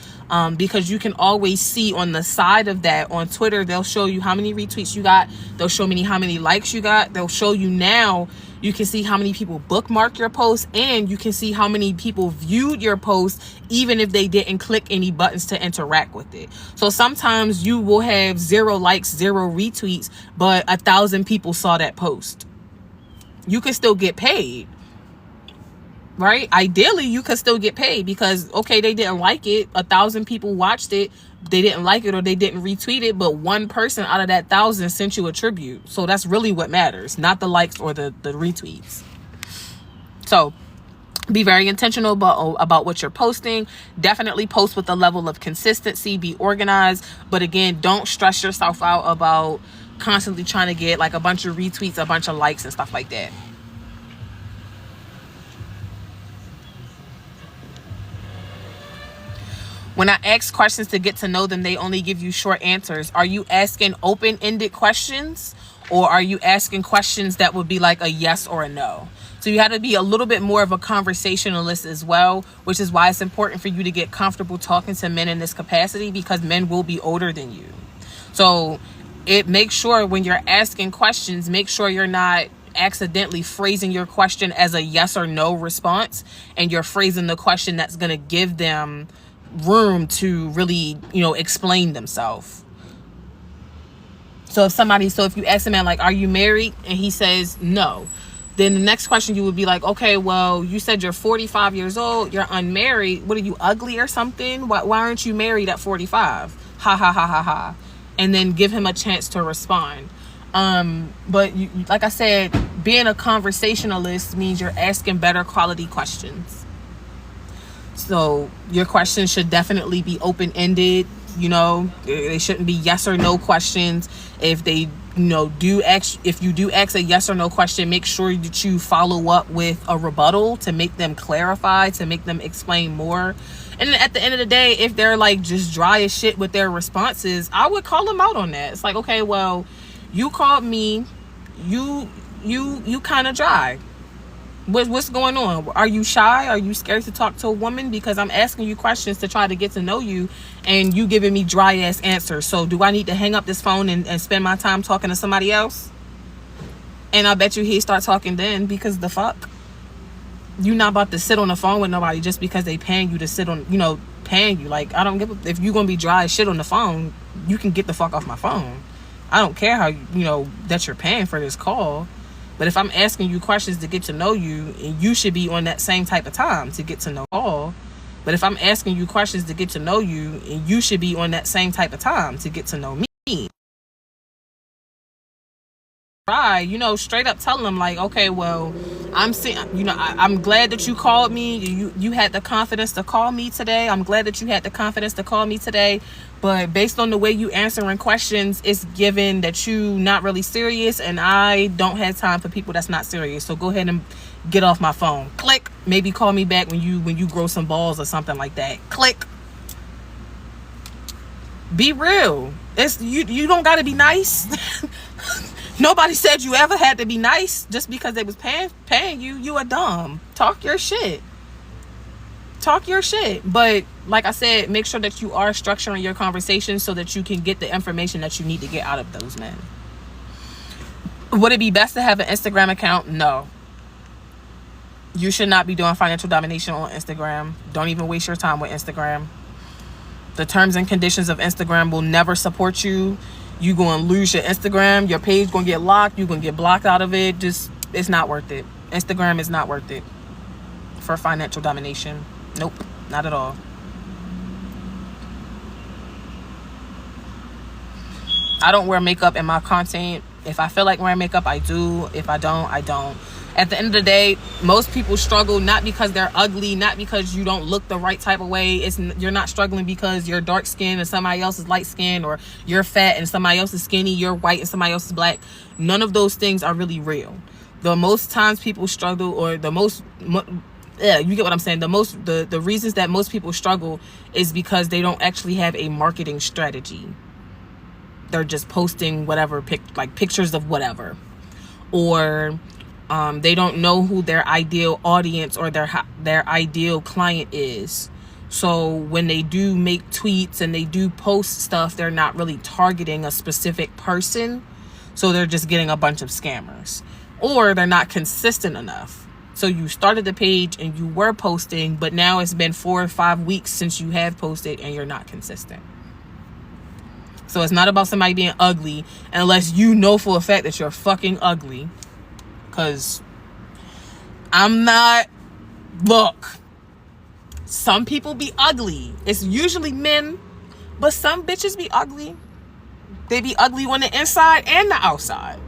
Because you can always see on the side of that on Twitter, they'll show you how many retweets you got. They'll show me how many likes you got. They'll show you now. You can see how many people bookmark your post, and you can see how many people viewed your post, even if they didn't click any buttons to interact with it. So sometimes you will have 0 likes, 0 retweets, but 1,000 people saw that post. You can still get paid. Right? Ideally, you could still get paid because, okay, they didn't like it. 1,000 people watched it. They didn't like it or they didn't retweet it. But one person out of that 1,000 sent you a tribute. So that's really what matters, not the likes or the retweets. So Be very intentional about what you're posting. Definitely post with a level of consistency. Be organized. But again, don't stress yourself out about constantly trying to get like a bunch of retweets, a bunch of likes and stuff like that. When I ask questions to get to know them, they only give you short answers. Are you asking open-ended questions, or are you asking questions that would be like a yes or a no? So you have to be a little bit more of a conversationalist as well, which is why it's important for you to get comfortable talking to men in this capacity, because men will be older than you. So make sure when you're asking questions, make sure you're not accidentally phrasing your question as a yes or no response, and you're phrasing the question that's going to give them room to really, explain themselves. So if you ask a man, like, are you married? And he says no. Then the next question you would be like, okay, well, you said you're 45 years old, you're unmarried. What, are you ugly or something? Why aren't you married at 45? Ha ha ha ha ha. And then give him a chance to respond. But like I said, being a conversationalist means you're asking better quality questions. So your questions should definitely be open-ended. They shouldn't be yes or no questions. If they if you do ask a yes or no question, make sure that you follow up with a rebuttal to make them clarify, to make them explain more. And then at the end of the day, if they're like just dry as shit with their responses, I would call them out on that. It's like, okay, well, you called me, you kind of dry. What's going on? Are you shy? Are you scared to talk to a woman? Because I'm asking you questions to try to get to know you, and you giving me dry ass answers. So do I need to hang up this phone and spend my time talking to somebody else? And I bet you he'd start talking then, because the fuck? You're not about to sit on the phone with nobody just because they paying you to sit on, paying you. Like, I don't give if you're going to be dry as shit on the phone, you can get the fuck off my phone. I don't care how, that you're paying for this call. But if I'm asking you questions to get to know you, and you should be on that same type of time to get to know all. But if I'm asking you questions to get to know you, and you should be on that same type of time to get to know me. Right, straight up telling them like, okay, well, I'm glad that you called me. You had the confidence to call me today. I'm glad that you had the confidence to call me today. But based on the way you answering questions, it's given that you not really serious, and I don't have time for people that's not serious. So go ahead and get off my phone. Click. Maybe call me back when you grow some balls or something like that. Click. Be real. It's you don't gotta be nice. Nobody said you ever had to be nice just because they was paying you. You are dumb. Talk your shit. But like I said, make sure that you are structuring your conversation so that you can get the information that you need to get out of those men. Would it be best to have an Instagram account? No. You should not be doing financial domination on Instagram. Don't even waste your time with Instagram. The terms and conditions of Instagram will never support you. You're going to lose your Instagram. Your page going to get locked. You're going to get blocked out of it. It's not worth it. Instagram is not worth it for financial domination. Nope, not at all. I don't wear makeup in my content. If I feel like wearing makeup, I do. If I don't, I don't. At the end of the day, most people struggle not because they're ugly, not because you don't look the right type of way. You're not struggling because you're dark skinned and somebody else is light skinned, or you're fat and somebody else is skinny, you're white and somebody else is black. None of those things are really real. The most times people struggle, or you get what I'm saying. The reasons that most people struggle is because they don't actually have a marketing strategy. They're just posting whatever, pictures of whatever, or they don't know who their ideal audience or their ideal client is. So when they do make tweets and they do post stuff, they're not really targeting a specific person. So they're just getting a bunch of scammers, or they're not consistent enough. So you started the page and you were posting, but now it's been 4 or 5 weeks since you have posted and you're not consistent. So it's not about somebody being ugly unless you know for a fact that you're fucking ugly. Because look, some people be ugly. It's usually men, but some bitches be ugly. They be ugly on the inside and the outside.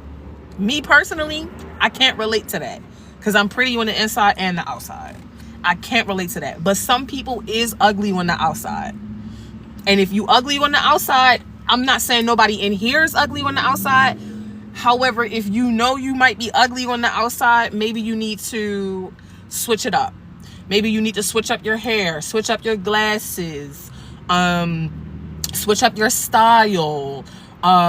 Me personally, I can't relate to that because I'm pretty on the inside and the outside. I can't relate to that. But some people is ugly on the outside. And if you ugly on the outside, I'm not saying nobody in here is ugly on the outside. However, if you know you might be ugly on the outside, maybe you need to switch it up. Maybe you need to switch up your hair, switch up your glasses, switch up your style,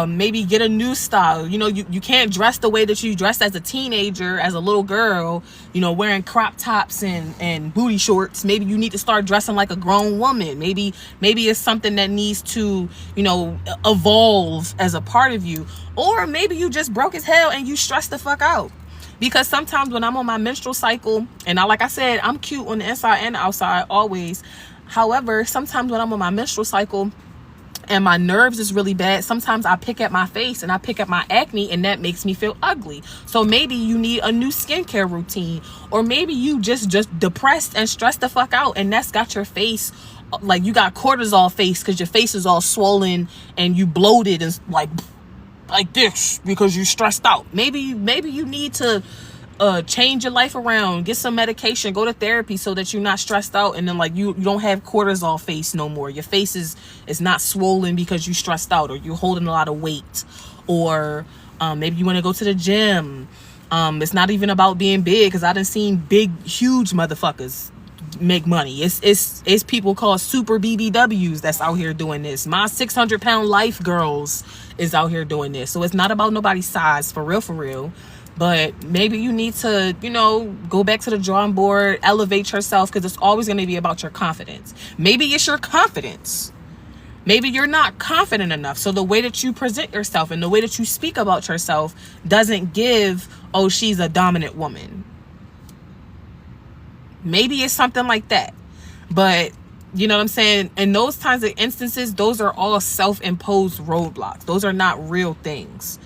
maybe get a new style. You know, you can't dress the way that you dressed as a teenager, as a little girl, you know, wearing crop tops and booty shorts. Maybe you need to start dressing like a grown woman. Maybe it's something that needs to, you know, evolve as a part of you. Or maybe you just broke as hell and you stressed the fuck out. Because sometimes when I'm on my menstrual cycle, and like I said, I'm cute on the inside and the outside always. However, sometimes when I'm on my menstrual cycle and my nerves is really bad, sometimes I pick at my face and I pick at my acne, and that makes me feel ugly. So maybe you need a new skincare routine, or maybe you just depressed and stressed the fuck out, and that's got your face like you got cortisol face because your face is all swollen and you bloated and like this because you stressed out. Maybe you need to change your life around, get some medication, go to therapy so that you're not stressed out, and then like you don't have cortisol face no more. Your face is not swollen because you stressed out, or you're holding a lot of weight, or maybe you want to go to the gym. It's not even about being big, because I done seen big, huge motherfuckers make money. It's people called super BBWs that's out here doing this. My 600-pound life girls is out here doing this. So it's not about nobody's size, for real. But maybe you need to, you know, go back to the drawing board, elevate yourself, because it's always going to be about your confidence. Maybe it's your confidence. Maybe you're not confident enough. So the way that you present yourself and the way that you speak about yourself doesn't give, oh, she's a dominant woman. Maybe it's something like that. But you know what I'm saying? In those kinds of instances, those are all self-imposed roadblocks. Those are not real things.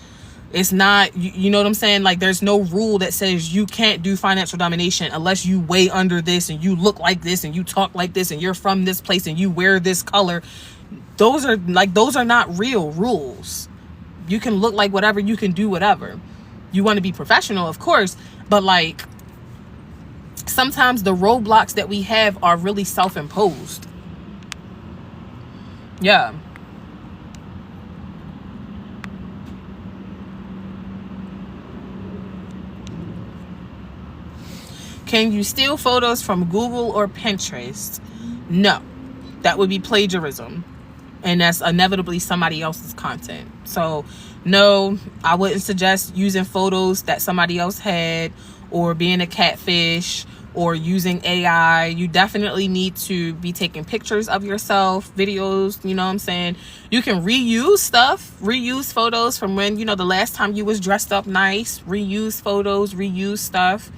It's not, you know what I'm saying? Like, there's no rule that says you can't do financial domination unless you weigh under this and you look like this and you talk like this and you're from this place and you wear this color. Those are not real rules. You can look like whatever, you can do whatever. You want to be professional, of course, but like, sometimes the roadblocks that we have are really self-imposed. Yeah. Can you steal photos from Google or Pinterest? No. That would be plagiarism. And that's inevitably somebody else's content. So, no, I wouldn't suggest using photos that somebody else had, or being a catfish, or using AI. You definitely need to be taking pictures of yourself, videos, you know what I'm saying? You can reuse stuff, reuse photos from when, you know, the last time you was dressed up nice, reuse photos, reuse stuff.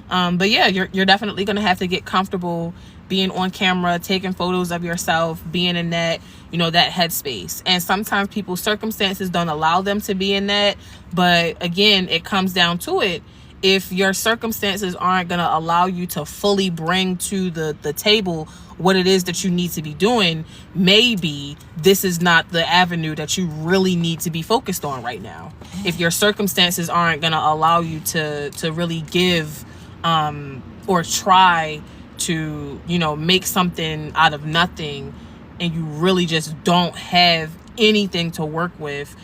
But yeah, you're definitely going to have to get comfortable being on camera, taking photos of yourself, being in that, you know, that headspace. And sometimes people's circumstances don't allow them to be in that. But again, it comes down to it. If your circumstances aren't going to allow you to fully bring to the table what it is that you need to be doing, maybe this is not the avenue that you really need to be focused on right now. If your circumstances aren't going to allow you to really give or try to, you know, make something out of nothing, and you really just don't have anything to work with,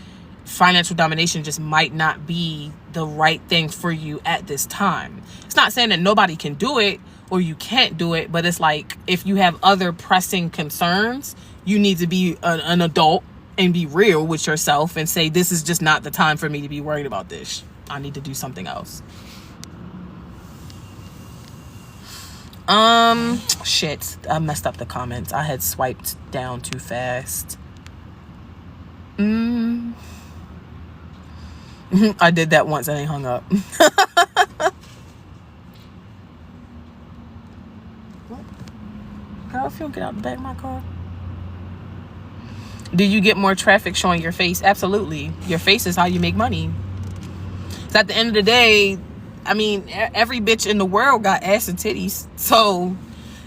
financial domination just might not be the right thing for you at this time. It's not saying that nobody can do it or you can't do it, but it's like, if you have other pressing concerns, you need to be an adult and be real with yourself and say, this is just not the time for me to be worried about this. I need to do something else. Shit, I messed up the comments. I had swiped down too fast. I did that once and I hung up. What? Girl, if you don't get out the back of my car. Do you get more traffic showing your face? Absolutely. Your face is how you make money. So at the end of the day, I mean, every bitch in the world got ass and titties. So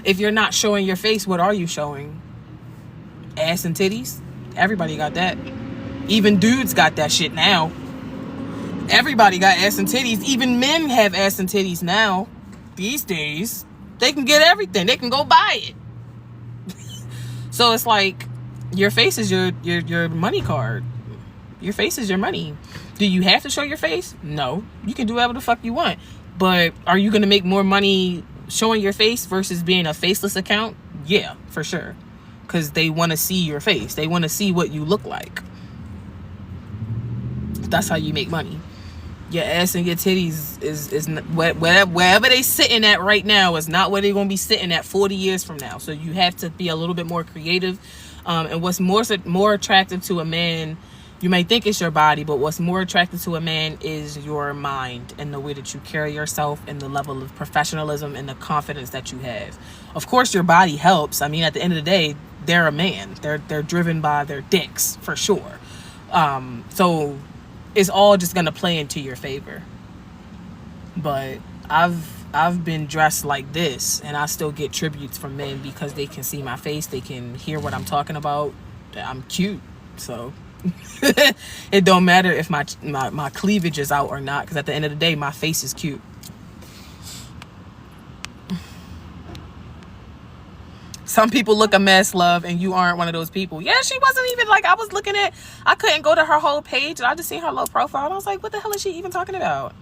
if you're not showing your face, what are you showing? Ass and titties? Everybody got that. Even dudes got that shit now. Everybody got ass and titties. Even men have ass and titties now. These days. They can get everything. They can go buy it. So it's like your face is your money card. Your face is your money. Do you have to show your face? No. You can do whatever the fuck you want. But are you going to make more money showing your face versus being a faceless account? Yeah, for sure. Because they want to see your face. They want to see what you look like. That's how you make money. Your ass and your titties is wherever they sitting at right now is not where they're going to be sitting at 40 years from now. So you have to be a little bit more creative. And what's more attractive to a man, you may think it's your body, but what's more attractive to a man is your mind and the way that you carry yourself and the level of professionalism and the confidence that you have. Of course, your body helps. I mean, at the end of the day, they're a man. They're driven by their dicks for sure. So it's all just gonna play into your favor. But I've been dressed like this, and I still get tributes from men because they can see my face, they can hear what I'm talking about. I'm cute, so it don't matter if my cleavage is out or not, because at the end of the day, my face is cute. Some people look a mess, love, and you aren't one of those people. Yeah, she wasn't even like, I was looking at, I couldn't go to her whole page, and I just seen her little profile, and I was like, what the hell is she even talking about?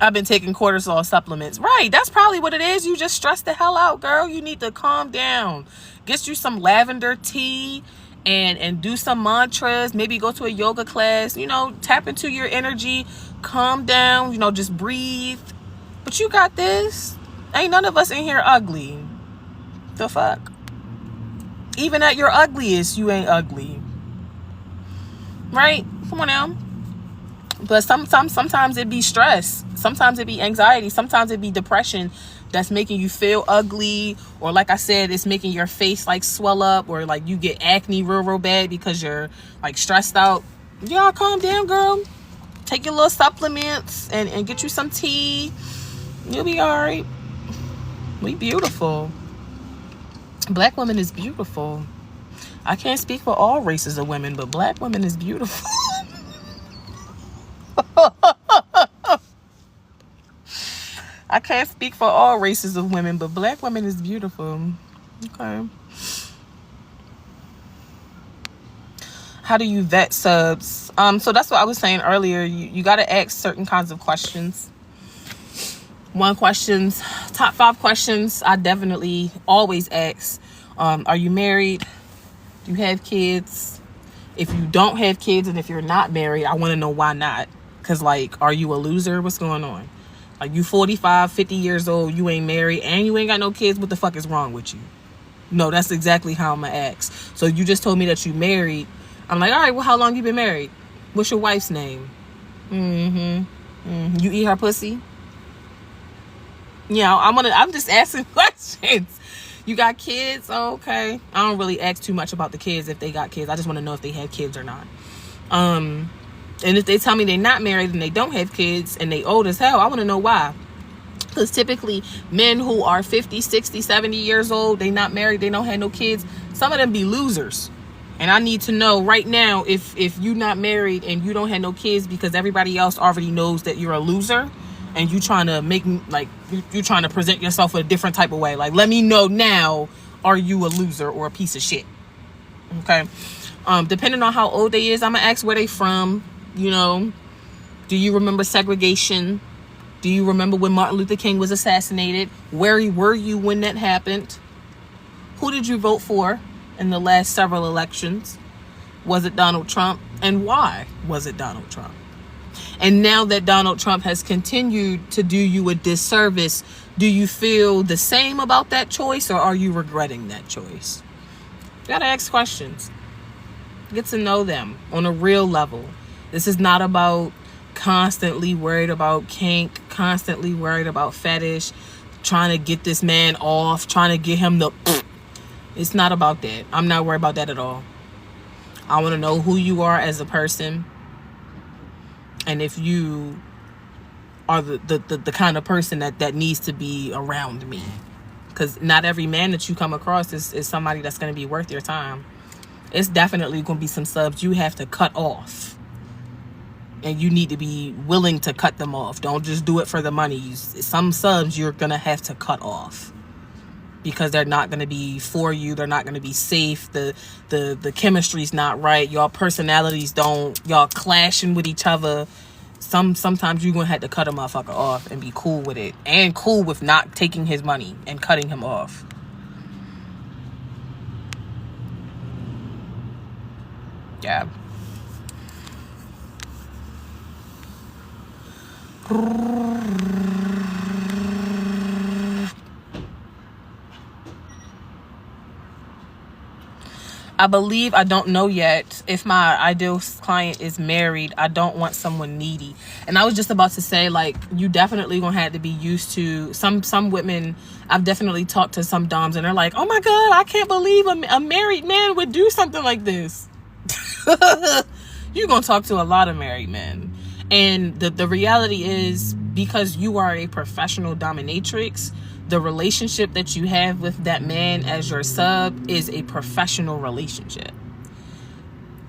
I've been taking cortisol supplements. Right, that's probably what it is. You just stressed the hell out, girl. You need to calm down. Get you some lavender tea and do some mantras. Maybe go to a yoga class. You know, tap into your energy. Calm down. You know, just breathe. But you got this. Ain't none of us in here ugly. The fuck? Even at your ugliest, you ain't ugly. Right? Come on now. But sometimes it be stress. Sometimes it be anxiety. Sometimes it be depression that's making you feel ugly. Or like I said, it's making your face like swell up. Or like you get acne real bad because you're like stressed out. Y'all calm down, girl. Take your little supplements and get you some tea. You'll be all right. We beautiful. Black women is beautiful. I can't speak for all races of women, but black women is beautiful. I can't speak for all races of women, but black women is beautiful. Okay. How do you vet subs? So that's what I was saying earlier. You got to ask certain kinds of questions. Top 5 questions I definitely always ask. Are you married? Do you have kids? If you don't have kids and if you're not married, I want to know why not. Because, like, are you a loser? What's going on? Like, you 45, 50 years old, you ain't married, and you ain't got no kids. What the fuck is wrong with you? No, that's exactly how I'm going to ask. So you just told me that you married. I'm like, all right, well, how long you been married? What's your wife's name? You eat her pussy? You know, I'm just asking questions. You got kids? Oh, okay. I don't really ask too much about the kids if they got kids. I just want to know if they have kids or not. And if they tell me they're not married and they don't have kids and they old as hell, I want to know why. Because typically men who are 50, 60, 70 years old, they not married, they don't have no kids, some of them be losers. And I need to know right now if you not married and you don't have no kids because everybody else already knows that you're a loser and you trying to make like you trying to present yourself in a different type of way. Like, let me know now, are you a loser or a piece of shit? Okay. Depending on how old they is, I'm gonna ask where they from. You know, do you remember segregation? Do you remember when Martin Luther King was assassinated? Where were you when that happened? Who did you vote for in the last several elections? Was it Donald Trump? And why was it Donald Trump? And now that Donald Trump has continued to do you a disservice, do you feel the same about that choice, or are you regretting that choice? You gotta ask questions. Get to know them on a real level. This is not about constantly worried about kink, constantly worried about fetish, trying to get this man off, trying to get him the... It's not about that. I'm not worried about that at all. I want to know who you are as a person. And if you are the kind of person that needs to be around me. Because not every man that you come across is somebody that's going to be worth your time. It's definitely going to be some subs you have to cut off. And you need to be willing to cut them off. Don't just do it for the money. Some subs you're going to have to cut off because they're not going to be for you. They're not going to be safe. The chemistry's not right. Y'all personalities y'all clashing with each other. Sometimes you're going to have to cut a motherfucker off and be cool with it. And cool with not taking his money and cutting him off. Yeah. I believe, I don't know yet, if my ideal client is married, I don't want someone needy. And I was just about to say, like, you definitely gonna have to be used to some women. I've definitely talked to some doms and they're like, oh my God, I can't believe a married man would do something like this. You're gonna talk to a lot of married men. And the reality is, because you are a professional dominatrix, the relationship that you have with that man as your sub is a professional relationship.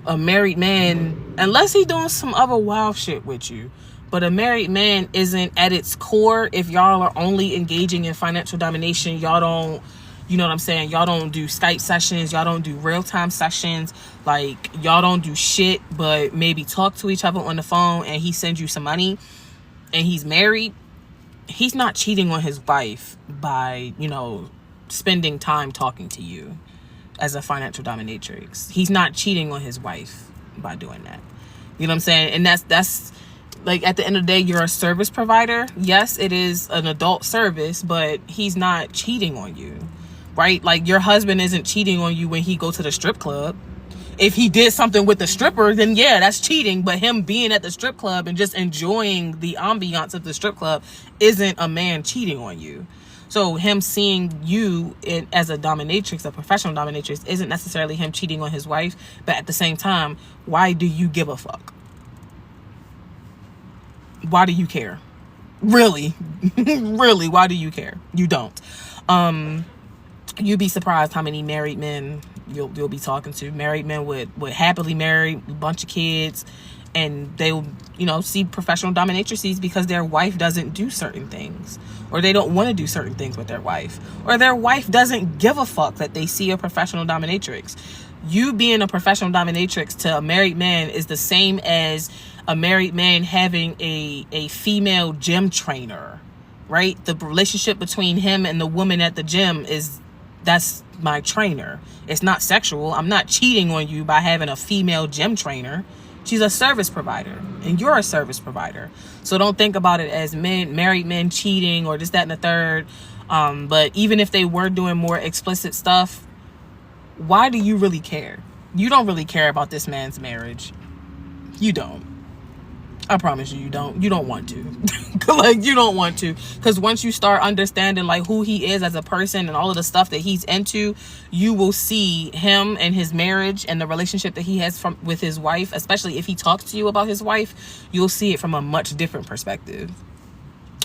A married man, unless he's doing some other wild shit with you, but a married man isn't at its core. If y'all are only engaging in financial domination, y'all don't, you know what I'm saying? Y'all don't do Skype sessions. Y'all don't do real-time sessions. Like, y'all don't do shit but maybe talk to each other on the phone and he sends you some money and he's married. He's not cheating on his wife by, you know, spending time talking to you as a financial dominatrix. He's not cheating on his wife by doing that. You know what I'm saying? And that's like, at the end of the day, you're a service provider. Yes, it is an adult service, but he's not cheating on you, right? Like, your husband isn't cheating on you when he go to the strip club. If he did something with the stripper, then yeah, that's cheating. But him being at the strip club and just enjoying the ambiance of the strip club isn't a man cheating on you. So him seeing you as a dominatrix, a professional dominatrix, isn't necessarily him cheating on his wife. But at the same time, why do you give a fuck? Why do you care? Really? Really, why do you care? You don't. You'd be surprised how many married men you'll be talking to. Married men would happily marry, a bunch of kids, and they will, you know, see professional dominatrices because their wife doesn't do certain things, or they don't want to do certain things with their wife, or their wife doesn't give a fuck that they see a professional dominatrix. You being a professional dominatrix to a married man is the same as a married man having a female gym trainer, right? The relationship between him and the woman at the gym that's my trainer. It's not sexual. I'm not cheating on you by having a female gym trainer. She's a service provider, and you're a service provider. So don't think about it as married men cheating or this, that, and the third. But even if they were doing more explicit stuff, why do you really care? You don't really care about this man's marriage. You don't. I promise you, you don't want to. Like, you don't want to, because once you start understanding like who he is as a person and all of the stuff that he's into, you will see him and his marriage and the relationship that he has with his wife. Especially if he talks to you about his wife, you'll see it from a much different perspective.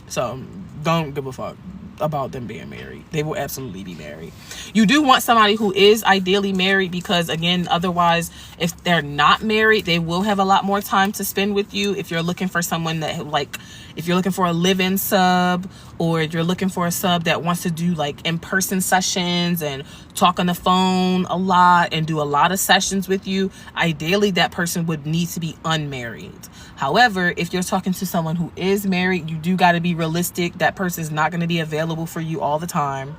So don't give a fuck about them being married. They will absolutely be married. You do want somebody who is ideally married, because again, otherwise, if they're not married, they will have a lot more time to spend with you. If you're looking for someone that, like, if you're looking for a live-in sub, or if you're looking for a sub that wants to do like in-person sessions and talk on the phone a lot and do a lot of sessions with you, ideally that person would need to be unmarried. However, if you're talking to someone who is married, you do got to be realistic. That person's not going to be available for you all the time,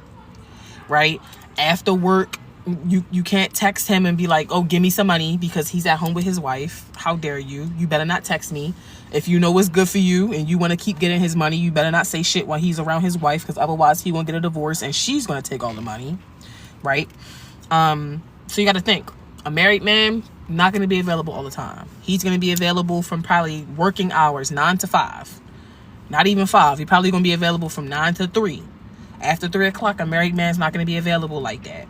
right? After work, you can't text him and be like, oh, give me some money, because he's at home with his wife. How dare you? You better not text me. If you know what's good for you and you want to keep getting his money, you better not say shit while he's around his wife, because otherwise he won't get a divorce and she's going to take all the money, right? So you got to think, a married man, not going to be available all the time. He's going to be available from probably working hours, 9 to 5. Not even 5. He's probably going to be available from 9 to 3. After 3 o'clock, a married man's not going to be available like that.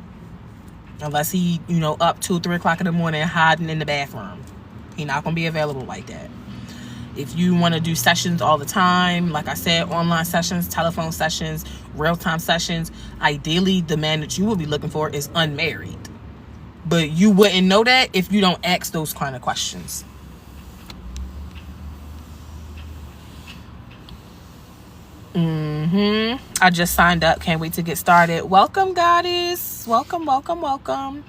Unless he, you know, up 2 or 3 o'clock in the morning hiding in the bathroom. He's not going to be available like that. If you want to do sessions all the time, like I said, online sessions, telephone sessions, real-time sessions, ideally the man that you will be looking for is unmarried. But you wouldn't know that if you don't ask those kind of questions. I just signed up. Can't wait to get started. Welcome, goddess. Welcome, welcome, welcome.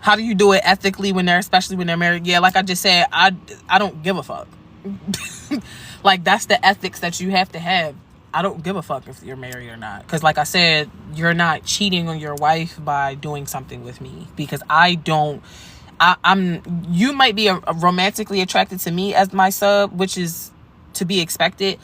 How do you do it ethically especially when they're married? Yeah, like I just said, I don't give a fuck. Like, that's the ethics that you have to have. I don't give a fuck if you're married or not. Because like I said, you're not cheating on your wife by doing something with me. Because you might be romantically attracted to me as my sub, which is to be expected.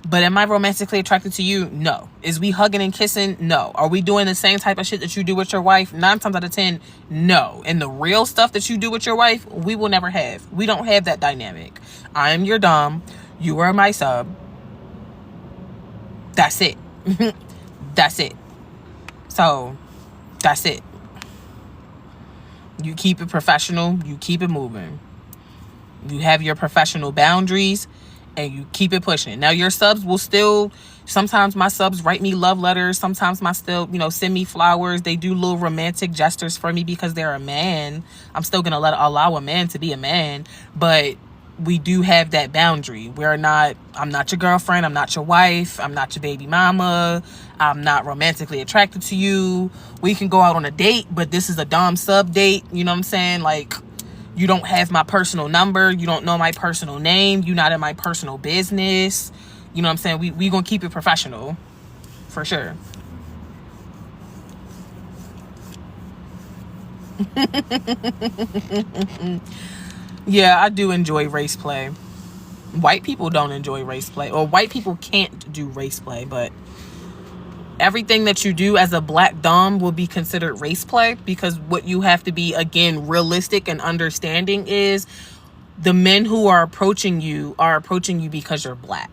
But am I romantically attracted to you? No. Is we hugging and kissing? No. Are we doing the same type of shit that you do with your wife? 9 times out of 10, no. And the real stuff that you do with your wife, we will never have. We don't have that dynamic. I am your dom. You are my sub. That's it. That's it. So, that's it. You keep it professional. You keep it moving. You have your professional boundaries. And you keep it pushing. Now, your subs will still, sometimes my subs write me love letters. Sometimes send me flowers. They do little romantic gestures for me because they're a man. I'm still going to allow a man to be a man. But we do have that boundary. I'm not your girlfriend. I'm not your wife. I'm not your baby mama. I'm not romantically attracted to you. We can go out on a date, but this is a dom sub date. You know what I'm saying? Like, you don't have my personal number. You don't know my personal name. You're not in my personal business. You know what I'm saying? We gonna keep it professional. For sure. Yeah, I do enjoy race play. White people don't enjoy race play. Or white people can't do race play, but everything that you do as a black dom will be considered race play, because what you have to be, again, realistic and understanding is the men who are approaching you because you're black.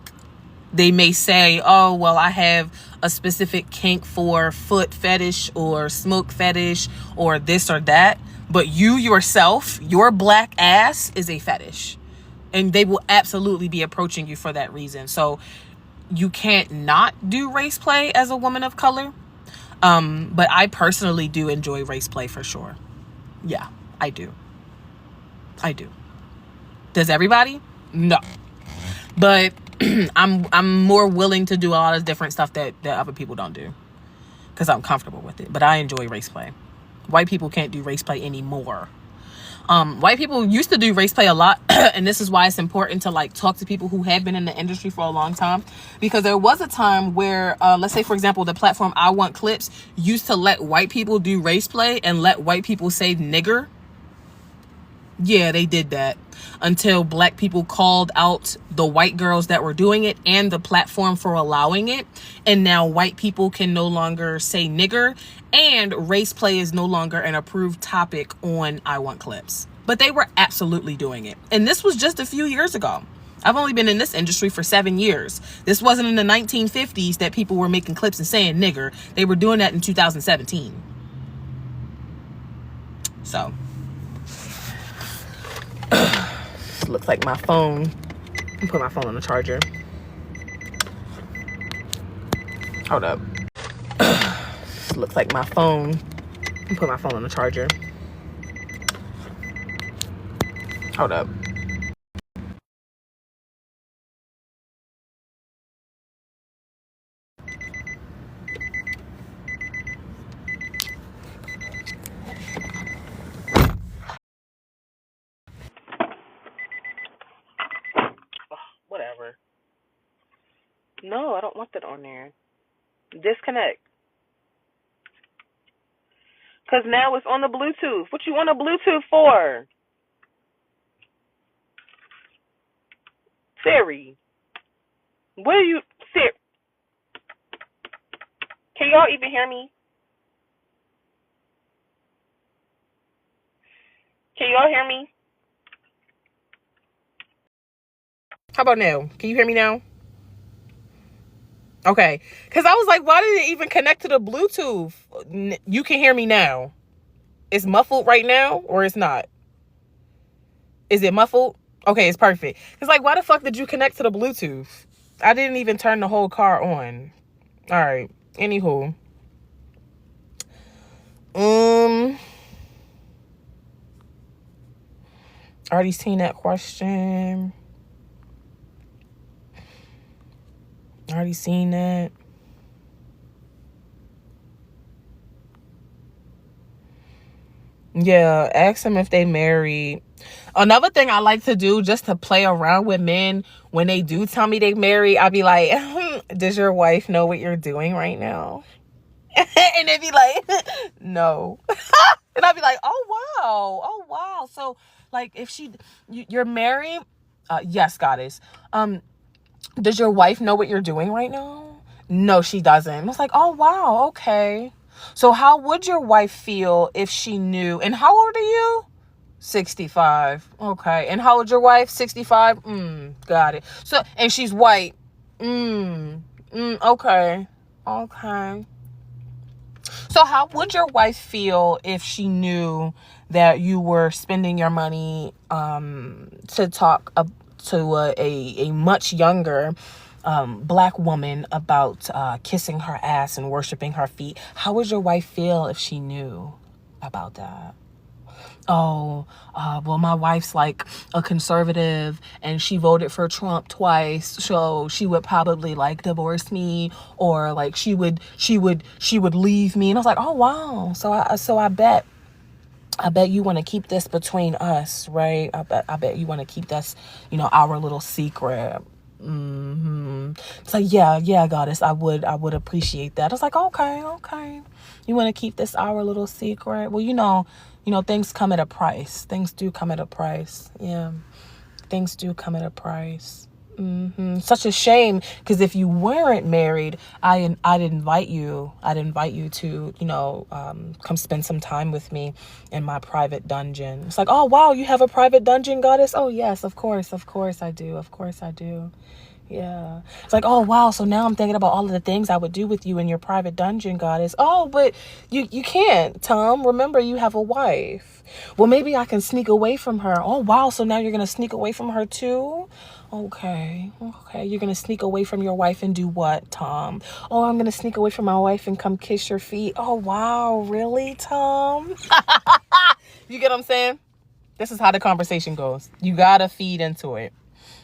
They may say, oh, well, I have a specific kink for foot fetish or smoke fetish or this or that. But you yourself, your black ass is a fetish. And they will absolutely be approaching you for that reason. So you can't not do race play as a woman of color. But I personally do enjoy race play for sure. Yeah, I do. Does everybody? No. But I'm more willing to do a lot of different stuff that other people don't do. Because I'm comfortable with it. But I enjoy race play. White people can't do race play anymore. White people used to do race play a lot, and this is why it's important to like talk to people who have been in the industry for a long time, because there was a time where let's say, for example, the platform I Want Clips used to let white people do race play and let white people say nigger. Yeah, they did that until black people called out the white girls that were doing it and the platform for allowing it. And now white people can no longer say nigger, and race play is no longer an approved topic on I Want Clips. But they were absolutely doing it. And this was just a few years ago. I've only been in this industry for 7 years. This wasn't in the 1950s that people were making clips and saying nigger. They were doing that in 2017. So looks like my phone. I'll put my phone on the charger. Hold up. Looks like my phone. I'll put my phone on the charger. Hold up. Whatever. No, I don't want that on there. Disconnect. Because now it's on the Bluetooth. What you want a Bluetooth for? Siri. What are you... Siri. Can y'all even hear me? Can y'all hear me? How about now? Can you hear me now? Okay. Because I was like, why did it even connect to the Bluetooth? You can hear me now. It's muffled right now, or it's not? Is it muffled? Okay, it's perfect. It's like, why the fuck did you connect to the Bluetooth? I didn't even turn the whole car on. All right. Anywho. Already seen that question. Already seen that. Yeah, ask them if they married. Another thing I like to do just to play around with men, when they do tell me they married, I'll be like, does your wife know what you're doing right now? And they be like, no. And I'll be like, oh wow. So like, if you're married, yes, goddess. Does your wife know what you're doing right now? No, she doesn't. I was like, oh wow, okay. So how would your wife feel if she knew? And how old are you? 65. Okay. And how old your wife? 65. Got it. So, and she's white. Okay. Okay. So how would your wife feel if she knew that you were spending your money to talk to a much younger black woman about kissing her ass and worshiping her feet? How would your wife feel if she knew about that? Oh, well, my wife's like a conservative and she voted for Trump twice, so she would probably like divorce me, or like she would leave me. And I was like, oh wow. So I bet you want to keep this between us, right? I bet you want to keep this, our little secret. It's like, yeah, goddess, I would appreciate that. I was like, okay. You want to keep this our little secret? Well, things come at a price. Things do come at a price. Yeah, things do come at a price. Such a shame, because if you weren't married, I'd invite you to come spend some time with me in my private dungeon. It's like, oh wow, you have a private dungeon, goddess? Oh yes, of course I do. Yeah. It's like, oh wow, so now I'm thinking about all of the things I would do with you in your private dungeon, goddess. Oh, but you can't, Tom. Remember, you have a wife. Well, maybe I can sneak away from her. Oh wow, so now you're gonna sneak away from her too? Okay. You're gonna sneak away from your wife and do what, Tom? Oh, I'm gonna sneak away from my wife and come kiss your feet. Oh wow, really, Tom? You get what I'm saying? This is how the conversation goes. You gotta feed into it.